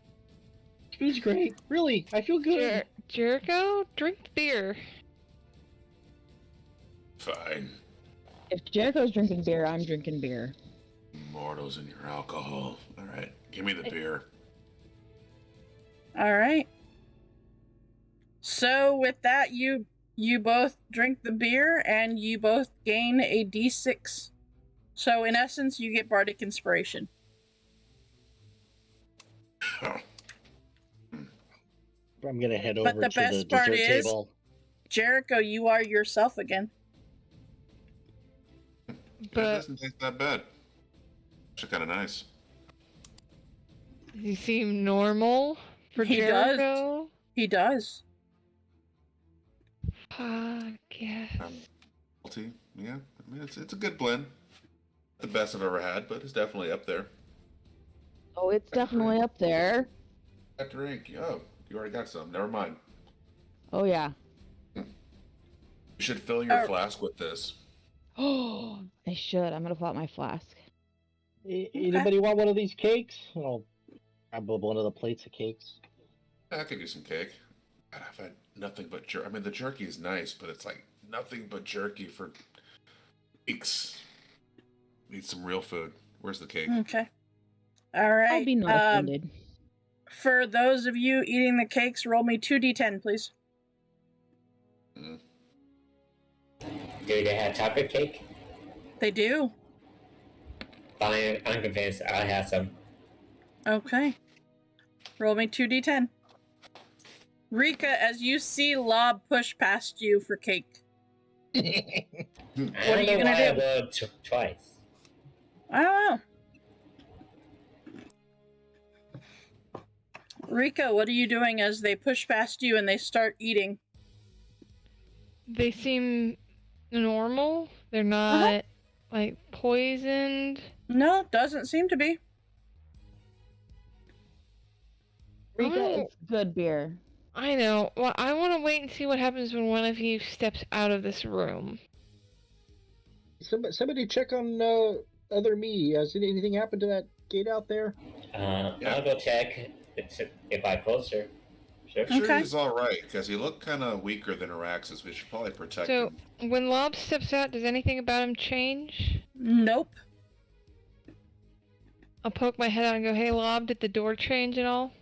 Food's great. Really, I feel good. Jericho, drink the beer. Fine. If Jericho's drinking beer, I'm drinking beer. Mortals and your alcohol. All right, give me the beer. All right. So with that, you both drink the beer and you both gain a d6. So in essence, you get bardic inspiration. I'm gonna head But over the to best the part dessert is, table. Jericho, you are yourself again. But it doesn't taste that bad. Actually, kind of nice. Does he seem normal for Jericho? He does. Yes. Salty, yeah. I mean, it's a good blend. The best I've ever had, but it's definitely up there. Oh, it's definitely up there. That drink, oh, you already got some. Never mind. Oh, yeah. You should fill your flask with this. Oh, I should. I'm gonna pull out my flask. Anybody want one of these cakes? I'll grab one of the plates of cakes. I could do some cake. God, I've had nothing but jerky. I mean, the jerky is nice, but it's like nothing but jerky for weeks. Need some real food. Where's the cake? Okay. All right. I'll be not offended. For those of you eating the cakes, roll me 2d10, please. Do they have chocolate cake? They do. Fine, I'm convinced. I'll have some. Okay. Roll me 2d10. Rika, as you see Lob push past you for cake. What are you gonna do? I rolled twice. I don't know. Rika, what are you doing as they push past you and they start eating? They seem normal. They're not like poisoned. No, doesn't seem to be. Rika, it's good beer. I know. Well, I want to wait and see what happens when one of you steps out of this room. Somebody check on other me. Has anything happened to that gate out there? I'll go check if I close her. Sure. I'm sure he's all right because he looked kind of weaker than Araxis. We should probably protect him. So when Lob steps out, does anything about him change? Nope. I'll poke my head out and go, "Hey, Lob, did the door change at all?"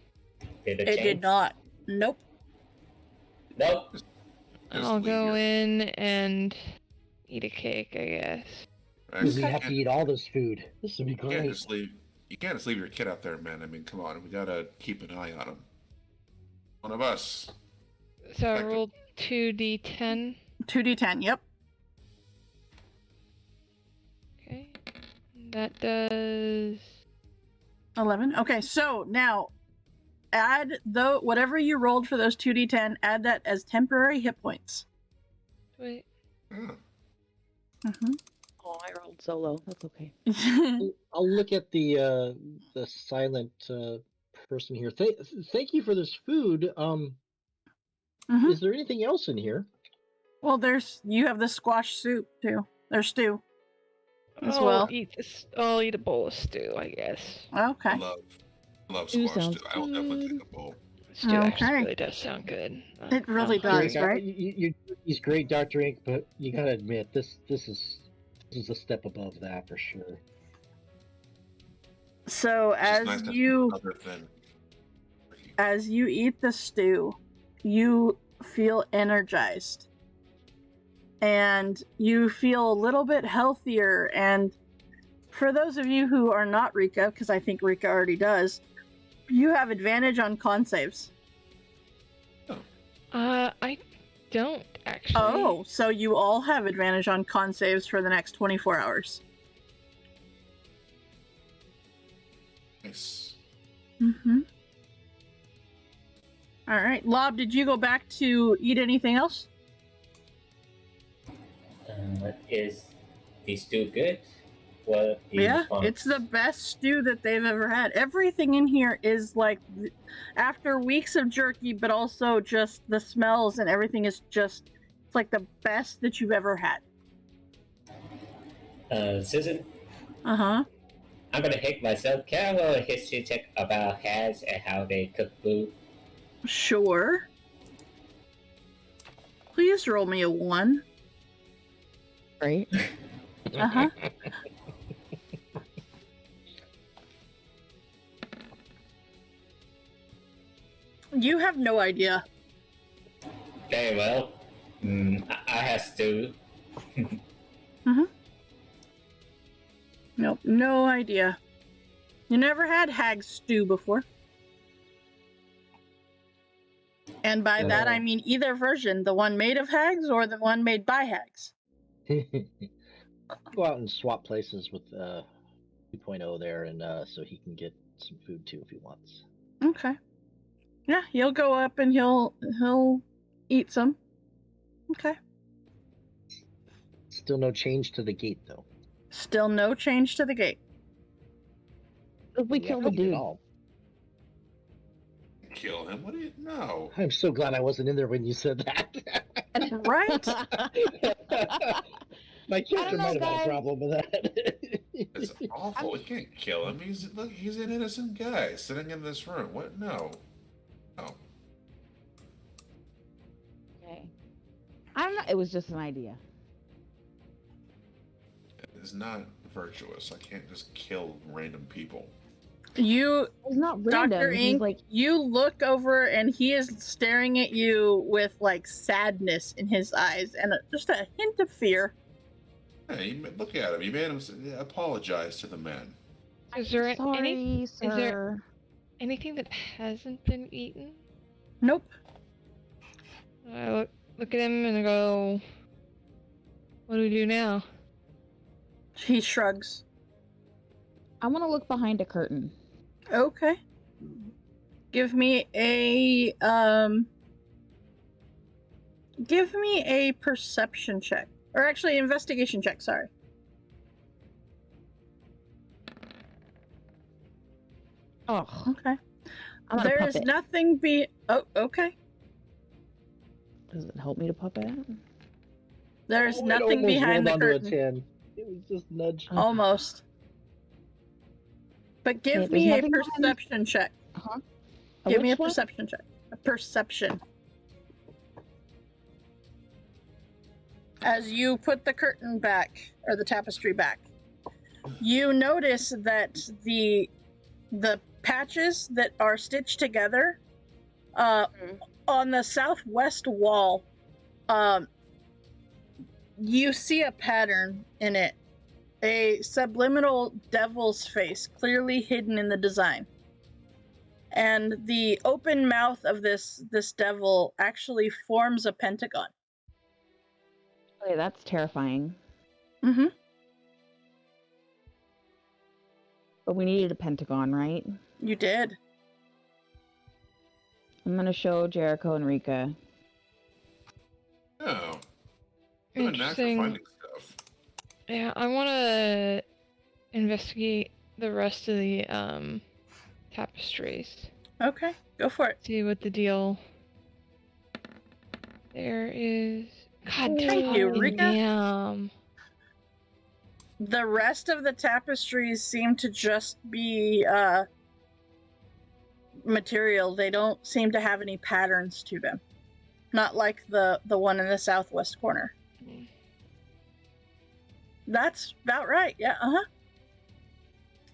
Did it did not. Nope. Nope. I'll go in and eat a cake, I guess. We have to eat all this food. This would be great. You can't just leave your kid out there, man. I mean, come on. We gotta keep an eye on him. One of us. So I rolled 2d10. 2d10, yep. Okay. That does 11. Okay, so now add whatever you rolled for those 2d10, add that as temporary hit points. Wait. Hmm. Mm-hmm. Oh, I rolled solo. That's okay. I'll look at the silent person here. Thank you for this food. Mhm. Is there anything else in here? Well, you have the squash soup too. There's stew as well. I'll eat a bowl of stew, I guess. Okay. I love Stew squash sounds too. I will definitely good. take a bowl. Stew actually Okay. really does sound good. It really I'm does, hungry. right? He's great, Dr. Ink, but you gotta admit this is a step above that for sure. So It's just nice to have other than as you eat the stew, you feel energized. And you feel a little bit healthier. And for those of you who are not Rika, because I think Rika already does, you have advantage on con saves. I don't actually. Oh, so you all have advantage on con saves for the next 24 hours. nice. Mm-hmm. All right. Lob, did you go back to eat anything else? Is the stew good? What the Yeah, response? it's the best stew that they've ever had. Everything in here is like, after weeks of jerky, but also just the smells and everything is just, it's like the best that you've ever had. Susan, Uh-huh. I'm gonna hate myself. Can I roll a history check about hags and how they cook food? Sure. Please roll me a 1. Right? Uh-huh. You have no idea. Very well. I have stew. Mm-hmm. Nope, no idea. You never had hag stew before. And by that I mean either version, the one made of hags or the one made by hags. Go out and swap places with 2.0 there, and so he can get some food too if he wants. Okay. Yeah, he'll go up and he'll eat some. Okay. Still no change to the gate though. Still no change to the gate. If we kill the dude. Kill him? What do you know? I'm so glad I wasn't in there when you said that. Right? My character know, might have had guys. a problem with that. It's awful. We can't kill him. He's an innocent guy sitting in this room. What? No. No. Okay. I'm not. It was just an idea. It is not virtuous. I can't just kill random people. You, It's not random. Dr. He's Ink, like, you look over and he is staring at you with like sadness in his eyes and just a hint of fear. Hey, look at him. You made him apologize to the man. Is there sorry, sir. Is there anything that hasn't been eaten? Nope. I look at him and I go, "What do we do now?" He shrugs. I want to look behind a curtain. Okay. Give me a perception check. Or actually investigation check, sorry. Oh, Okay. I'm There is nothing oh, okay. Does it help me to puppet? There's It nothing almost behind the rolled onto a curtain. 10. It was just nudged. Almost. But give Okay, me there's a nothing behind- perception check. Uh-huh. Give me a Which one? perception check. A perception. As you put the curtain back, or the tapestry back, you notice that the patches that are stitched together on the southwest wall, you see a pattern in it. A subliminal devil's face, clearly hidden in the design. And the open mouth of this devil actually forms a pentagon. Okay, that's terrifying. Mm-hmm. But we needed a pentagon, right? You did. I'm gonna show Jericho and Rika. Oh. You have a knack for finding stuff. Yeah, I want to investigate the rest of the tapestries. Okay, go for it. See what the deal. There is. God Thank you, Rika. damn. The rest of the tapestries seem to just be material. They don't seem to have any patterns to them. Not like the one in the southwest corner. That's about right. Yeah,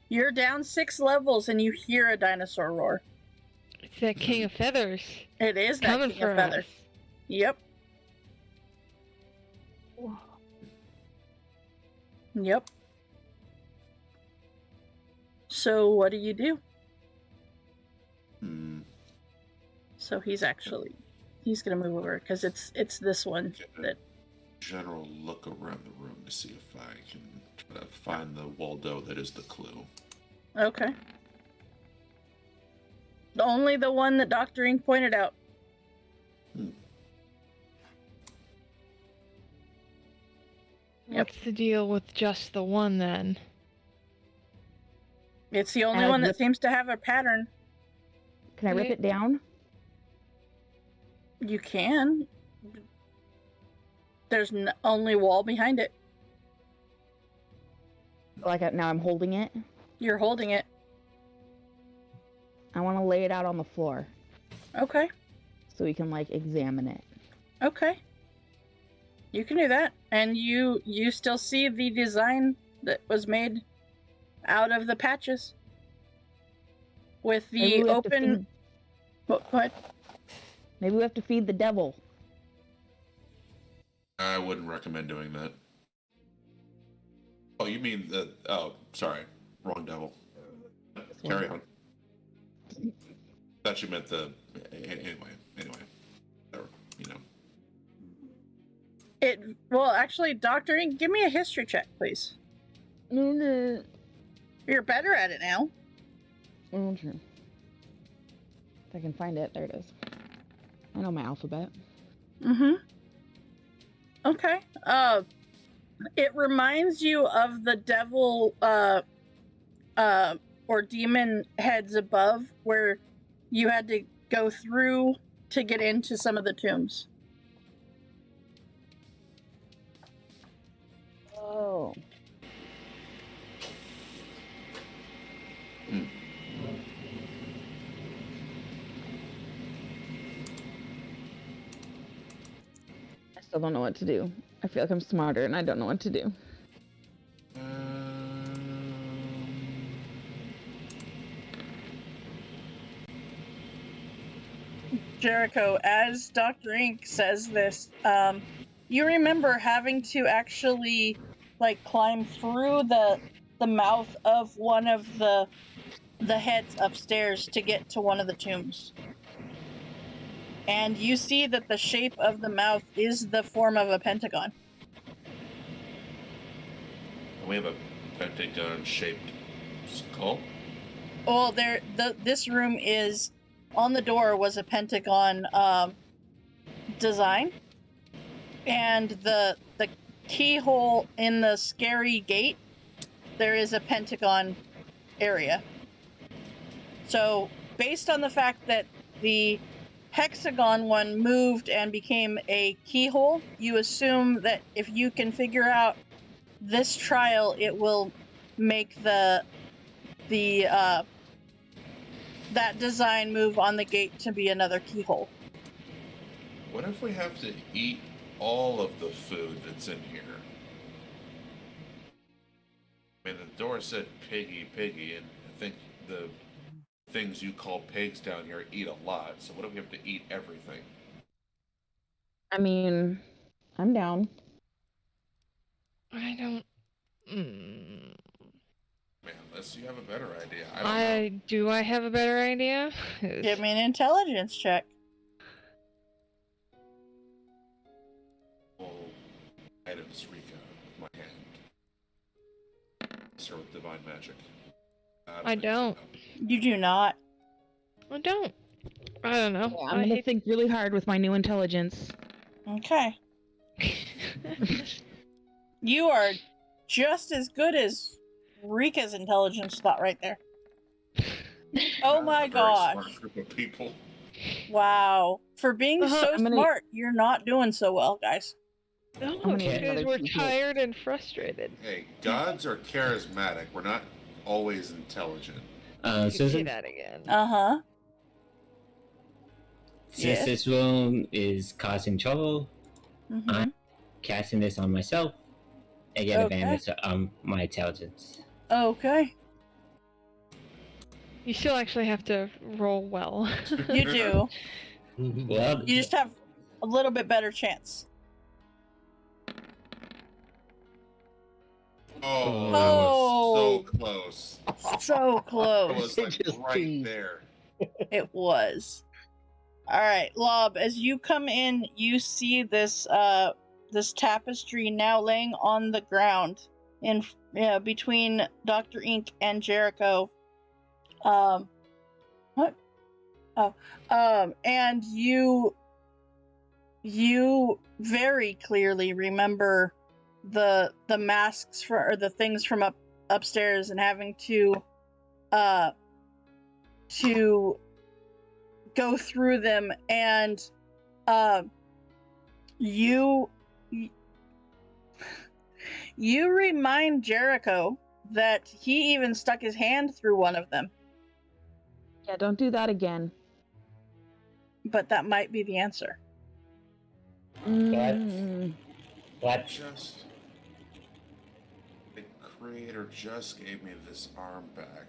You're down 6 levels and you hear a dinosaur roar. It's that King of Feathers. It is that coming King for of Feathers. us. Yep. Yep. So what do you do? So he's gonna move over because it's this one that. General look around the room to see if I can try to find the Waldo that is the clue. Okay. Only the one that Dr. Ink pointed out. What's the deal with just the one then? It's the only one that seems to have a pattern. Can I rip it down? You can. There's only wall behind it. Like now I'm holding it? You're holding it. I want to lay it out on the floor. Okay. So we can like examine it. Okay. You can do that. And you still see the design that was made out of the patches. With the open... What? Maybe we have to feed the devil. I wouldn't recommend doing that. Oh, you mean the... Oh, sorry. Wrong devil. Carry on. Thought you meant the... Anyway. You know. Well, actually, Dr. Ink, give me a history check, please. You're better at it now. Oh, true. If I can find it, there it is. I know my alphabet. Okay. It reminds you of the devil, or demon heads above, where you had to go through to get into some of the tombs. Oh. I still don't know what to do. I feel like I'm smarter and I don't know what to do. Jericho, as Dr. Ink says this, you remember having to actually climb through the mouth of one of the heads upstairs to get to one of the tombs. And you see that the shape of the mouth is the form of a pentagon. We have a pentagon-shaped skull? Well, this room is... On the door was a pentagon design. And the keyhole in the scary gate, there is a pentagon area. So, based on the fact that the hexagon one moved and became a keyhole, you assume that if you can figure out this trial, it will make that design move on the gate to be another keyhole. What if we have to eat all of the food that's in here? I mean, the door said piggy, and I think the things you call pigs down here eat a lot, so what if we have to eat everything? I mean, I'm down. I don't... Man, unless you have a better idea. I don't know. Do I have a better idea? Give me an intelligence check. Oh, items Rika with my hand. Start with divine magic. I don't. You do not. I don't. I don't know. Yeah, I'm gonna think really hard with my new intelligence. Okay. You are just as good as Rika's intelligence thought right there. Oh my gosh. Smart group of people. Wow. For being so gonna- smart, you're not doing so well, guys. No, gonna need because another we're two hits. tired and frustrated. Hey, gods are charismatic. We're not always intelligent. You can say Susan, that again. Uh-huh. since Yes. this room is causing trouble, Mm-hmm. I'm casting this on myself and get Okay. advantage on my intelligence. Okay. You still actually have to roll well. You do. Well, You just have a little bit better chance. Oh, that was so close. So It close. was like Just right teased. there. It was. All right, Lob, as you come in, you see this this tapestry now laying on the ground in between Dr. Ink and Jericho. What? Oh. And you very clearly remember the masks or the things from upstairs and having to go through them, and you remind Jericho that he even stuck his hand through one of them, Yeah, don't do that again. but that might be the answer. what? Just the creator just gave me this arm back.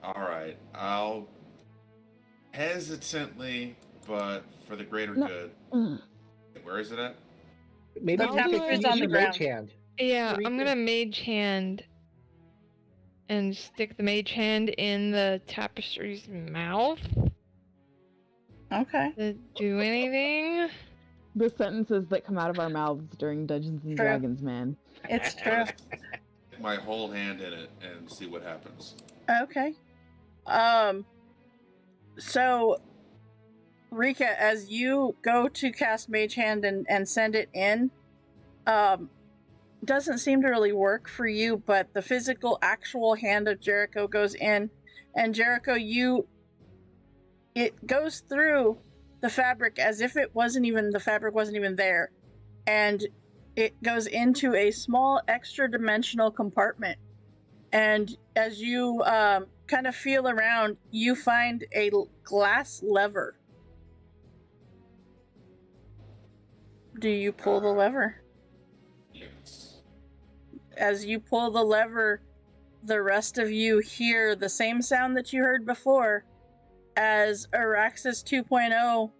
All right, I'll hesitantly, but for the greater good. Where is it at? Maybe The you could tapestry's use on the your ground. mage hand. Yeah, Rika. I'm gonna mage hand and stick the mage hand in the tapestry's mouth. Okay. To do anything? The sentences that come out of our mouths during Dungeons and True. Dragons, man. It's I'm true. gonna stick my whole hand in it and see what happens. Okay. So, Rika, as you go to cast Mage Hand and send it in, doesn't seem to really work for you, but the physical, actual hand of Jericho goes in, and Jericho, it goes through the fabric as if the fabric wasn't even there, and it goes into a small extra dimensional compartment. And as you kind of feel around, you find a glass lever. Do you pull the lever? Yes. As you pull the lever, the rest of you hear the same sound that you heard before as Araxis 2.0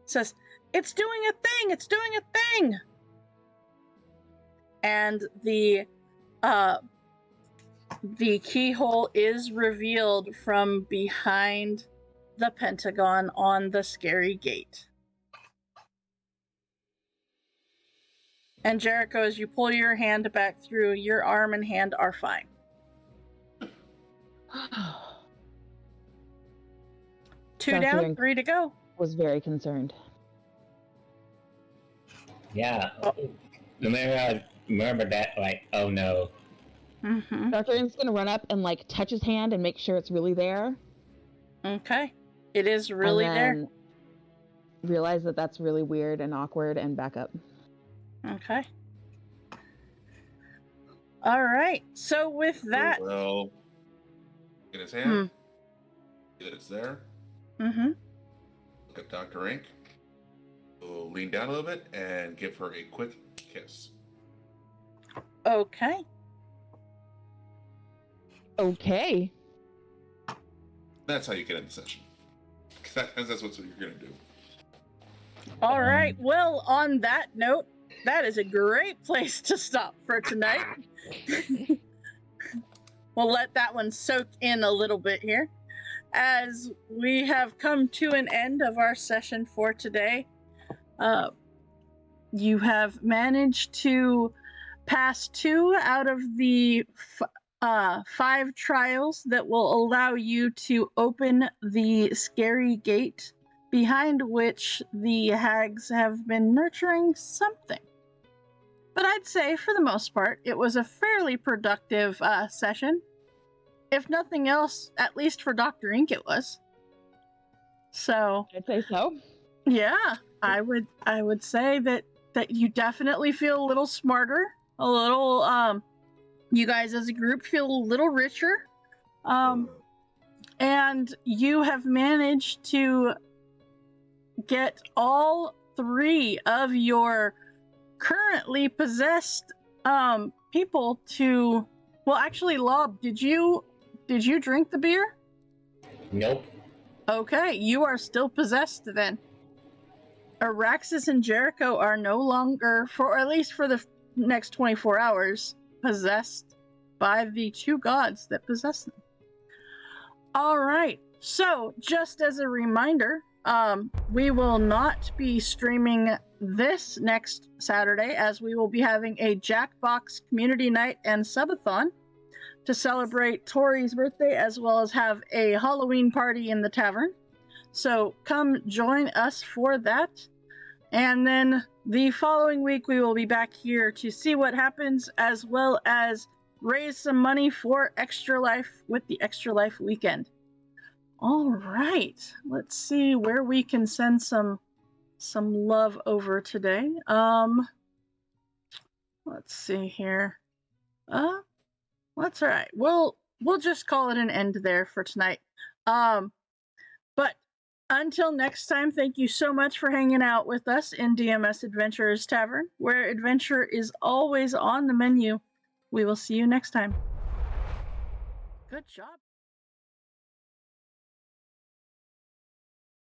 says, "It's doing a thing! It's doing a thing!" And the keyhole is revealed from behind the pentagon on the scary gate. And Jericho, as you pull your hand back through, your arm and hand are fine. Two Dr. down, Ink 3 to go. was very concerned. Yeah. Remember that, like, oh no. Mm-hmm. Dr. Ink's gonna run up and like touch his hand and make sure it's really there. Okay. It is really and there. then realize that that's really weird and awkward and back up. Okay. All right. So with that, Well, in his hand, see that it's there. mm-hmm. Look at Dr. Ink. We'll lean down a little bit and give her a quick kiss. Okay. Okay. That's how you get in the session. That's what you're gonna do. All right. Well, on that note, that is a great place to stop for tonight. We'll let that one soak in a little bit here. As we have come to an end of our session for today, you have managed to pass 2 out of the 5 trials that will allow you to open the scary gate behind which the hags have been nurturing something. But I'd say, for the most part, it was a fairly productive session. If nothing else, at least for Dr. Ink it was. So I'd say so. Yeah, I would say that you definitely feel a little smarter, a little you guys as a group feel a little richer. And you have managed to get all 3 of your currently possessed people to, well, actually, Lob, did you drink the beer? Nope. Okay, you are still possessed then. Araxis and Jericho are no longer, for at least for the next 24 hours, possessed by the 2 gods that possess them. All right, so just as a reminder, we will not be streaming this next Saturday, as we will be having a Jackbox Community Night and Subathon to celebrate Tori's birthday, as well as have a Halloween party in the tavern. So come join us for that. And then the following week, we will be back here to see what happens, as well as raise some money for Extra Life with the Extra Life weekend. All right, let's see where we can send some love over today. Let's see here. That's all right. We'll just call it an end there for tonight. But until next time, thank you so much for hanging out with us in DMS Adventurers Tavern, where adventure is always on the menu. We will see you next time. Good job.